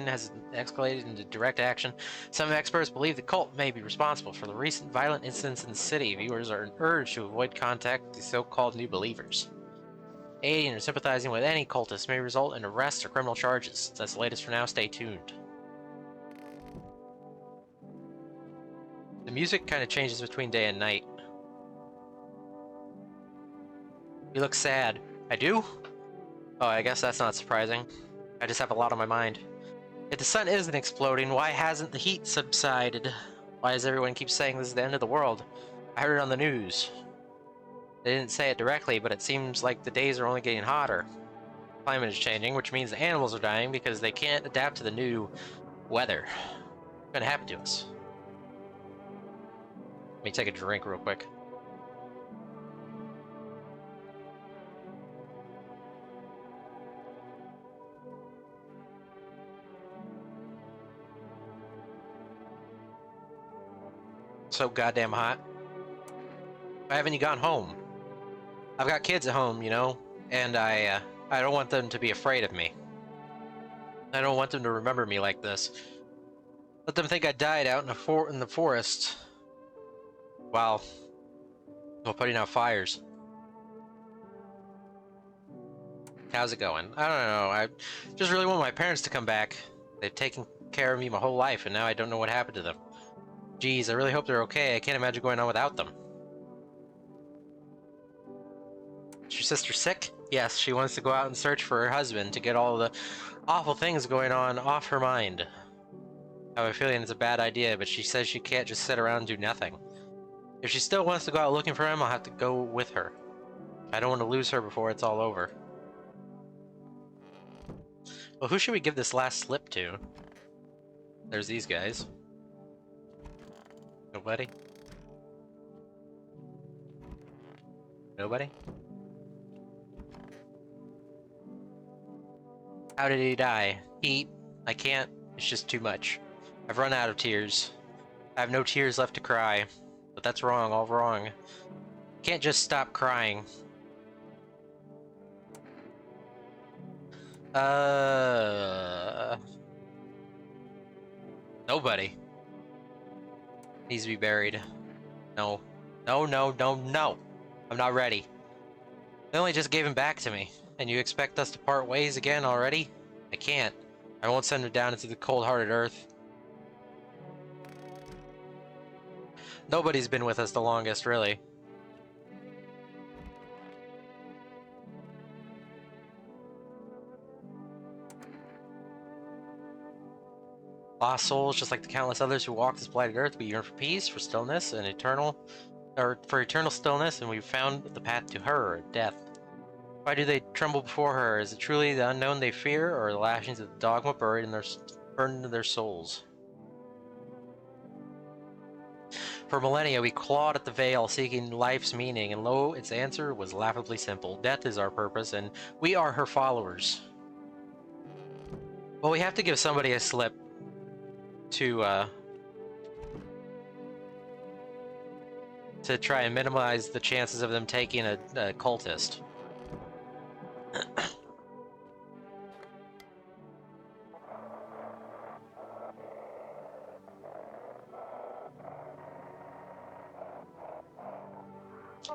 Speaker 2: has escalated into direct action. Some experts believe the cult may be responsible for the recent violent incidents in the city. Viewers are urged to avoid contact with the so-called new believers. Aiding or sympathizing with any cultist may result in arrests or criminal charges. That's the latest for now. Stay tuned. The music kind of changes between day and night. You look sad. I do? Oh, I guess that's not surprising. I just have a lot on my mind. If the sun isn't exploding, why hasn't the heat subsided? Why does everyone keep saying this is the end of the world? I heard it on the news. They didn't say it directly, but it seems like the days are only getting hotter. Climate is changing, which means the animals are dying because they can't adapt to the new weather. What's gonna happen to us? Let me take a drink real quick. So goddamn hot. Why haven't you gone home? I've got kids at home, you know, and I don't want them to be afraid of me. I don't want them to remember me like this. Let them think I died out in the forest while putting out fires. How's it going? I don't know. I just really want my parents to come back. They've taken care of me my whole life, and now I don't know what happened to them. Geez, I really hope they're okay. I can't imagine going on without them. Is your sister sick? Yes, she wants to go out and search for her husband to get all the awful things going on off her mind. I have a feeling it's a bad idea, but she says she can't just sit around and do nothing. If she still wants to go out looking for him, I'll have to go with her. I don't want to lose her before it's all over. Well, who should we give this last slip to? There's these guys. Nobody? Nobody? How did he die? Heat? I can't. It's just too much. I've run out of tears. I have no tears left to cry. But that's wrong, all wrong. Can't just stop crying. Nobody needs to be buried. No. No, no, no, no. I'm not ready. They only just gave him back to me. And you expect us to part ways again already? I can't. I won't send him down into the cold-hearted earth. Nobody's been with us the longest, really. Lost souls, just like the countless others who walk this blighted earth, we yearn for peace, for stillness, and for eternal stillness, and we've found the path to her, death. Why do they tremble before her? Is it truly the unknown they fear, or the lashings of the dogma burned into their souls? For millennia, we clawed at the veil, seeking life's meaning, and lo, its answer was laughably simple. Death is our purpose, and we are her followers. Well, we have to give somebody a slip to try and minimize the chances of them taking a cultist.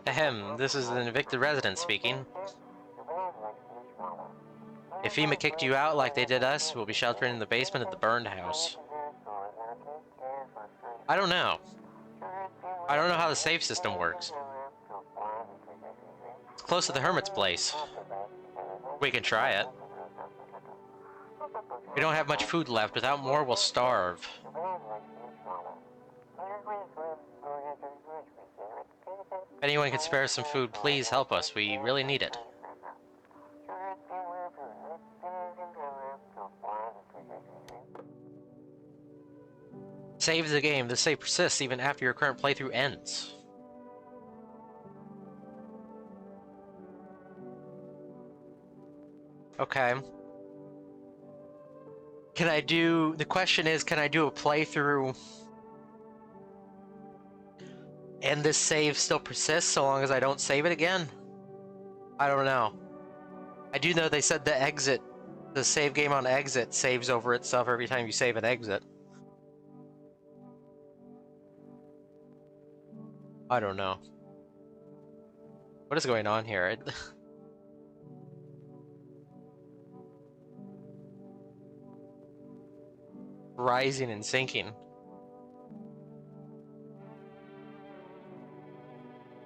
Speaker 2: Ahem, this is an evicted resident speaking. If FEMA kicked you out like they did us, we'll be sheltering in the basement of the burned house. I don't know. I don't know how the safe system works. It's close to the hermit's place. We can try it. We don't have much food left. Without more, we'll starve. If anyone can spare some food, please help us. We really need it. Save the game. The save persists even after your current playthrough ends. Okay. The question is, can I do a playthrough and this save still persists so long as I don't save it again? I don't know. I do know they said the save game on exit saves over itself every time you save an exit. I don't know. What is going on here? Rising and sinking.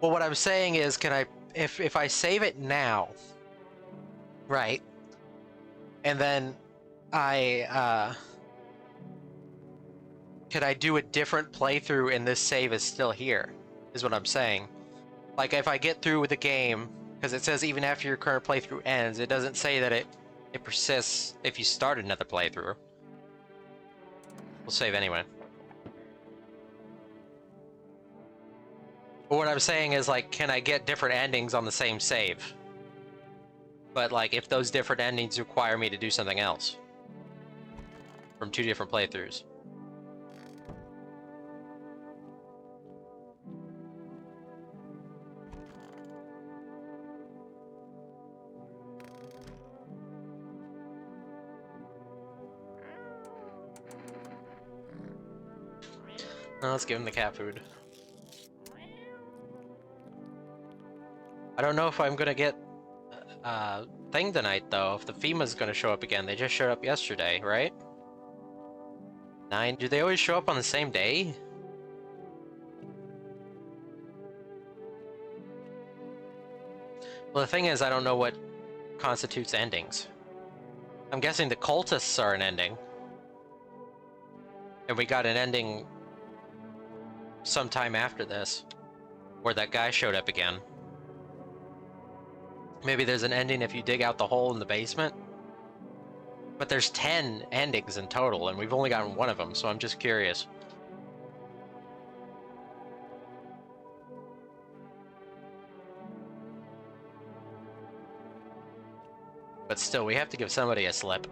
Speaker 2: Well, what I'm saying is, can I, if I save it now, right, and then I, could I do a different playthrough and this save is still here, is what I'm saying. Like, if I get through with the game, because it says even after your current playthrough ends, it doesn't say that it persists if you start another playthrough. We'll save anyway. But what I'm saying is, like, can I get different endings on the same save? But, like, if those different endings require me to do something else from 2 different playthroughs. Now let's give him the cat food. I don't know if I'm gonna get thing tonight though, if the FEMA's gonna show up again. They just showed up yesterday, right? 9. Do they always show up on the same day? Well, the thing is, I don't know what constitutes endings. I'm guessing the cultists are an ending. And we got an ending sometime after this, where that guy showed up again. Maybe there's an ending if you dig out the hole in the basement. But there's 10 endings in total, and we've only gotten one of them, so I'm just curious. But still, we have to give somebody a slip.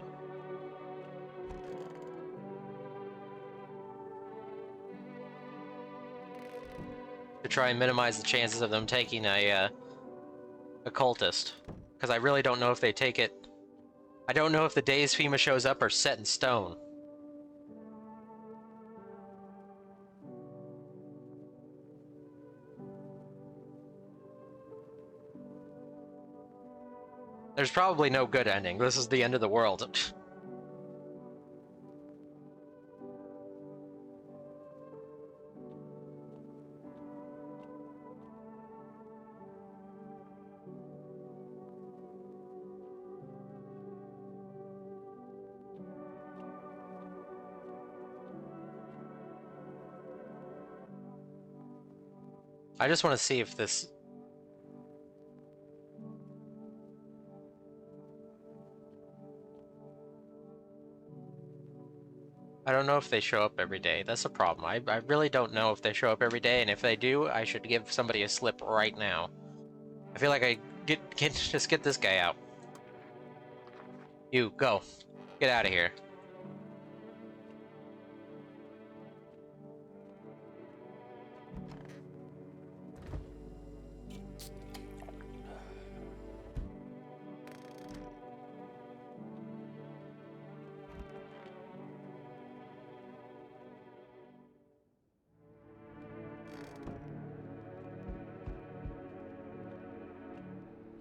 Speaker 2: To try and minimize the chances of them taking a cultist. Because I really don't know if they take it. I don't know if the days FEMA shows up are set in stone. There's probably no good ending. This is the end of the world. I just want to see if this... I don't know if they show up every day. That's a problem. I really don't know if they show up every day, and if they do, I should give somebody a slip right now. I feel like I just get this guy out. You, go. Get out of here.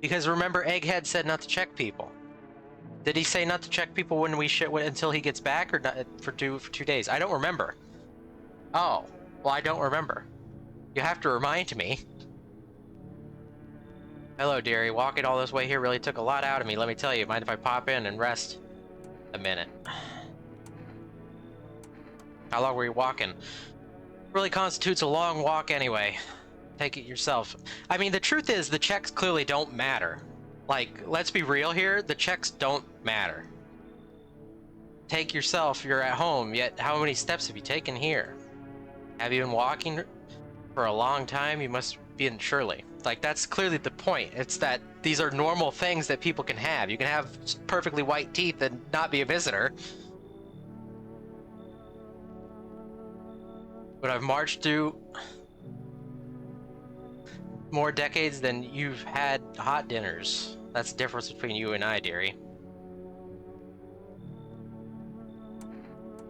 Speaker 2: Because remember, Egghead said not to check people. Did he say not to check people when we until he gets back, or not, for 2 days? I don't remember. Oh, well, I don't remember. You have to remind me. Hello, dearie. Walking all this way here really took a lot out of me. Let me tell you. Mind if I pop in and rest a minute? How long were you walking? Really constitutes a long walk anyway. Take it yourself. I mean, the truth is, the checks clearly don't matter. Like, let's be real here, the checks don't matter. Take yourself, you're at home, yet how many steps have you taken here? Have you been walking for a long time? You must be in Shirley. Like, that's clearly the point. It's that these are normal things that people can have. You can have perfectly white teeth and not be a visitor. But I've marched through more decades than you've had hot dinners. That's the difference between you and I, dearie.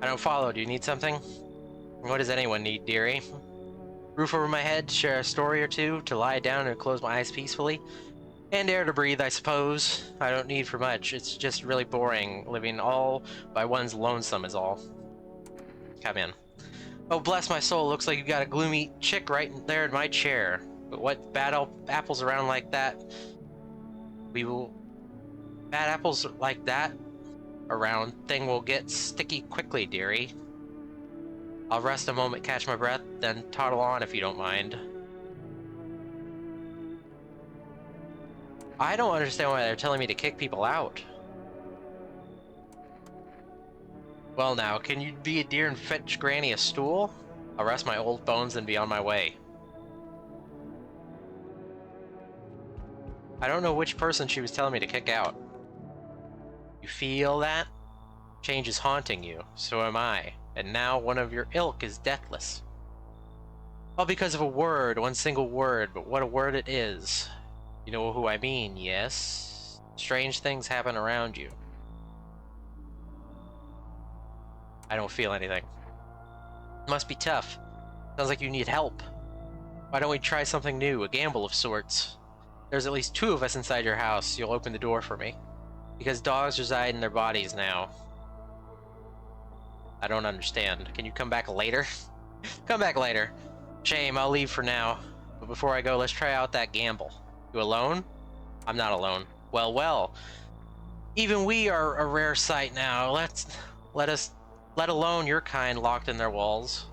Speaker 2: I don't follow. Do you need something? What does anyone need, dearie? Roof over my head, share a story or two, to lie down and close my eyes peacefully, and air to breathe, I suppose. I don't need for much. It's just really boring. Living all by one's lonesome is all. Come in. Oh, bless my soul. Looks like you got a gloomy chick right there in my chair. But what bad apples around like that? We will... Bad apples like that around thing will get sticky quickly, dearie. I'll rest a moment, catch my breath, then toddle on if you don't mind. I don't understand why they're telling me to kick people out. Well now, can you be a dear and fetch Granny a stool? I'll rest my old bones and be on my way. I don't know which person she was telling me to kick out. You feel that? Change is haunting you, so am I. And now one of your ilk is deathless. All because of a word, one single word, but what a word it is. You know who I mean, yes? Strange things happen around you. I don't feel anything. Must be tough. Sounds like you need help. Why don't we try something new, a gamble of sorts? There's at least 2 of us inside your house. You'll open the door for me. Because dogs reside in their bodies now. I don't understand. Can you come back later? Come back later. Shame, I'll leave for now. But before I go, let's try out that gamble. You alone? I'm not alone. Well, well. Even we are a rare sight now. Let alone your kind locked in their walls.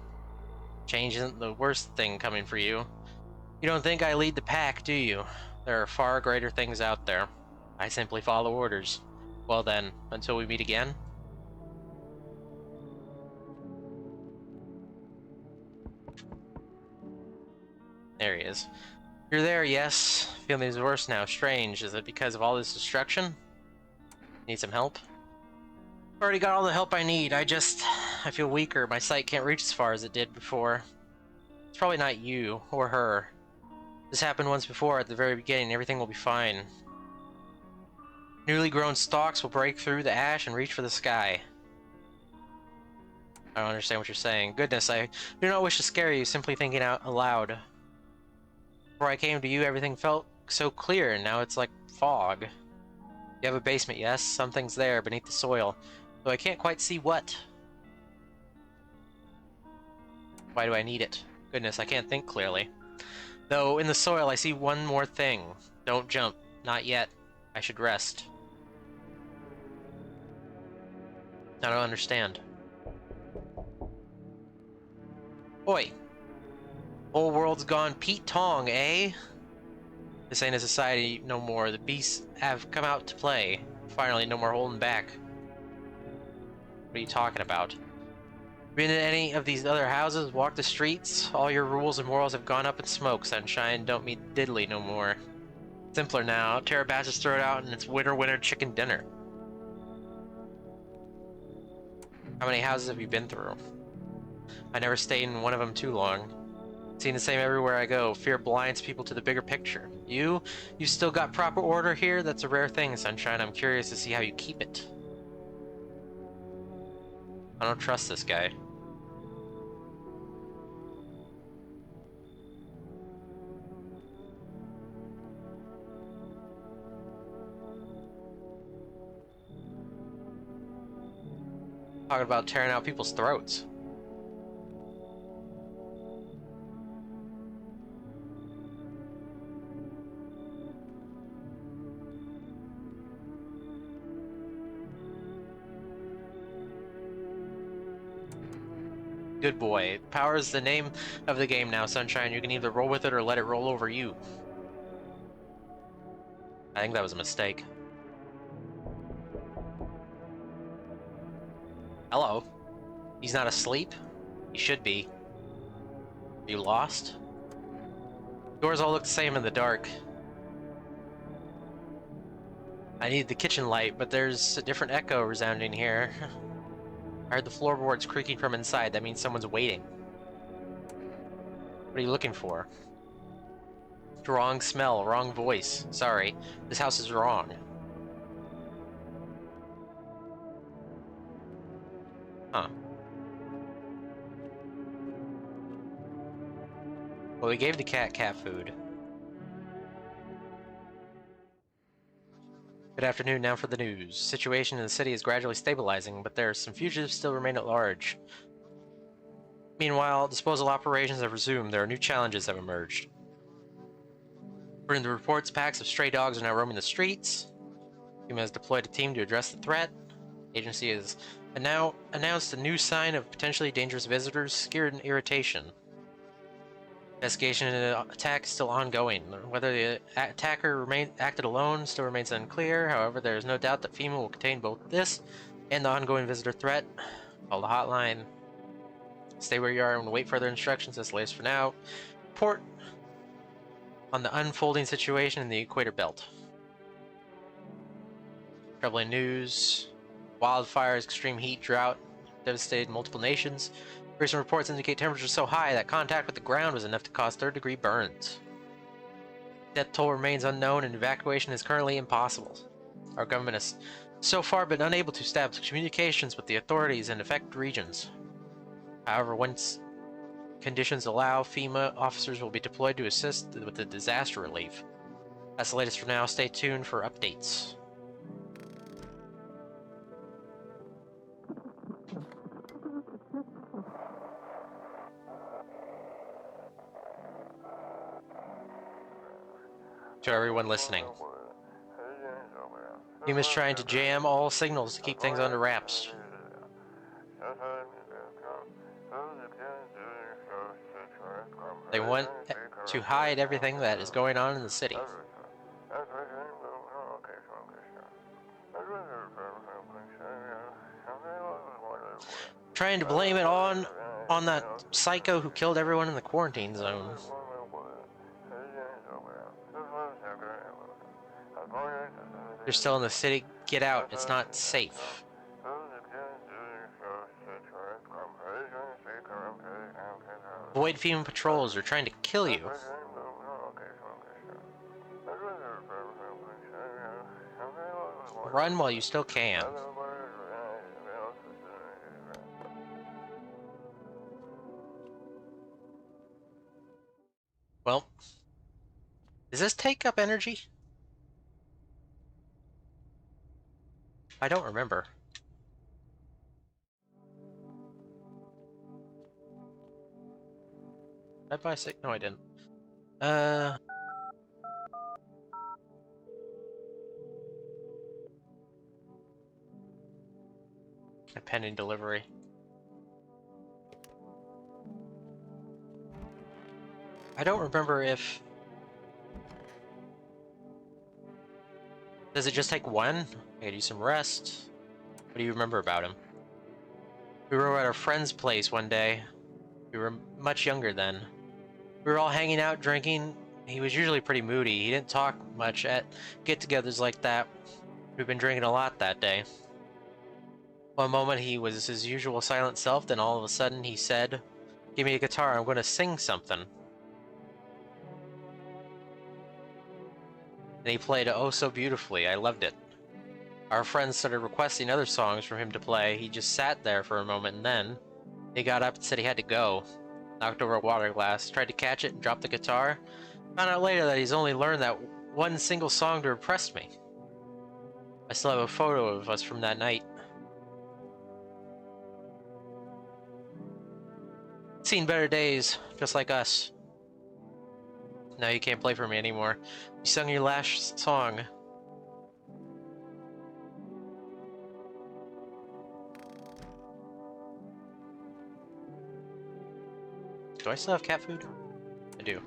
Speaker 2: Change isn't the worst thing coming for you. You don't think I lead the pack, do you? There are far greater things out there. I simply follow orders. Well then, until we meet again. There he is. You're there, yes. Feeling's worse now. Strange. Is it because of all this destruction? Need some help? Already got all the help I need. I feel weaker. My sight can't reach as far as it did before. It's probably not you or her. This happened once before at the very beginning. Everything will be fine. Newly grown stalks will break through the ash and reach for the sky. I don't understand what you're saying. Goodness, I do not wish to scare you, simply thinking out aloud. Before I came to you, everything felt so clear, and now it's like fog. You have a basement, yes? Something's there beneath the soil, though I can't quite see what. Why do I need it? Goodness, I can't think clearly. Though in the soil I see one more thing. Don't jump. Not yet. I should rest. I don't understand. Oi. Whole world's gone Pete Tong, eh? This ain't a society no more. The beasts have come out to play. Finally, no more holding back. What are you talking about? Been in any of these other houses? Walked the streets? All your rules and morals have gone up in smoke, sunshine. Don't mean diddly no more. Simpler now. Tara Batches throw it out and it's winter chicken dinner. How many houses have you been through? I never stayed in one of them too long. Seen the same everywhere I go. Fear blinds people to the bigger picture. You still got proper order here? That's a rare thing, sunshine. I'm curious to see how you keep it. I don't trust this guy. Talking about tearing out people's throats. Good boy. Power is the name of the game now, sunshine. You can either roll with it or let it roll over you. I think that was a mistake. Hello? He's not asleep? He should be. Are you lost? Doors all look the same in the dark. I need the kitchen light, but there's a different echo resounding here. I heard the floorboards creaking from inside. That means someone's waiting. What are you looking for? picked wrong smell, wrong voice. Sorry, this house is wrong. Huh. Well, we gave the cat food. Good afternoon, now for the news. Situation in the city is gradually stabilizing, but there are some fugitives still remain at large. Meanwhile, disposal operations have resumed. There are new challenges that have emerged. According to reports, packs of stray dogs are now roaming the streets. FEMA has deployed a team to address the threat. The agency has now announced a new sign of potentially dangerous visitors, scared and irritation. Investigation into the attack is still ongoing. Whether the attacker acted alone still remains unclear. However, there is no doubt that FEMA will contain both this and the ongoing visitor threat. Call the hotline. Stay where you are and wait further instructions. That's the latest for now. Report on the unfolding situation in the Equator Belt. Troubling news. Wildfires, extreme heat, drought devastated multiple nations. Recent reports indicate temperatures so high that contact with the ground was enough to cause third-degree burns. Death toll remains unknown and evacuation is currently impossible. Our government has so far been unable to establish communications with the authorities in affected regions. However, once conditions allow, FEMA officers will be deployed to assist with the disaster relief. That's the latest for now. Stay tuned for updates. To everyone listening, FEMA's trying to jam all signals to keep things under wraps. They want to hide everything that is going on in the city. Trying to blame it on that psycho who killed everyone in the quarantine zone. You're still in the city. Get out. It's not safe. Avoid FEMA patrols. They're trying to kill you. Run while you still can. Well, does this take up energy? I don't remember. Did I buy sick? No, I didn't. A pending delivery. I don't remember if... Does it just take one? I gotta do some rest. What do you remember about him? We were at our friend's place one day. We were much younger then. We were all hanging out, drinking. He was usually pretty moody. He didn't talk much at get-togethers like that. We've been drinking a lot that day. One moment he was his usual silent self, then all of a sudden he said, "Give me a guitar, I'm going to sing something." And he played oh so beautifully. I loved it. Our friends started requesting other songs for him to play. He just sat there for a moment and then he got up and said he had to go. Knocked over a water glass, tried to catch it and dropped the guitar. Found out later that he's only learned that one single song to impress me. I still have a photo of us from that night. Seen better days, just like us. Now you can't play for me anymore. You sung your last song. Do I still have cat food? I do.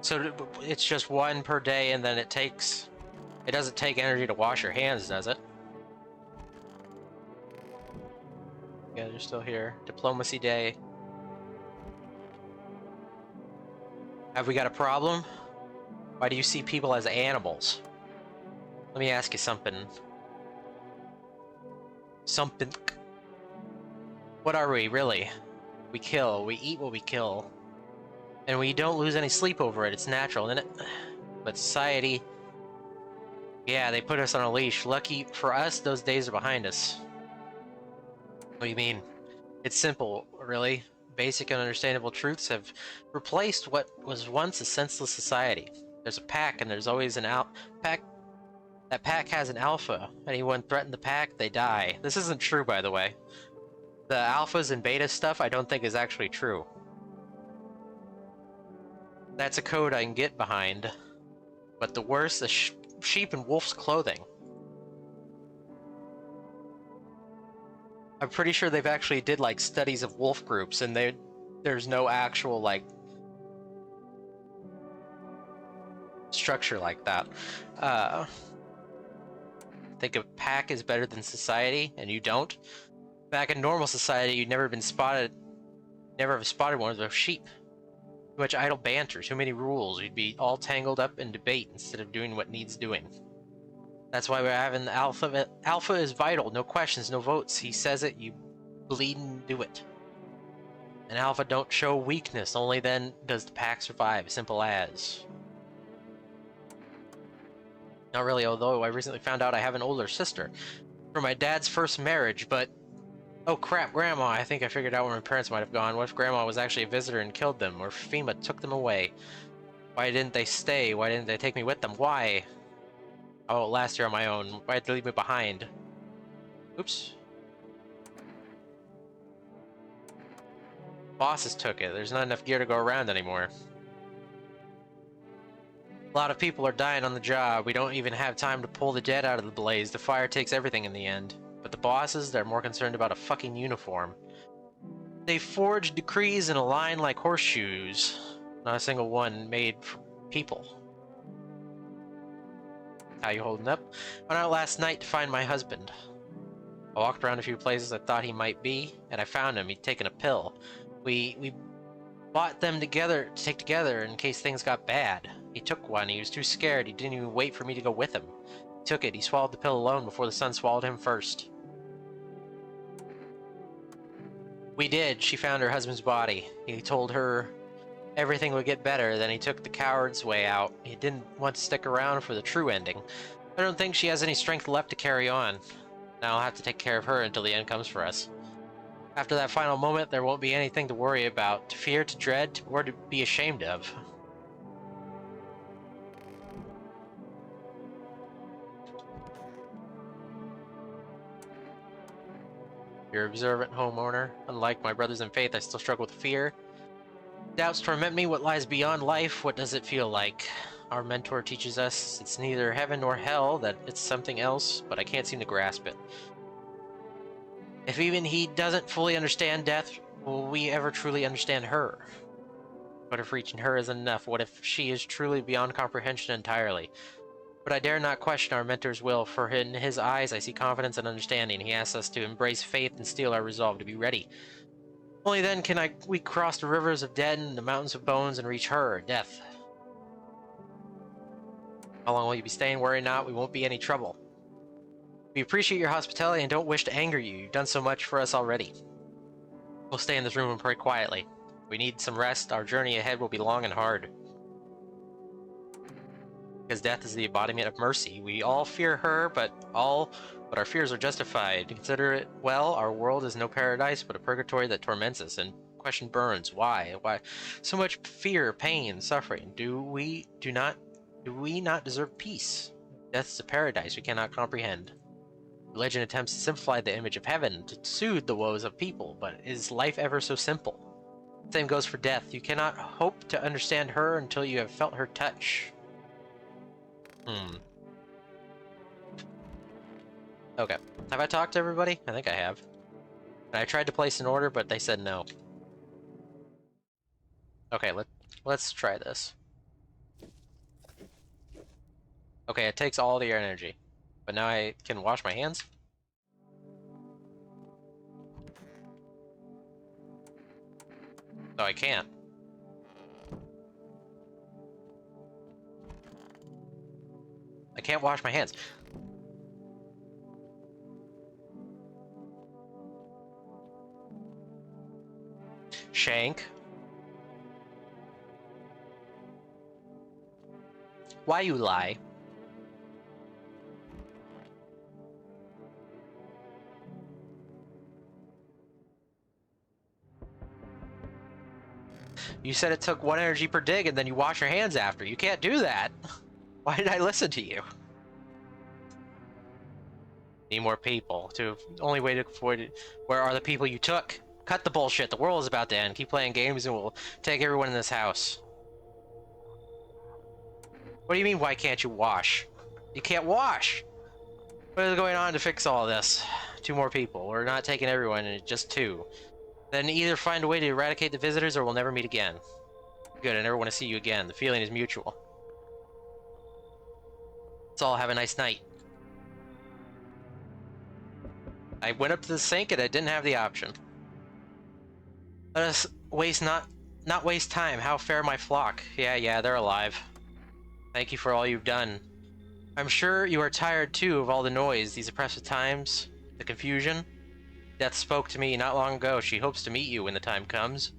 Speaker 2: So it's just one per day and then it doesn't take energy to wash your hands, does it? Yeah, they're still here. Diplomacy Day. Have we got a problem? Why do you see people as animals? Let me ask you something. What are we, really? We kill. We eat what we kill. And we don't lose any sleep over it. It's natural, isn't it? But society... Yeah, they put us on a leash. Lucky for us, those days are behind us. What do you mean? It's simple, really. Basic and understandable truths have replaced what was once a senseless society. There's a pack, and there's always an pack. That pack has an alpha. Anyone threaten the pack, they die. This isn't true, by the way. The alphas and beta stuff I don't think is actually true. That's a code I can get behind. But the worst is sheep in wolf's clothing. I'm pretty sure they've actually did like studies of wolf groups, and there's no actual like structure like that. Think a pack is better than society, and you don't. Back in normal society, you'd never have spotted one of those sheep. Too much idle banter, too many rules. You'd be all tangled up in debate instead of doing what needs doing. That's why we're having the alpha. Alpha is vital. No questions, no votes. He says it, you bleed and do it. And alpha don't show weakness. Only then does the pack survive. Simple as. Not really, although I recently found out I have an older sister from my dad's first marriage, but... Oh crap, Grandma! I think I figured out where my parents might have gone. What if Grandma was actually a visitor and killed them, or FEMA took them away? Why didn't they stay? Why didn't they take me with them? Why? Oh, last year on my own. Why did they leave me behind? Oops. Bosses took it. There's not enough gear to go around anymore. A lot of people are dying on the job. We don't even have time to pull the jet out of the blaze. The fire takes everything in the end. But the bosses, they're more concerned about a fucking uniform. They forge decrees in a line like horseshoes. Not a single one made for people. How you holding up? Went out last night to find my husband. I walked around a few places I thought he might be, and I found him. He'd taken a pill. We bought them together to take together in case things got bad. He took one. He was too scared. He didn't even wait for me to go with him. He took it. He swallowed the pill alone before the sun swallowed him first. We did. She found her husband's body. He told her everything would get better, then he took the coward's way out. He didn't want to stick around for the true ending. I don't think she has any strength left to carry on. Now I'll have to take care of her until the end comes for us. After that final moment, there won't be anything to worry about, to fear, to dread, or to be ashamed of. You're observant, homeowner. Unlike my brothers in faith, I still struggle with fear. Doubts torment me. What lies beyond life? What does it feel like? Our mentor teaches us it's neither heaven nor hell, that it's something else, but I can't seem to grasp it. If even he doesn't fully understand death, will we ever truly understand her? What if reaching her isn't enough? What if she is truly beyond comprehension entirely? But I dare not question our mentor's will, for in his eyes I see confidence and understanding. He asks us to embrace faith and steel our resolve to be ready. Only then can we cross the rivers of dead and the mountains of bones and reach her, death. How long will you be staying? Worry not, we won't be any trouble. We appreciate your hospitality and don't wish to anger you. You've done so much for us already. We'll stay in this room and pray quietly. We need some rest. Our journey ahead will be long and hard. Because death is the embodiment of mercy. We all fear her, but our fears are justified. Consider it well, our world is no paradise, but a purgatory that torments us. And question burns, why? Why so much fear, pain, suffering? Do we not deserve peace? Death's a paradise we cannot comprehend. Religion attempts to simplify the image of heaven, to soothe the woes of people, but is life ever so simple? Same goes for death. You cannot hope to understand her until you have felt her touch. Okay. Have I talked to everybody? I think I have. I tried to place an order, but they said no. Okay, let's try this. Okay, it takes all the energy. But now I can wash my hands? No, I can't. I can't wash my hands. Shank. Why you lie? You said it took 1 energy per dig and then you wash your hands after. You can't do that. Why did I listen to you? Need more people. To only way to avoid it. Where are the people you took? Cut the bullshit. The world is about to end. Keep playing games and we'll take everyone in this house. What do you mean, why can't you wash? You can't wash! What is going on to fix all this? 2 more people. We're not taking everyone, and just 2. Then either find a way to eradicate the visitors or we'll never meet again. Good, I never want to see you again. The feeling is mutual. Let's all have a nice night. I went up to the sink and I didn't have the option. Let us not waste time. How fare my flock? Yeah, they're alive. Thank you for all you've done. I'm sure you are tired too of all the noise, these oppressive times, the confusion. Death spoke to me not long ago. She hopes to meet you when the time comes.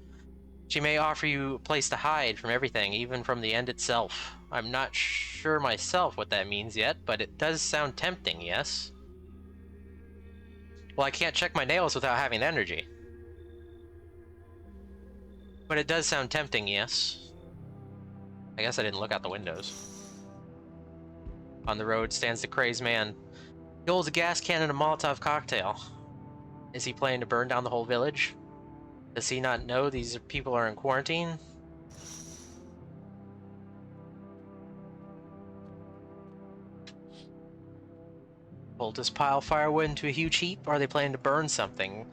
Speaker 2: She may offer you a place to hide from everything, even from the end itself. I'm not sure myself what that means yet, but it does sound tempting, yes? Well, I can't check my nails without having energy. But it does sound tempting, yes? I guess I didn't look out the windows. On the road stands the crazed man. He holds a gas can and a Molotov cocktail. Is he planning to burn down the whole village? Does he not know these people are in quarantine? Cultists pile firewood into a huge heap? Are they planning to burn something?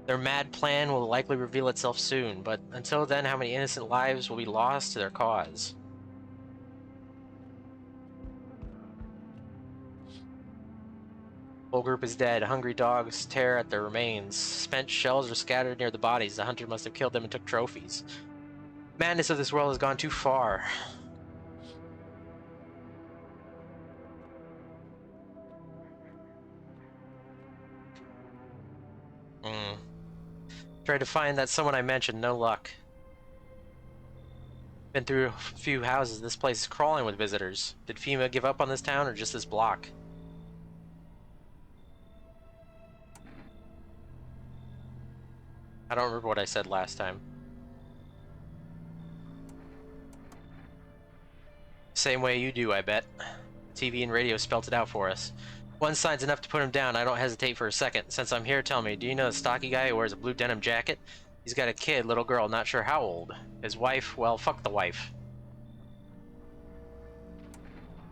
Speaker 2: Their mad plan will likely reveal itself soon, but until then, how many innocent lives will be lost to their cause? Whole group is dead. Hungry dogs tear at their remains. Spent shells are scattered near the bodies. The hunter must have killed them and took trophies. Madness of this world has gone too far. Tried to find that someone I mentioned, no luck. Been through a few houses. This place is crawling with visitors. Did FEMA give up on this town or just this block? I don't remember what I said last time. Same way you do, I bet. TV and radio spelt it out for us. One sign's enough to put him down. I don't hesitate for a second. Since I'm here, tell me, do you know the stocky guy who wears a blue denim jacket? He's got a kid, little girl, not sure how old. His wife, well, fuck the wife.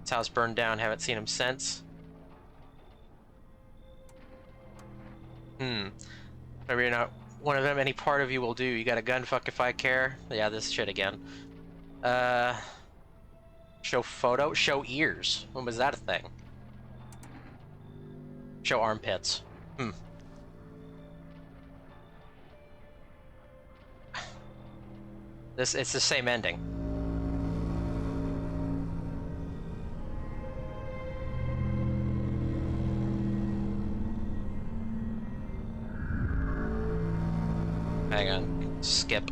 Speaker 2: His house burned down, haven't seen him since. Maybe you're not one of them. Any part of you will do. You got a gun, fuck if I care. Yeah, this shit again. Show photo? Show ears. When was that a thing? Show armpits. It's the same ending. Hang on. Skip.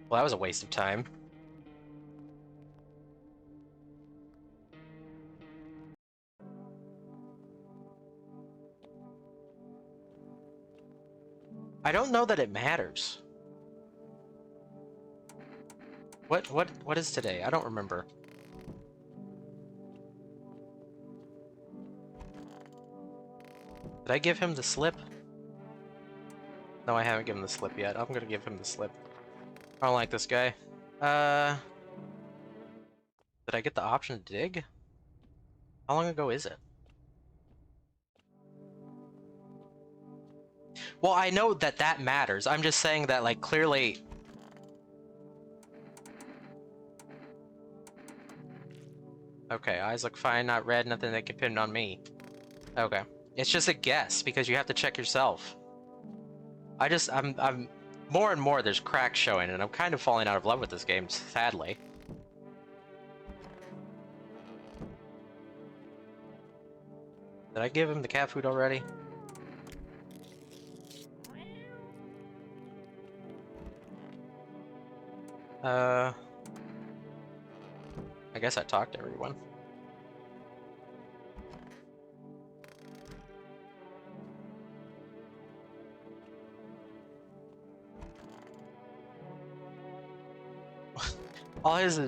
Speaker 2: Well, that was a waste of time. I don't know that it matters. What is today? I don't remember. Did I give him the slip? No, I haven't given him the slip yet. I'm gonna give him the slip. I don't like this guy. Did I get the option to dig? How long ago is it? Well, I know that that matters. I'm just saying that, like, clearly... Okay, eyes look fine, not red, nothing that can pin on me. Okay. It's just a guess, because you have to check yourself. I'm more and more there's cracks showing, and I'm kind of falling out of love with this game, sadly. Did I give him the cat food already? I guess I talked to everyone. All his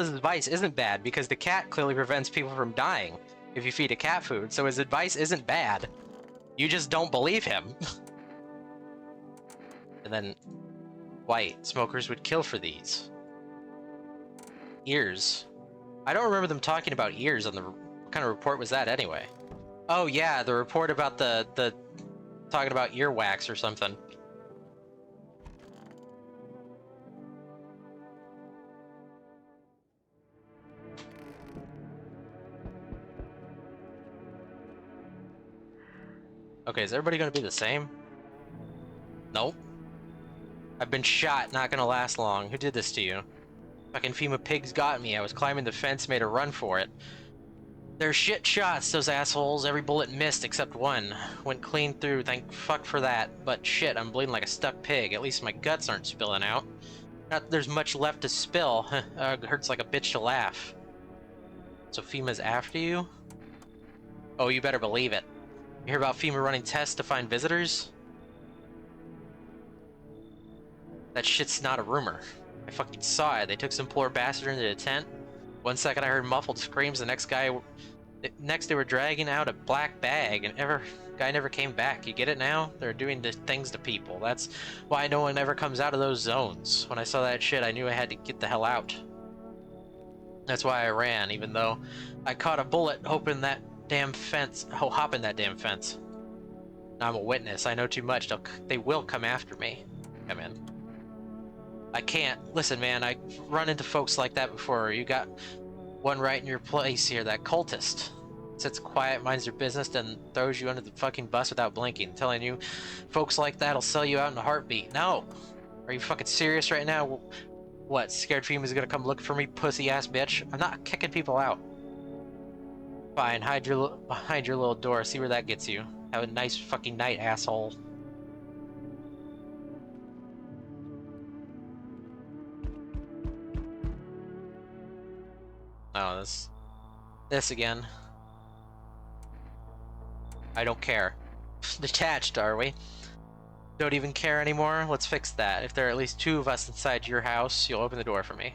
Speaker 2: advice isn't bad because the cat clearly prevents people from dying if you feed a cat food, so his advice isn't bad. You just don't believe him. And then, white smokers would kill for these. Ears. I don't remember them talking about ears on the... What kind of report was that anyway? Oh yeah, the report about the talking about earwax or something. Okay, is everybody gonna be the same? Nope. I've been shot, not gonna last long. Who did this to you? Fucking FEMA pigs got me. I was climbing the fence, made a run for it. They're shit shots, those assholes. Every bullet missed except one. Went clean through, thank fuck for that. But shit, I'm bleeding like a stuck pig. At least my guts aren't spilling out. Not that there's much left to spill. It hurts like a bitch to laugh. So FEMA's after you? Oh, you better believe it. You hear about FEMA running tests to find visitors? That shit's not a rumor. I fucking saw it. They took some poor bastard into the tent. 1 second I heard muffled screams, the next they were dragging out a black bag, and guy never came back. You get it now? They're doing the things to people. That's why no one ever comes out of those zones. When I saw that shit, I knew I had to get the hell out. That's why I ran, even though I caught a bullet hoping that damn fence, hopping that damn fence. Now I'm a witness. I know too much. They will come after me. Come in. I can't. Listen, man, I run into folks like that before. You got one right in your place here, that cultist. Sits quiet, minds their business, then throws you under the fucking bus without blinking. Telling you folks like that'll sell you out in a heartbeat. No! Are you fucking serious right now? What, scared FEMA's gonna come look for me, pussy-ass bitch? I'm not kicking people out. Fine, hide behind your little door, see where that gets you. Have a nice fucking night, asshole. Oh, this again. I don't care. Detached, are we? Don't even care anymore? Let's fix that. If there are at least 2 of us inside your house, you'll open the door for me.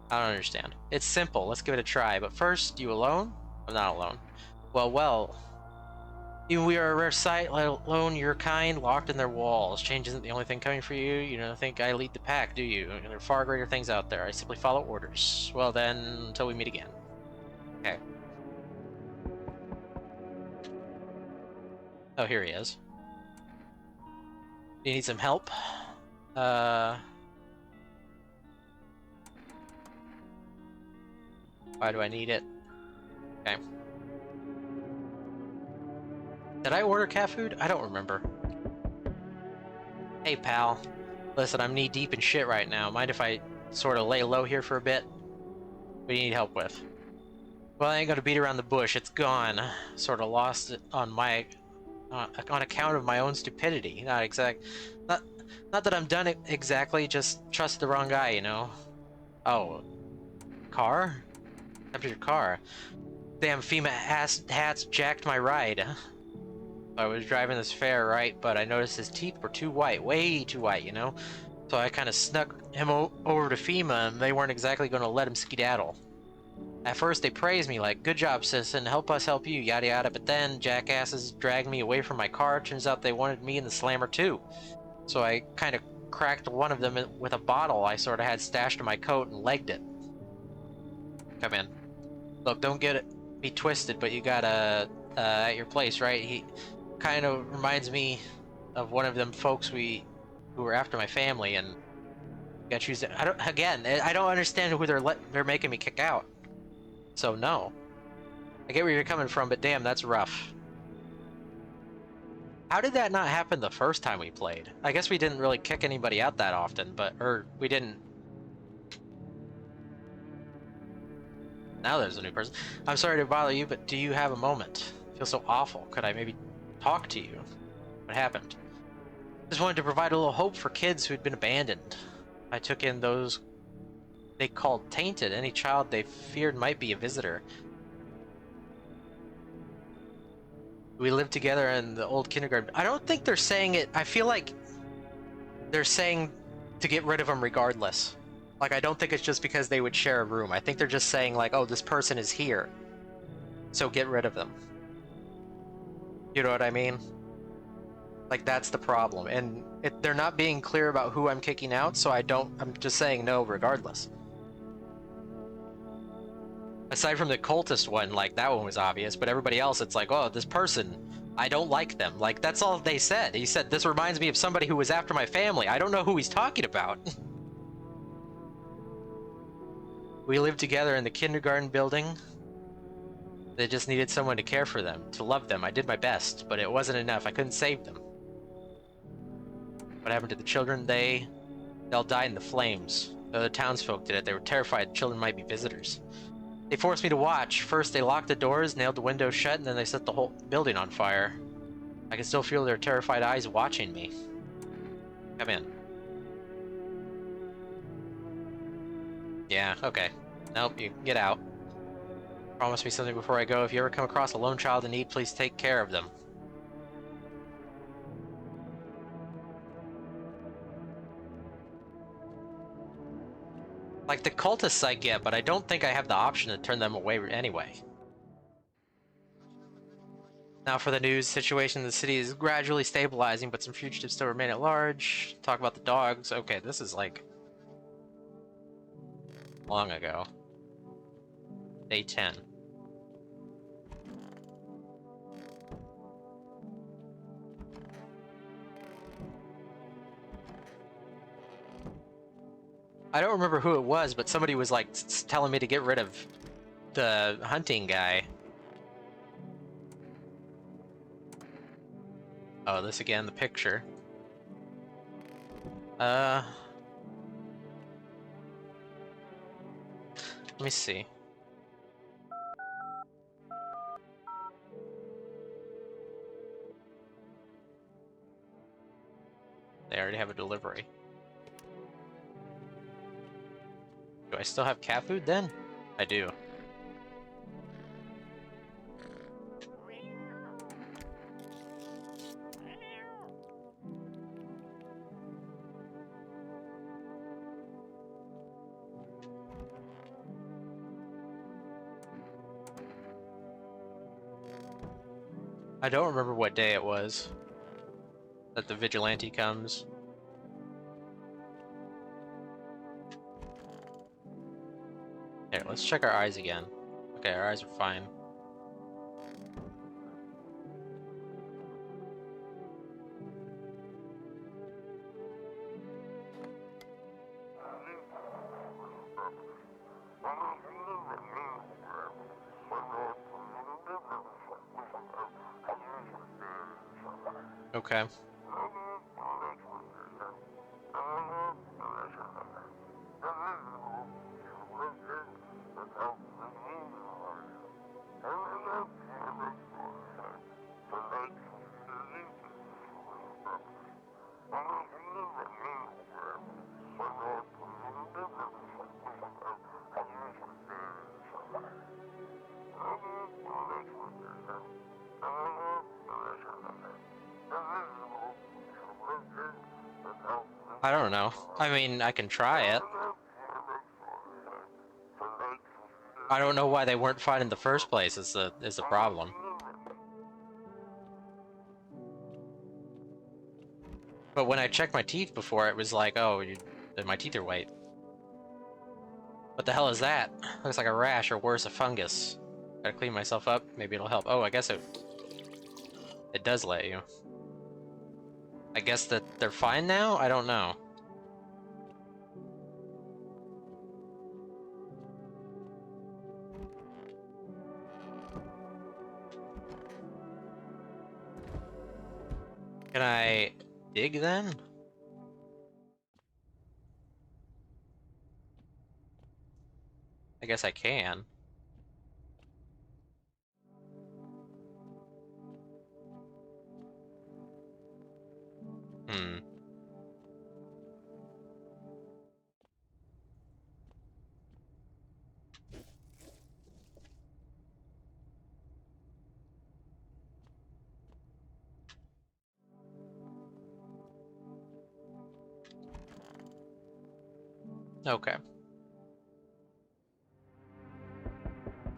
Speaker 2: I don't understand. It's simple. Let's give it a try. But first, you alone? I'm not alone. Well. Even we are a rare sight, let alone your kind, locked in their walls. Change isn't the only thing coming for you. You don't think I lead the pack, do you? There are far greater things out there. I simply follow orders. Well then, until we meet again. Okay. Oh, here he is. Do you need some help? Why do I need it? Okay. Did I order cat food? I don't remember. Hey, pal. Listen, I'm knee-deep in shit right now. Mind if I sort of lay low here for a bit? What do you need help with? Well, I ain't gonna beat around the bush. It's gone. Sort of lost it on account of my own stupidity. Not that I'm done it exactly. Just trust the wrong guy, you know. Oh, car? After your car. Damn FEMA hats jacked my ride. I was driving this fare, right, but I noticed his teeth were too white, way too white, you know? So I kind of snuck him over to FEMA, and they weren't exactly going to let him skedaddle. At first, they praised me, like, good job, citizen, help us help you, yada yada, but then jackasses dragged me away from my car. Turns out they wanted me in the slammer, too. So I kind of cracked one of them with a bottle I sort of had stashed in my coat and legged it. Come in. Look, don't be twisted, but you got at your place, right? He kind of reminds me of one of them folks who were after my family, and got choose. I don't understand who they're making me kick out. So no, I get where you're coming from, but damn, that's rough. How did that not happen the first time we played? I guess we didn't really kick anybody out that often, or we didn't. Now there's a new person. I'm sorry to bother you, but do you have a moment? I feel so awful. Could I maybe talk to you? What happened? Just wanted to provide a little hope for kids who'd been abandoned. I took in those they called tainted. Any child they feared might be a visitor. We lived together in the old kindergarten. I don't think they're saying it. I feel like they're saying to get rid of them regardless. Like, I don't think it's just because they would share a room. I think they're just saying, like, oh, this person is here, so get rid of them. You know what I mean? Like, that's the problem. And they're not being clear about who I'm kicking out, so I'm just saying no regardless. Aside from the cultist one, like, that one was obvious, but everybody else, it's like, oh, this person, I don't like them. Like, that's all they said. He said, this reminds me of somebody who was after my family. I don't know who he's talking about. We lived together in the kindergarten building. They just needed someone to care for them, to love them. I did my best, but it wasn't enough. I couldn't save them. What happened to the children? They all died in the flames. The other townsfolk did it. They were terrified the children might be visitors. They forced me to watch. First, they locked the doors, nailed the windows shut, and then they set the whole building on fire. I can still feel their terrified eyes watching me. Come in. Yeah, okay. Nope, you get out. Promise me something before I go. If you ever come across a lone child in need, please take care of them. Like, the cultists I get, but I don't think I have the option to turn them away anyway. Now for the news. Situation in the city is gradually stabilizing, but some fugitives still remain at large. Talk about the dogs. Okay, this is like long ago. Day 10. I don't remember who it was, but somebody was like telling me to get rid of the hunting guy. Oh, this again, the picture. Let me see. They already have a delivery. Do I still have cat food then? I do. I don't remember what day it was that the vigilante comes. Here, let's check our eyes again. Okay, our eyes are fine. Okay. I don't know. I mean, I can try it. I don't know why they weren't fine in the first place is the problem. But when I checked my teeth before, it was like, oh, my teeth are white. What the hell is that? Looks like a rash or worse, a fungus. Gotta clean myself up. Maybe it'll help. Oh, I guess it does let you. I guess that they're fine now? I don't know. Can I dig then? I guess I can. Hmm. Okay.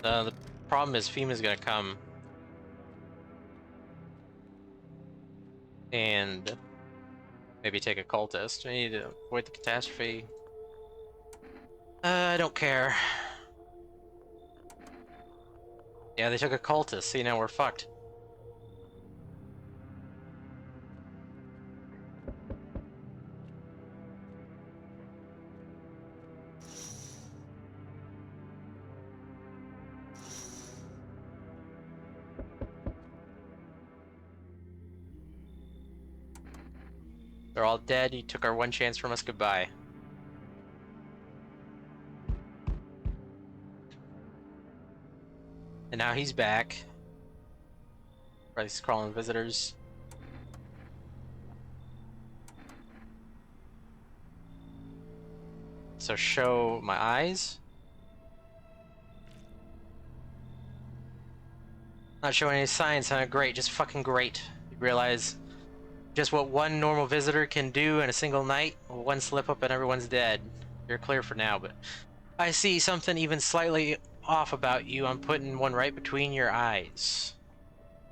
Speaker 2: The problem is FEMA's gonna come and maybe take a cultist. We need to avoid the catastrophe. I don't care. Yeah, they took a cultist. See, now we're fucked. They're all dead. You took our one chance from us. Goodbye. And now he's back. Or these crawling visitors. So show my eyes. Not showing any signs, huh? Great, just fucking great. You realize just what one normal visitor can do in a single night? One slip up and everyone's dead. You're clear for now, but I see something even slightly off about you. I'm putting one right between your eyes.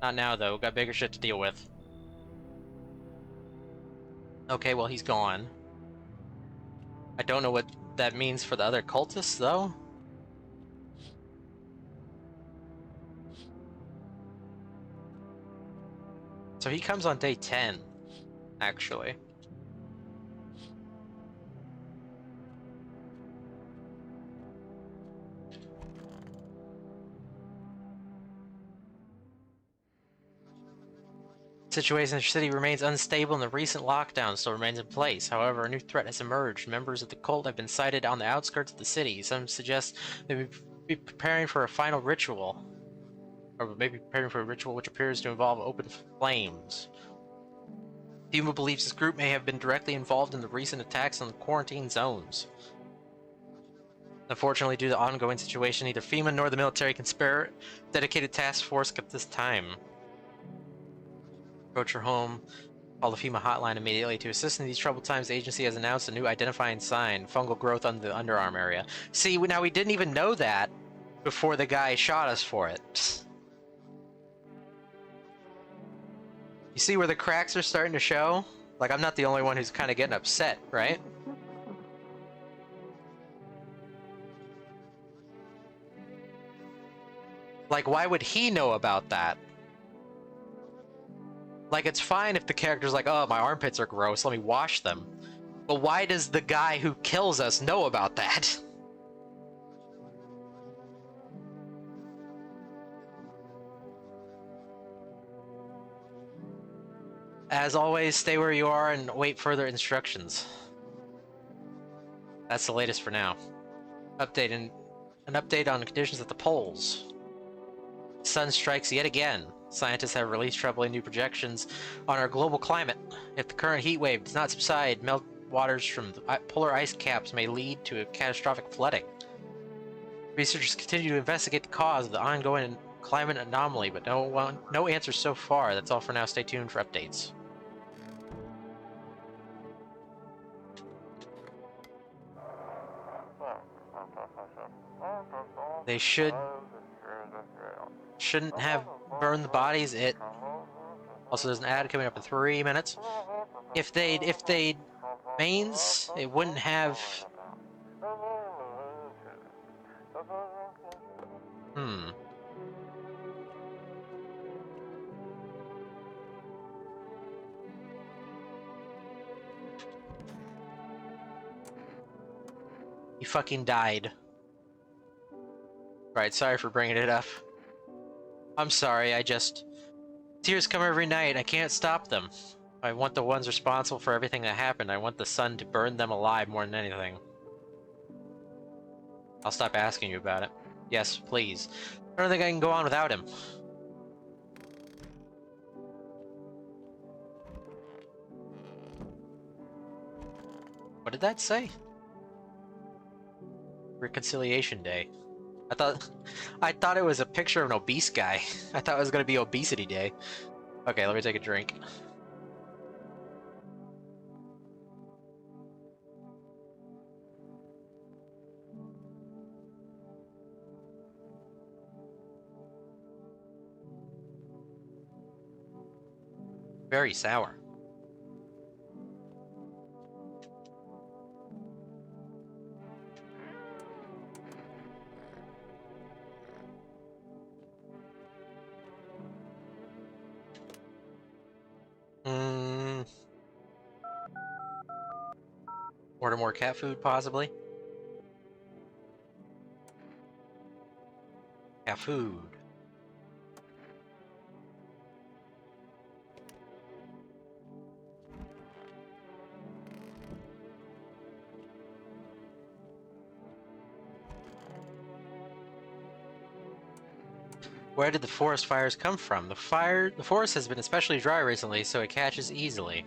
Speaker 2: Not now, though. Got bigger shit to deal with. Okay, well, he's gone. I don't know what that means for the other cultists, though. So he comes on day 10, actually. Situation in the city remains unstable and the recent lockdown still remains in place. However, a new threat has emerged. Members of the cult have been sighted on the outskirts of the city. Some suggest they may be preparing for a final ritual. Or maybe preparing for a ritual which appears to involve open flames. FEMA believes this group may have been directly involved in the recent attacks on the quarantine zones. Unfortunately, due to the ongoing situation, neither FEMA nor the military can spare a dedicated task force at this time. Approach your home. Call the FEMA hotline immediately. To assist in these troubled times, the agency has announced a new identifying sign, fungal growth on the underarm area. See, now we didn't even know that before the guy shot us for it. You see where the cracks are starting to show? Like, I'm not the only one who's kind of getting upset, right? Like, why would he know about that? Like, it's fine if the character's like, oh, my armpits are gross, let me wash them. But why does the guy who kills us know about that? As always, stay where you are and wait further instructions. That's the latest for now. An update on conditions at the poles. Sun strikes yet again. Scientists have released troubling new projections on our global climate. If the current heat wave does not subside, meltwaters from the polar ice caps may lead to a catastrophic flooding. Researchers continue to investigate the cause of the ongoing climate anomaly, but no answers so far. That's all for now. Stay tuned for updates. They shouldn't have burned the bodies. It also there's an ad coming up in 3 minutes. If they'd mains, it wouldn't have. He fucking died. Right, sorry for bringing it up. I'm sorry, tears come every night, I can't stop them. I want the ones responsible for everything that happened. I want the sun to burn them alive more than anything. I'll stop asking you about it. Yes, please. I don't think I can go on without him. What did that say? Reconciliation Day. I thought it was a picture of an obese guy. I thought it was gonna be Obesity Day. Okay, let me take a drink. Very sour. Order more cat food, possibly? Cat food. Where did the forest fires come from? The forest has been especially dry recently, so it catches easily.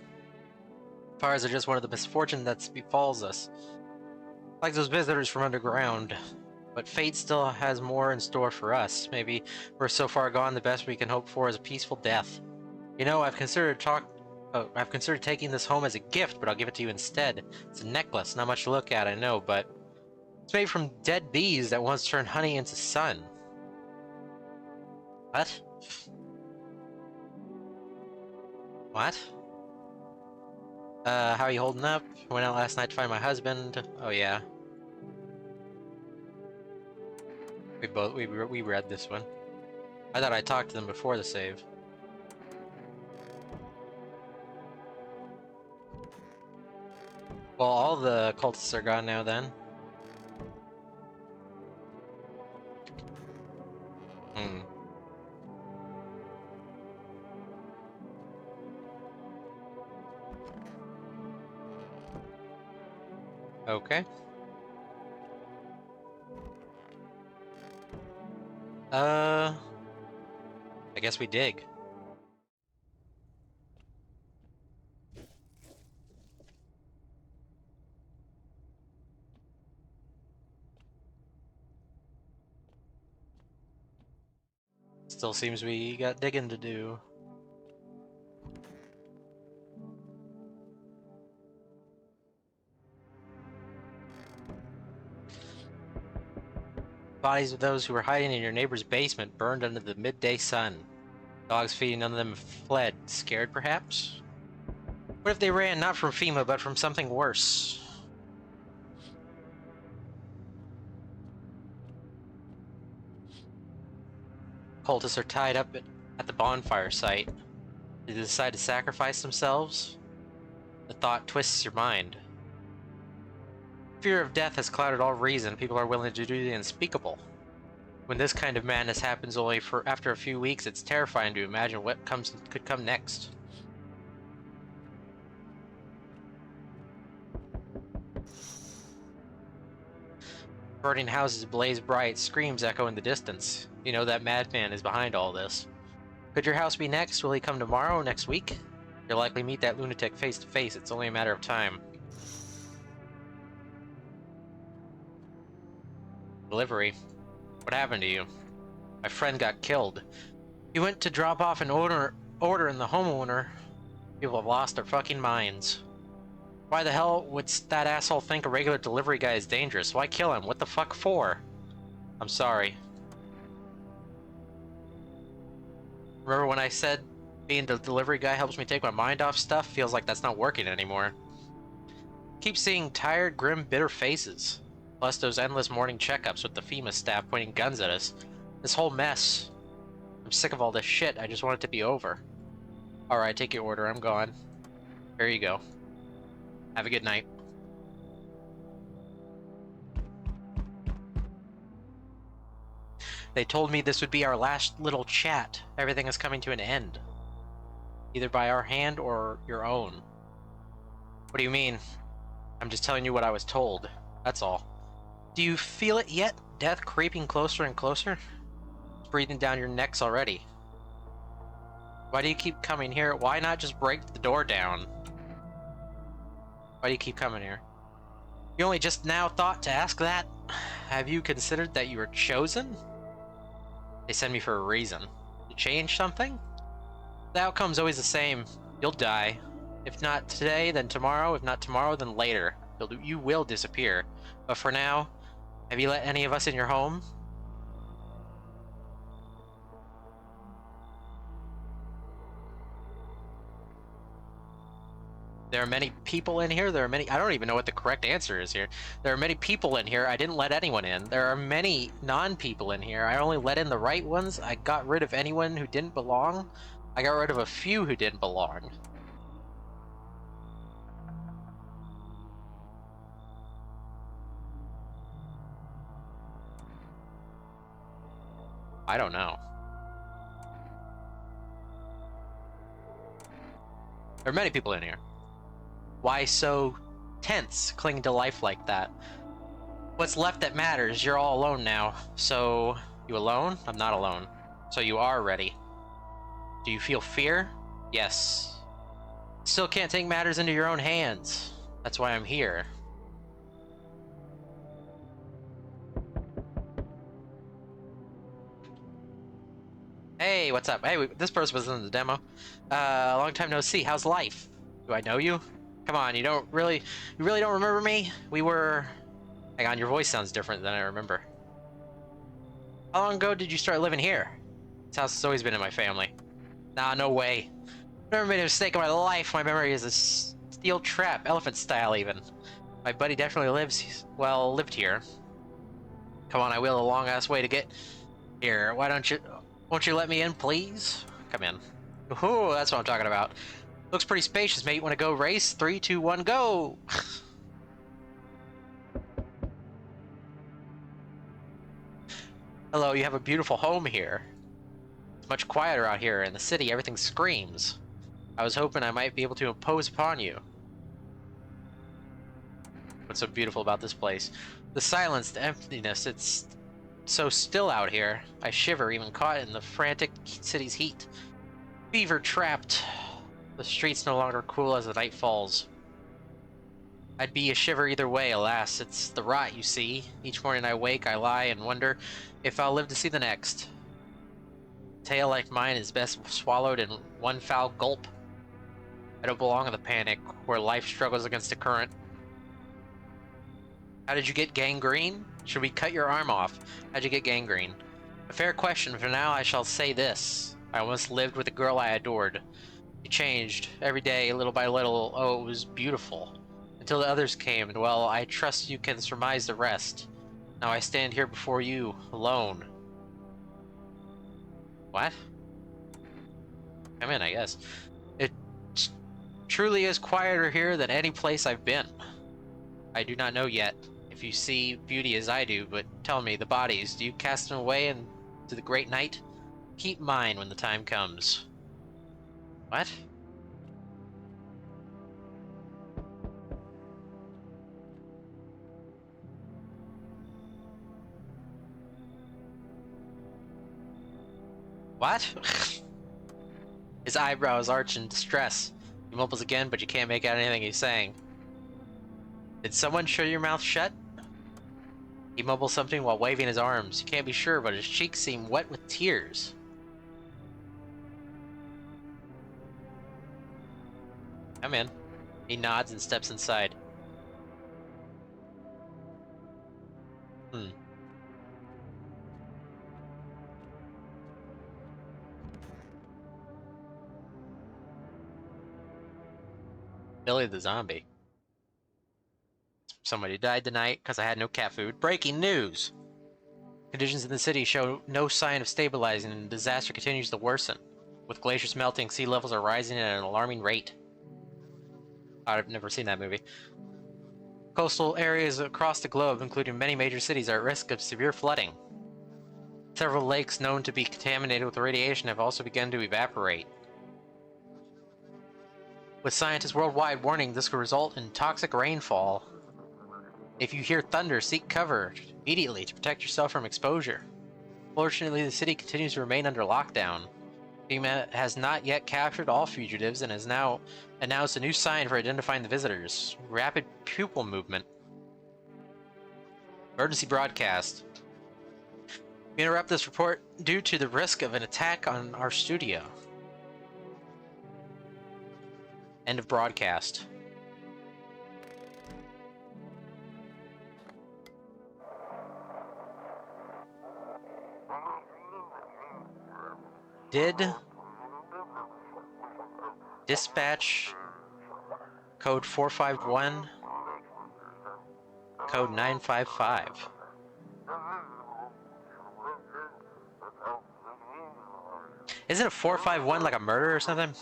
Speaker 2: Fires are just one of the misfortune that befalls us. Like those visitors from underground. But fate still has more in store for us. Maybe we're so far gone, the best we can hope for is a peaceful death. You know, I've considered taking this home as a gift, but I'll give it to you instead. It's a necklace, not much to look at, I know, but it's made from dead bees that once turned honey into sun. What? What? How are you holding up? Went out last night to find my husband. Oh yeah. We read this one. I thought I talked to them before the save. Well, all the cultists are gone now then. Hmm. Okay. I guess we dig. Still seems we got digging to do. Bodies of those who were hiding in your neighbor's basement burned under the midday sun. Dogs feeding on them fled, scared perhaps? What if they ran not from FEMA but from something worse? Cultists are tied up at the bonfire site. Did they decide to sacrifice themselves? The thought twists your mind. Fear of death has clouded all reason. People are willing to do the unspeakable. When this kind of madness happens only after a few weeks, it's terrifying to imagine what could come next. Burning houses blaze bright, screams echo in the distance. You know that madman is behind all this. Could your house be next? Will he come tomorrow, next week? You'll likely meet that lunatic face to face. It's only a matter of time. Delivery. What happened to you? My friend got killed. He went to drop off an order in the homeowner. People have lost their fucking minds. Why the hell would that asshole think a regular delivery guy is dangerous? Why kill him? What the fuck for? I'm sorry. Remember when I said being the delivery guy helps me take my mind off stuff? Feels like that's not working anymore. Keep seeing tired, grim, bitter faces. Plus those endless morning checkups with the FEMA staff pointing guns at us. This whole mess. I'm sick of all this shit. I just want it to be over. Alright, take your order. I'm gone. Here you go. Have a good night. They told me this would be our last little chat. Everything is coming to an end. Either by our hand or your own. What do you mean? I'm just telling you what I was told. That's all. Do you feel it yet? Death creeping closer and closer? It's breathing down your necks already. Why do you keep coming here? Why not just break the door down? Why do you keep coming here? You only just now thought to ask that? Have you considered that you were chosen? They sent me for a reason. To change something? The outcome's always the same. You'll die. If not today, then tomorrow. If not tomorrow, then later. You will disappear. But for now, have you let any of us in your home? There are many people in here. There are many. I don't even know what the correct answer is here. There are many people in here. I didn't let anyone in. There are many non-people in here. I only let in the right ones. I got rid of anyone who didn't belong. I got rid of a few who didn't belong. I don't know. There are many people in here. Why so tense, clinging to life like that? What's left that matters? You're all alone now. So, you alone? I'm not alone. So you are ready. Do you feel fear? Yes. Still can't take matters into your own hands. That's why I'm here. Hey, what's up? Hey, this person was in the demo. Long time no see. How's life? Do I know you? Come on, you really don't remember me? We were... Hang on, your voice sounds different than I remember. How long ago did you start living here? This house has always been in my family. Nah, no way. Never made a mistake in my life. My memory is a steel trap, elephant style even. My buddy definitely lived here. Come on, I wheeled a long ass way to get here. Won't you let me in, please? Come in. Ooh, that's what I'm talking about. Looks pretty spacious, mate. Want to go race? 3, 2, 1, go! Hello, you have a beautiful home here. It's much quieter out here. In the city, everything screams. I was hoping I might be able to impose upon you. What's so beautiful about this place? The silence, the emptiness, it's so still out here. I shiver, even caught in the frantic city's heat. Fever trapped. The streets no longer cool as the night falls. I'd be a shiver either way, alas. It's the rot, you see. Each morning I wake, I lie and wonder if I'll live to see the next. A tale like mine is best swallowed in one foul gulp. I don't belong in the panic, where life struggles against the current. How did you get gangrene? Should we cut your arm off? How'd you get gangrene? A fair question. For now, I shall say this. I once lived with a girl I adored. She changed, every day, little by little. Oh, it was beautiful. Until the others came, and well, I trust you can surmise the rest. Now I stand here before you, alone. What? Come in, I guess. It truly is quieter here than any place I've been. I do not know yet if you see beauty as I do, but tell me, the bodies, do you cast them away into the great night? Keep mine when the time comes. What? What? His eyebrows arch in distress. He mumbles again, but you can't make out anything he's saying. Did someone show your mouth shut? He mumbles something while waving his arms. You can't be sure, but his cheeks seem wet with tears. Come in. He nods and steps inside. Billy the zombie. Somebody died tonight because I had no cat food. Breaking news! Conditions in the city show no sign of stabilizing and disaster continues to worsen. With glaciers melting, sea levels are rising at an alarming rate. I've never seen that movie. Coastal areas across the globe, including many major cities, are at risk of severe flooding. Several lakes known to be contaminated with radiation have also begun to evaporate. With scientists worldwide warning this could result in toxic rainfall. If you hear thunder, seek cover immediately to protect yourself from exposure. Fortunately, the city continues to remain under lockdown. FEMA has not yet captured all fugitives and has now announced a new sign for identifying the visitors. Rapid pupil movement. Emergency broadcast. We interrupt this report due to the risk of an attack on our studio. End of broadcast. Did dispatch Code 451. Code 955. Isn't it 451 like a murder or something?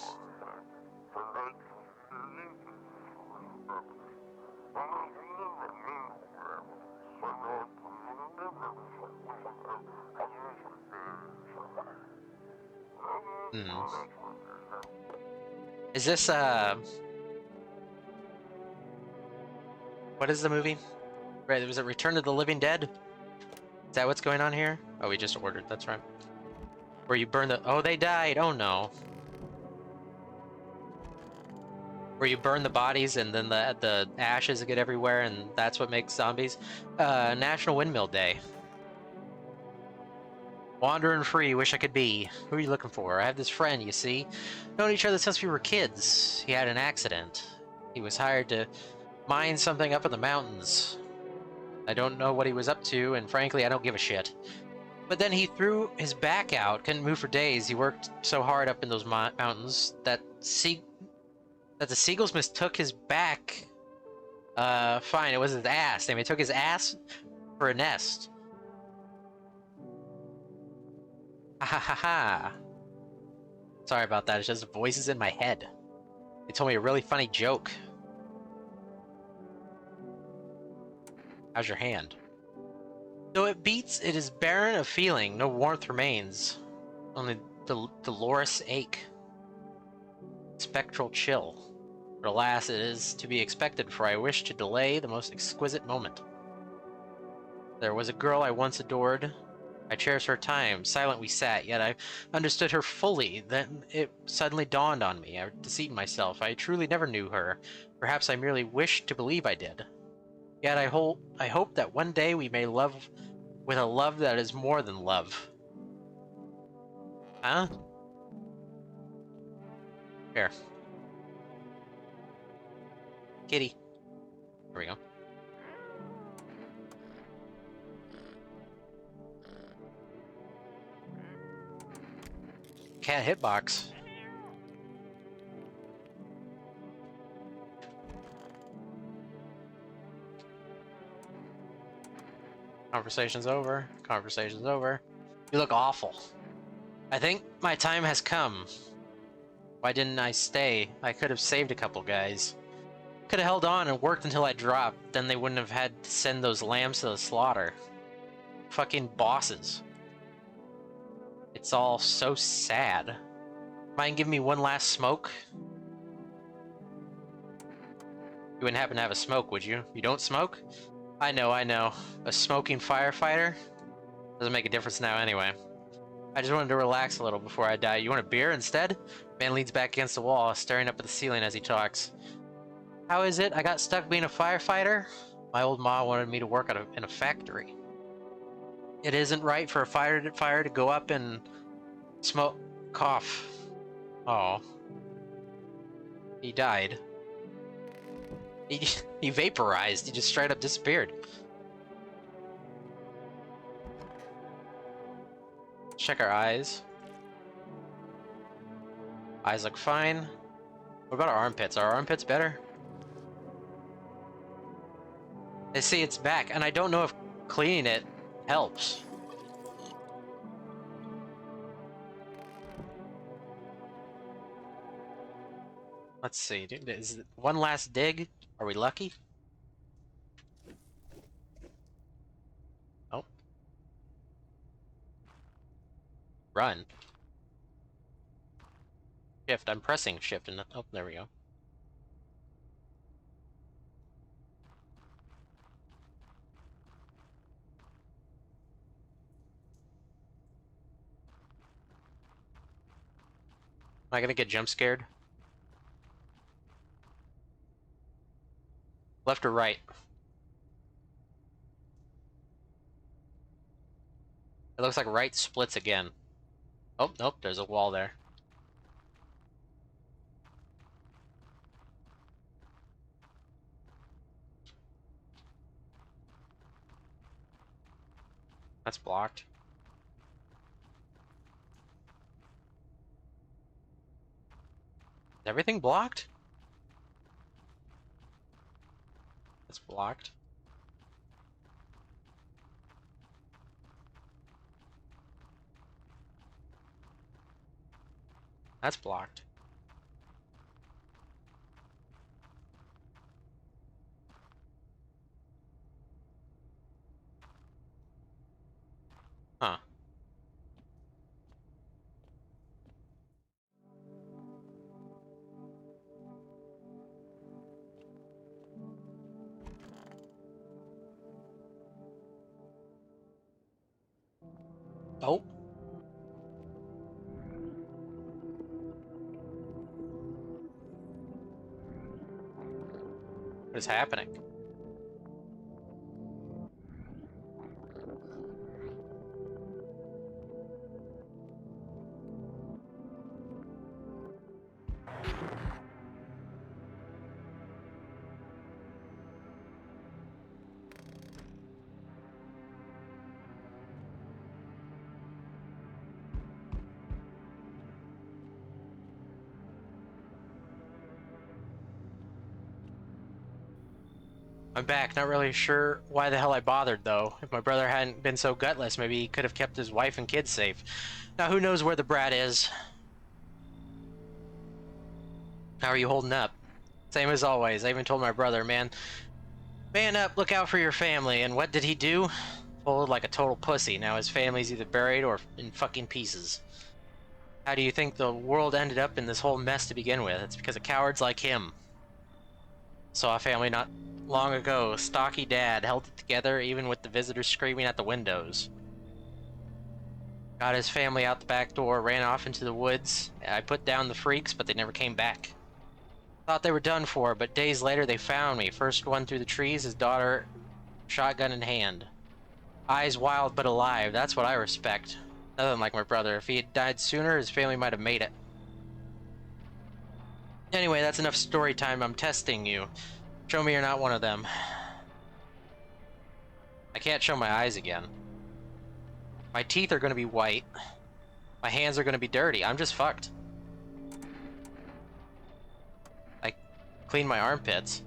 Speaker 2: Hmm. Is this, what is the movie? Right, was it Return of the Living Dead? Is that what's going on here? Oh, we just ordered, that's right. Where you burn the, oh, they died, oh no. Where you burn the bodies and then the ashes get everywhere and that's what makes zombies. National Windmill Day. Wandering free, wish I could be. Who are you looking for? I have this friend, you see. Known each other since we were kids. He had an accident. He was hired to mine something up in the mountains. I don't know what he was up to, and frankly, I don't give a shit. But then he threw his back out, couldn't move for days. He worked so hard up in those mountains that the seagulls mistook his back. Fine, it was his ass. They took his ass for a nest. Ha ha ha ha. Sorry about that, it's just voices in my head. They told me a really funny joke. How's your hand? Though it beats, it is barren of feeling, no warmth remains. Only the dolorous ache. Spectral chill. But alas, it is to be expected, for I wish to delay the most exquisite moment. There was a girl I once adored. I cherished her time. Silent we sat, yet I understood her fully. Then it suddenly dawned on me. I deceived myself. I truly never knew her. Perhaps I merely wished to believe I did. Yet I hope that one day we may love with a love that is more than love. Huh? Here. Kitty. There we go. Cat hitbox. Conversation's over. Conversation's over. You look awful. I think my time has come. Why didn't I stay? I could have saved a couple guys. Could have held on and worked until I dropped. Then they wouldn't have had to send those lambs to the slaughter. Fucking bosses. It's all so sad. Mind giving me one last smoke? You wouldn't happen to have a smoke, would you? You don't smoke? I know. A smoking firefighter? Doesn't make a difference now anyway. I just wanted to relax a little before I die. You want a beer instead? Man leans back against the wall, staring up at the ceiling as he talks. How is it? I got stuck being a firefighter? My old ma wanted me to work in a factory. It isn't right for a fire to go up and smoke. Cough. Oh. He died. He vaporized. He just straight up disappeared. Check our eyes. Eyes look fine. What about our armpits? Are our armpits better? They see it's back, and I don't know if cleaning it helps. Let's see. Is it one last dig? Are we lucky? Oh. Run. Shift. I'm pressing shift and oh, there we go. Am I gonna get jump scared? Left or right? It looks like right splits again. Oh, nope, there's a wall there. That's blocked. Is everything blocked? That's blocked. That's blocked. Huh. Oh. What is happening? I'm back, not really sure why the hell I bothered, though. If my brother hadn't been so gutless, maybe he could have kept his wife and kids safe. Now who knows where the brat is? How are you holding up? Same as always. I even told my brother, man up, look out for your family. And what did he do? Folded like a total pussy. Now his family's either buried or in fucking pieces. How do you think the world ended up in this whole mess to begin with? It's because of cowards like him. Saw a family not long ago. Stocky dad held it together even with the visitors screaming at the windows. Got his family out the back door, ran off into the woods. I put down the freaks, but they never came back. Thought they were done for, but days later they found me. First one through the trees, his daughter, shotgun in hand. Eyes wild but alive, that's what I respect. Nothing like my brother. If he had died sooner, his family might have made it. Anyway, that's enough story time. I'm testing you. Show me you're not one of them. I can't show my eyes again. My teeth are gonna be white. My hands are gonna be dirty. I'm just fucked. I clean my armpits.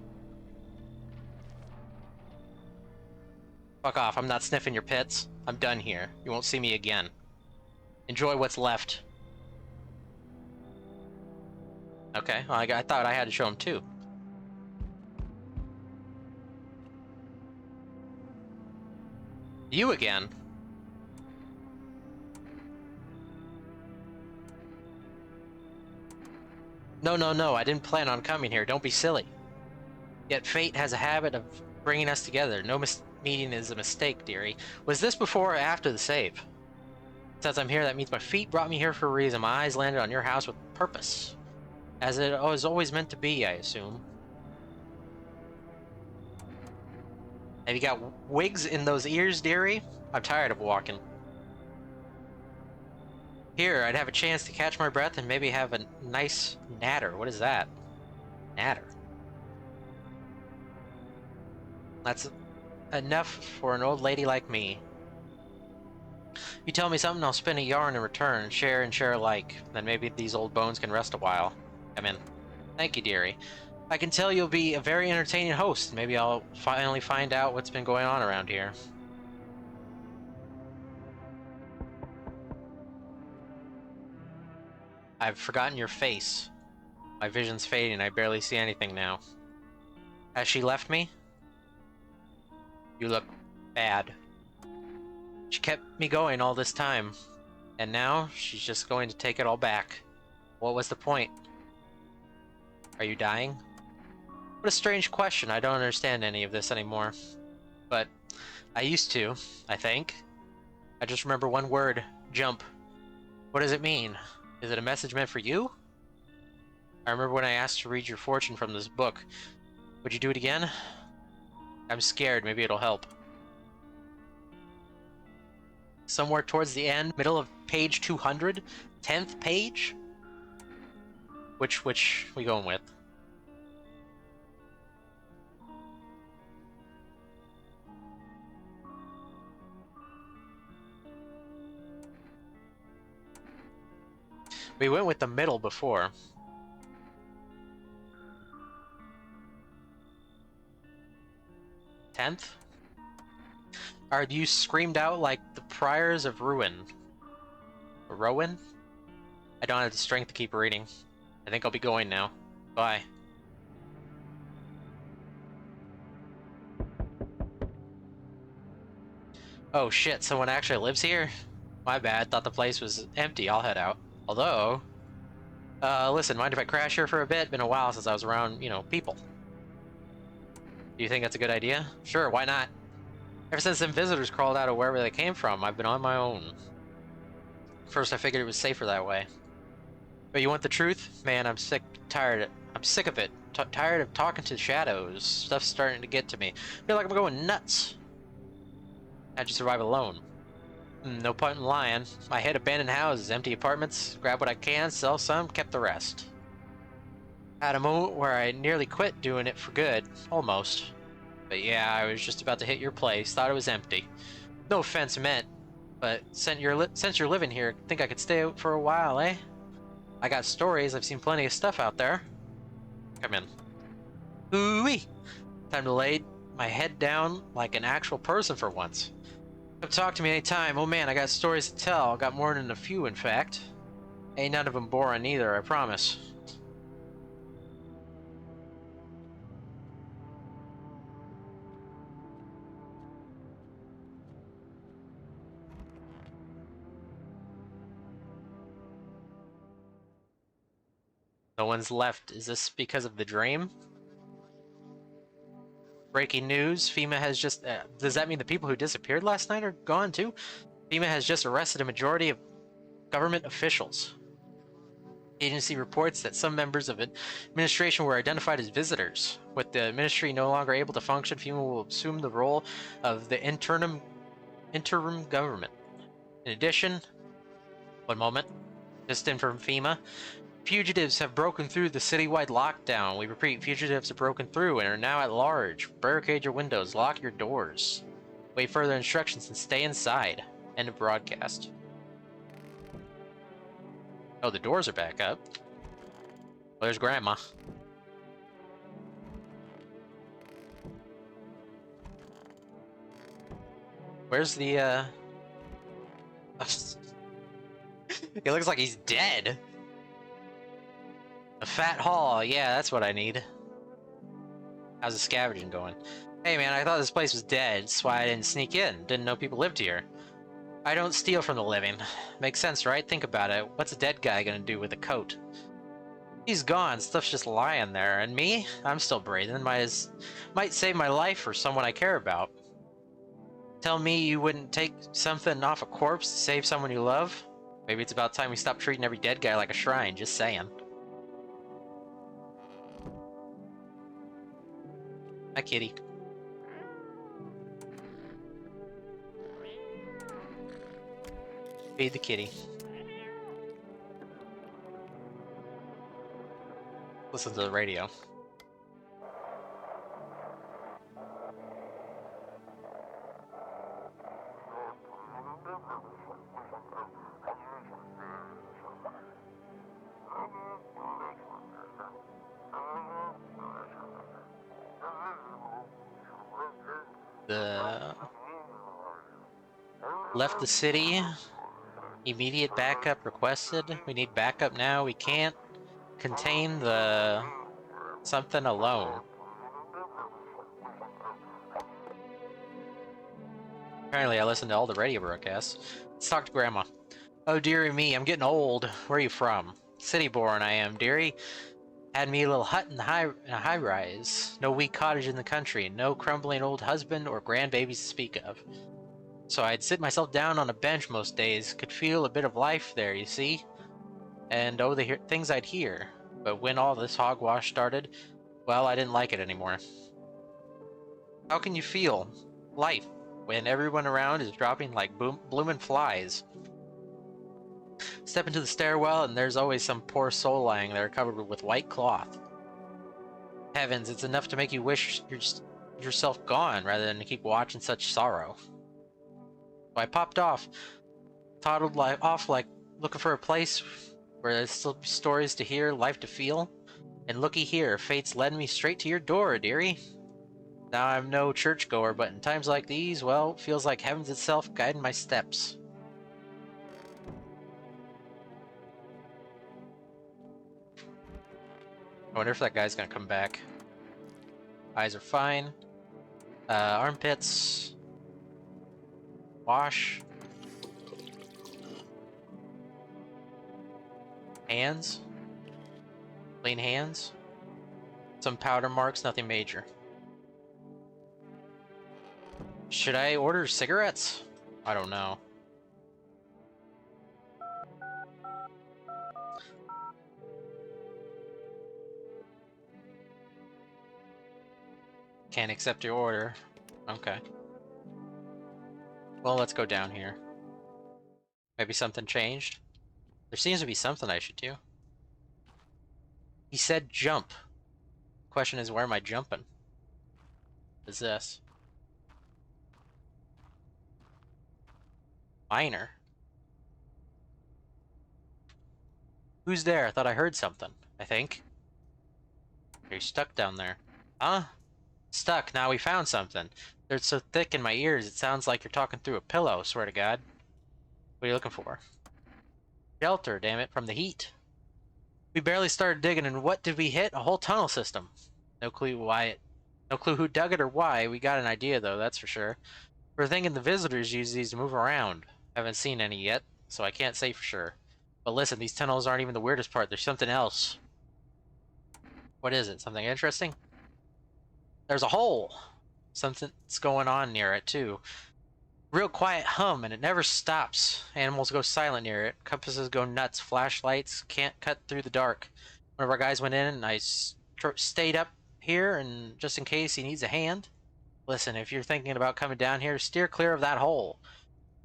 Speaker 2: Fuck off, I'm not sniffing your pits. I'm done here. You won't see me again. Enjoy what's left. Okay, well, I thought I had to show him too. You again? No, I didn't plan on coming here. Don't be silly. Yet fate has a habit of bringing us together. No meeting is a mistake, dearie. Was this before or after the save? Since I'm here, that means my feet brought me here for a reason. My eyes landed on your house with purpose. As it was always meant to be, I assume. Have you got wigs in those ears, dearie? I'm tired of walking. Here, I'd have a chance to catch my breath and maybe have a nice natter. What is that? Natter. That's enough for an old lady like me. You tell me something, I'll spin a yarn in return. Share and share alike. Then maybe these old bones can rest a while. Come in. Thank you, dearie. I can tell you'll be a very entertaining host. Maybe I'll finally find out what's been going on around here. I've forgotten your face. My vision's fading. I barely see anything now. Has she left me? You look bad. She kept me going all this time. And now, she's just going to take it all back. What was the point? Are you dying? What a strange question. I don't understand any of this anymore. But I used to, I think. I just remember one word. Jump. What does it mean? Is it a message meant for you? I remember when I asked to read your fortune from this book. Would you do it again? I'm scared. Maybe it'll help. Somewhere towards the end, middle of page 200, 10th page? Which we going with? We went with the middle before. 10th? Are you screamed out like the Priors of Ruin? Rowan? I don't have the strength to keep reading. I think I'll be going now. Bye. Oh shit, someone actually lives here? My bad, thought the place was empty. I'll head out. Although, listen, mind if I crash here for a bit? Been a while since I was around, people. Do you think that's a good idea? Sure, why not? Ever since them visitors crawled out of wherever they came from, I've been on my own. First I figured it was safer that way. But you want the truth? Man, I'm sick of it. Tired of talking to shadows. Stuff's starting to get to me. Feel like I'm going nuts. How'd you survive alone? No point in lying. I hit abandoned houses, empty apartments, grabbed what I can, sell some, kept the rest. Had a moment where I nearly quit doing it for good. Almost. But yeah, I was just about to hit your place, thought it was empty. No offense meant, but since you're living here, think I could stay out for a while, eh? I got stories, I've seen plenty of stuff out there. Come in. Ooh-wee! Time to lay my head down like an actual person for once. Come talk to me anytime. Oh man, I got stories to tell. Got more than a few, in fact. Ain't none of them boring either, I promise. No one's left. Is this because of the dream? Breaking news, FEMA has just... does that mean the people who disappeared last night are gone too? FEMA has just arrested a majority of government officials. The agency reports that some members of administration were identified as visitors. With the ministry no longer able to function, FEMA will assume the role of the interim government. In addition... One moment. Just in from FEMA. Fugitives have broken through the citywide lockdown. We repeat, fugitives have broken through and are now at large. Barricade your windows, lock your doors. Wait further instructions and stay inside. End of broadcast. Oh, the doors are back up. Well, there's Grandma. Where's the, It looks like he's dead. A fat haul, yeah, that's what I need. How's the scavenging going? Hey man, I thought this place was dead, that's why I didn't sneak in. Didn't know people lived here. I don't steal from the living. Makes sense, right? Think about it. What's a dead guy gonna do with a coat? He's gone, stuff's just lying there. And me? I'm still breathing. Might save my life for someone I care about. Tell me you wouldn't take something off a corpse to save someone you love? Maybe it's about time we stop treating every dead guy like a shrine, just saying. Hi, kitty. Feed the kitty. Listen to the radio. Left the city. Immediate backup requested. We need backup now. We can't contain the something alone. Apparently I listened to all the radio broadcasts. Let's talk to Grandma. Oh dearie me, I'm getting old. Where are you from? City born I am, dearie. Had me a little hut in a high rise. No wee cottage in the country. No crumbling old husband or grandbabies to speak of. So I'd sit myself down on a bench most days. Could feel a bit of life there, you see. And oh, the things I'd hear. But when all this hogwash started, well, I didn't like it anymore. How can you feel life when everyone around is dropping like bloomin' flies? Step into the stairwell and there's always some poor soul lying there covered with white cloth. Heavens, it's enough to make you wish yourself gone rather than to keep watching such sorrow. So I popped off, toddled off like looking for a place where there's still stories to hear, life to feel. And looky here, fate's led me straight to your door, dearie. Now I'm no churchgoer, but in times like these, well, it feels like heaven's itself guiding my steps. I wonder if that guy's gonna come back. Eyes are fine. Armpits. Wash. Hands. Clean hands. Some powder marks, nothing major. Should I order cigarettes? I don't know. Can't accept your order. Okay. Well, let's go down here. Maybe something changed? There seems to be something I should do. He said jump. Question is, where am I jumping? What is this? Miner. Who's there? I thought I heard something. I think. You're stuck down there. Huh? Stuck. Now we found something. They're so thick in my ears, it sounds like you're talking through a pillow, swear to God. What are you looking for? Shelter, damn it, from the heat. We barely started digging, and what did we hit? A whole tunnel system. No clue why it... No clue who dug it or why. We got an idea, though, that's for sure. We're thinking the visitors use these to move around. Haven't seen any yet, so I can't say for sure. But listen, these tunnels aren't even the weirdest part. There's something else. What is it? Something interesting? There's a hole. Something's going on near it, too. Real quiet hum, and it never stops. Animals go silent near it. Compasses go nuts. Flashlights can't cut through the dark. One of our guys went in, and I stayed up here, and just in case he needs a hand. Listen, if you're thinking about coming down here, steer clear of that hole.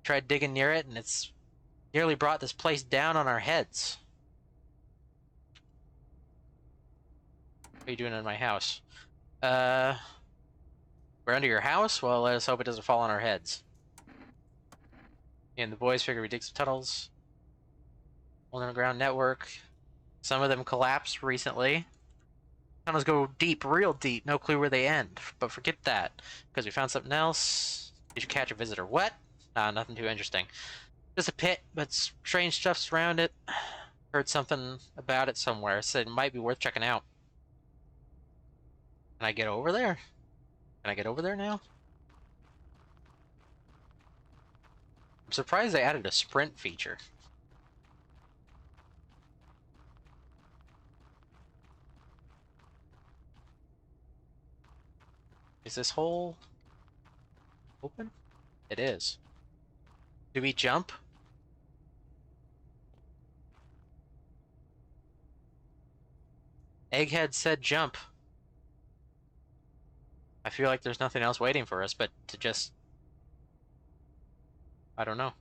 Speaker 2: Tried digging near it, and it's nearly brought this place down on our heads. What are you doing in my house? We're under your house? Well, let us hope it doesn't fall on our heads. And the boys figure we dig some tunnels. Underground network. Some of them collapsed recently. Tunnels go deep, real deep. No clue where they end. But forget that, because we found something else. Did you catch a visitor? What? Nah, nothing too interesting. Just a pit, but strange stuff's around it. Heard something about it somewhere. Said it might be worth checking out. Can I get over there? Can I get over there now? I'm surprised they added a sprint feature. Is this hole open? It is. Do we jump? Egghead said jump. I feel like there's nothing else waiting for us but to just... I don't know.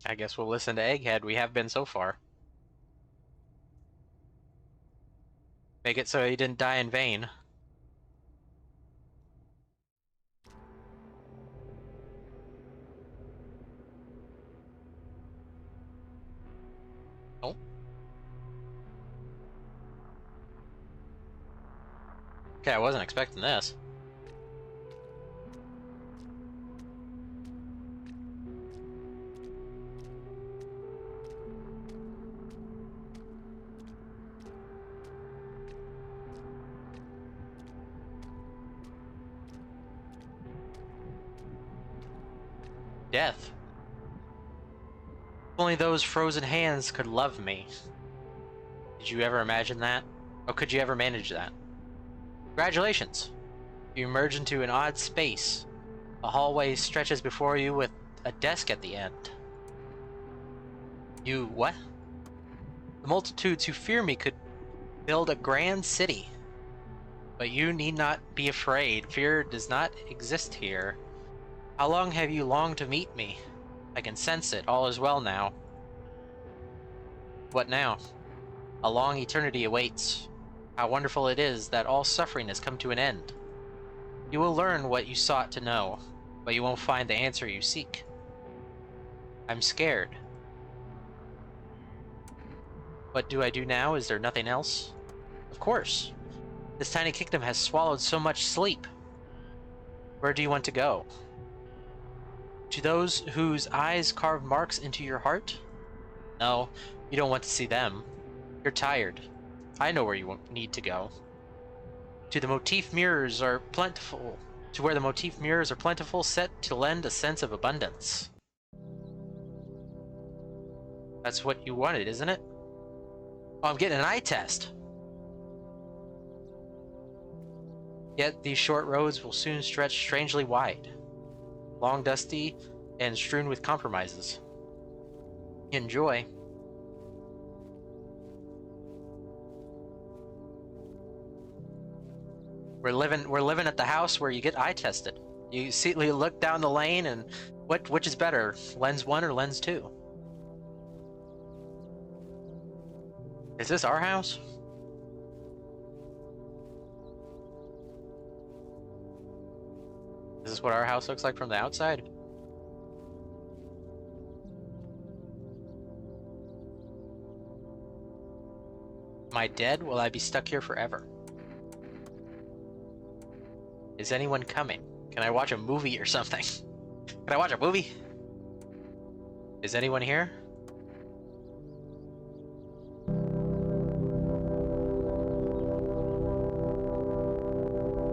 Speaker 2: I guess we'll listen to Egghead. We have been so far. Make it so he didn't die in vain. Oh. Okay, I wasn't expecting this. Death. Only those frozen hands could love me. Did you ever imagine that? Or could you ever manage that? Congratulations! You emerge into an odd space. A hallway stretches before you with a desk at the end. You what? The multitudes who fear me could build a grand city. But you need not be afraid. Fear does not exist here. How long have you longed to meet me? I can sense it. All is well now. What now? A long eternity awaits. How wonderful it is that all suffering has come to an end. You will learn what you sought to know, but you won't find the answer you seek. I'm scared. What do I do now? Is there nothing else? Of course. This tiny kingdom has swallowed so much sleep. Where do you want to go? To those whose eyes carved marks into your heart? No, you don't want to see them. You're tired. I know where you need to go. To the motif mirrors are plentiful. To where the motif mirrors are plentiful, set to lend a sense of abundance. That's what you wanted, isn't it? Oh, I'm getting an eye test. Yet these short roads will soon stretch strangely wide, long, dusty, and strewn with compromises. Enjoy. We're living at the house where you get eye tested. You look down the lane, and which is better, lens 1 or lens 2? Is this our house? Is this what our house looks like from the outside? Am I dead? Will I be stuck here forever? Is anyone coming? Can I watch a movie or something? Can I watch a movie? Is anyone here?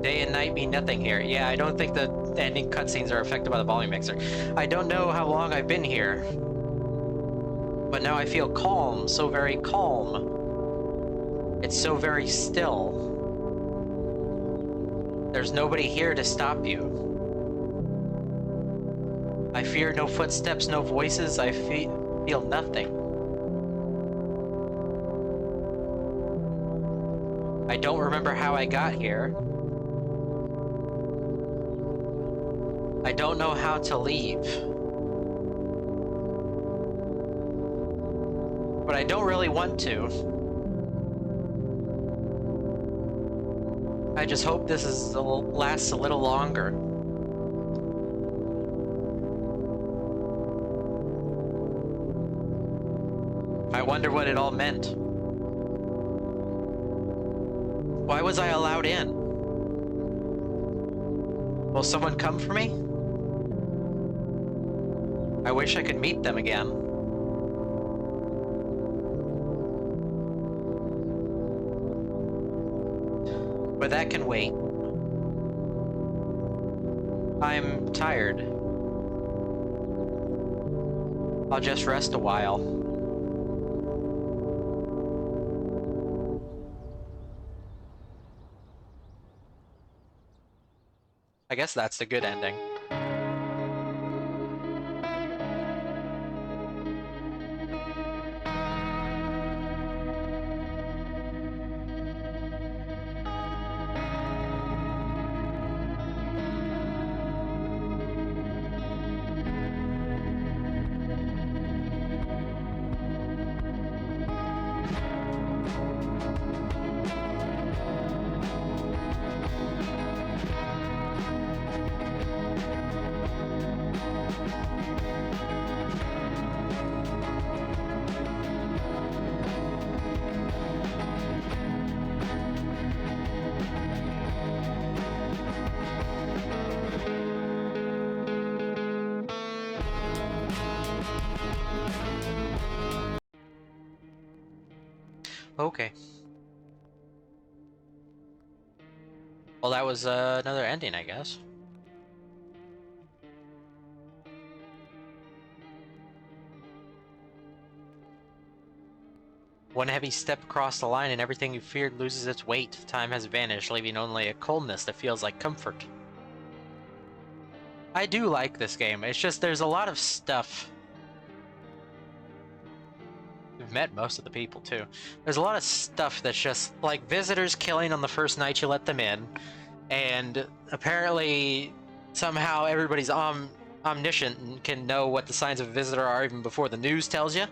Speaker 2: Day and night mean nothing here. Yeah, I don't think the ending cutscenes are affected by the volume mixer. I don't know how long I've been here, but now I feel calm, so very calm. It's so very still. There's nobody here to stop you. I fear no footsteps, no voices. I feel nothing. I don't remember how I got here. I don't know how to leave. But I don't really want to. I just hope this lasts a little longer. I wonder what it all meant. Why was I allowed in? Will someone come for me? I wish I could meet them again. But that can wait. I'm tired. I'll just rest a while. I guess that's the good ending. Okay. Well, that was another ending, I guess. One heavy step across the line and everything you feared loses its weight. Time has vanished, leaving only a coldness that feels like comfort. I do like this game. It's just there's a lot of stuff. We've met most of the people, too. There's a lot of stuff that's just, like, visitors killing on the first night you let them in, and apparently, somehow everybody's omniscient and can know what the signs of a visitor are even before the news tells you.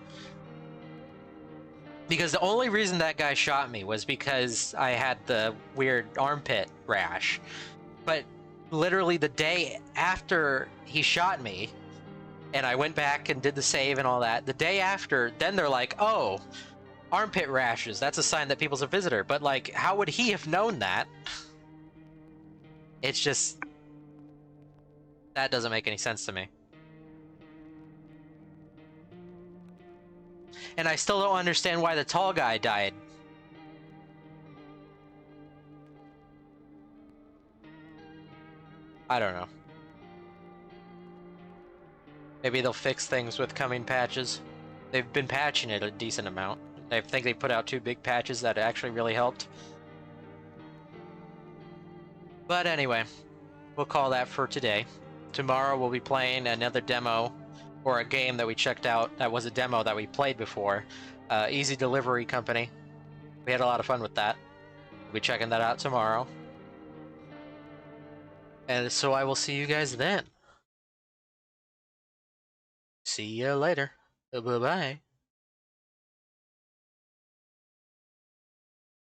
Speaker 2: Because the only reason that guy shot me was because I had the weird armpit rash. But literally the day after he shot me, and I went back and did the save and all that, the day after, then they're like, oh, armpit rashes, that's a sign that people's a visitor. But, like, how would he have known that? It's just... that doesn't make any sense to me. And I still don't understand why the tall guy died. I don't know. Maybe they'll fix things with coming patches. They've been patching it a decent amount. I think they put out 2 big patches that actually really helped. But anyway, we'll call that for today. Tomorrow we'll be playing another demo, or a game that we checked out that was a demo that we played before. Easy Delivery Company. We had a lot of fun with that. We'll be checking that out tomorrow. And so I will see you guys then. See you later. Bye-bye.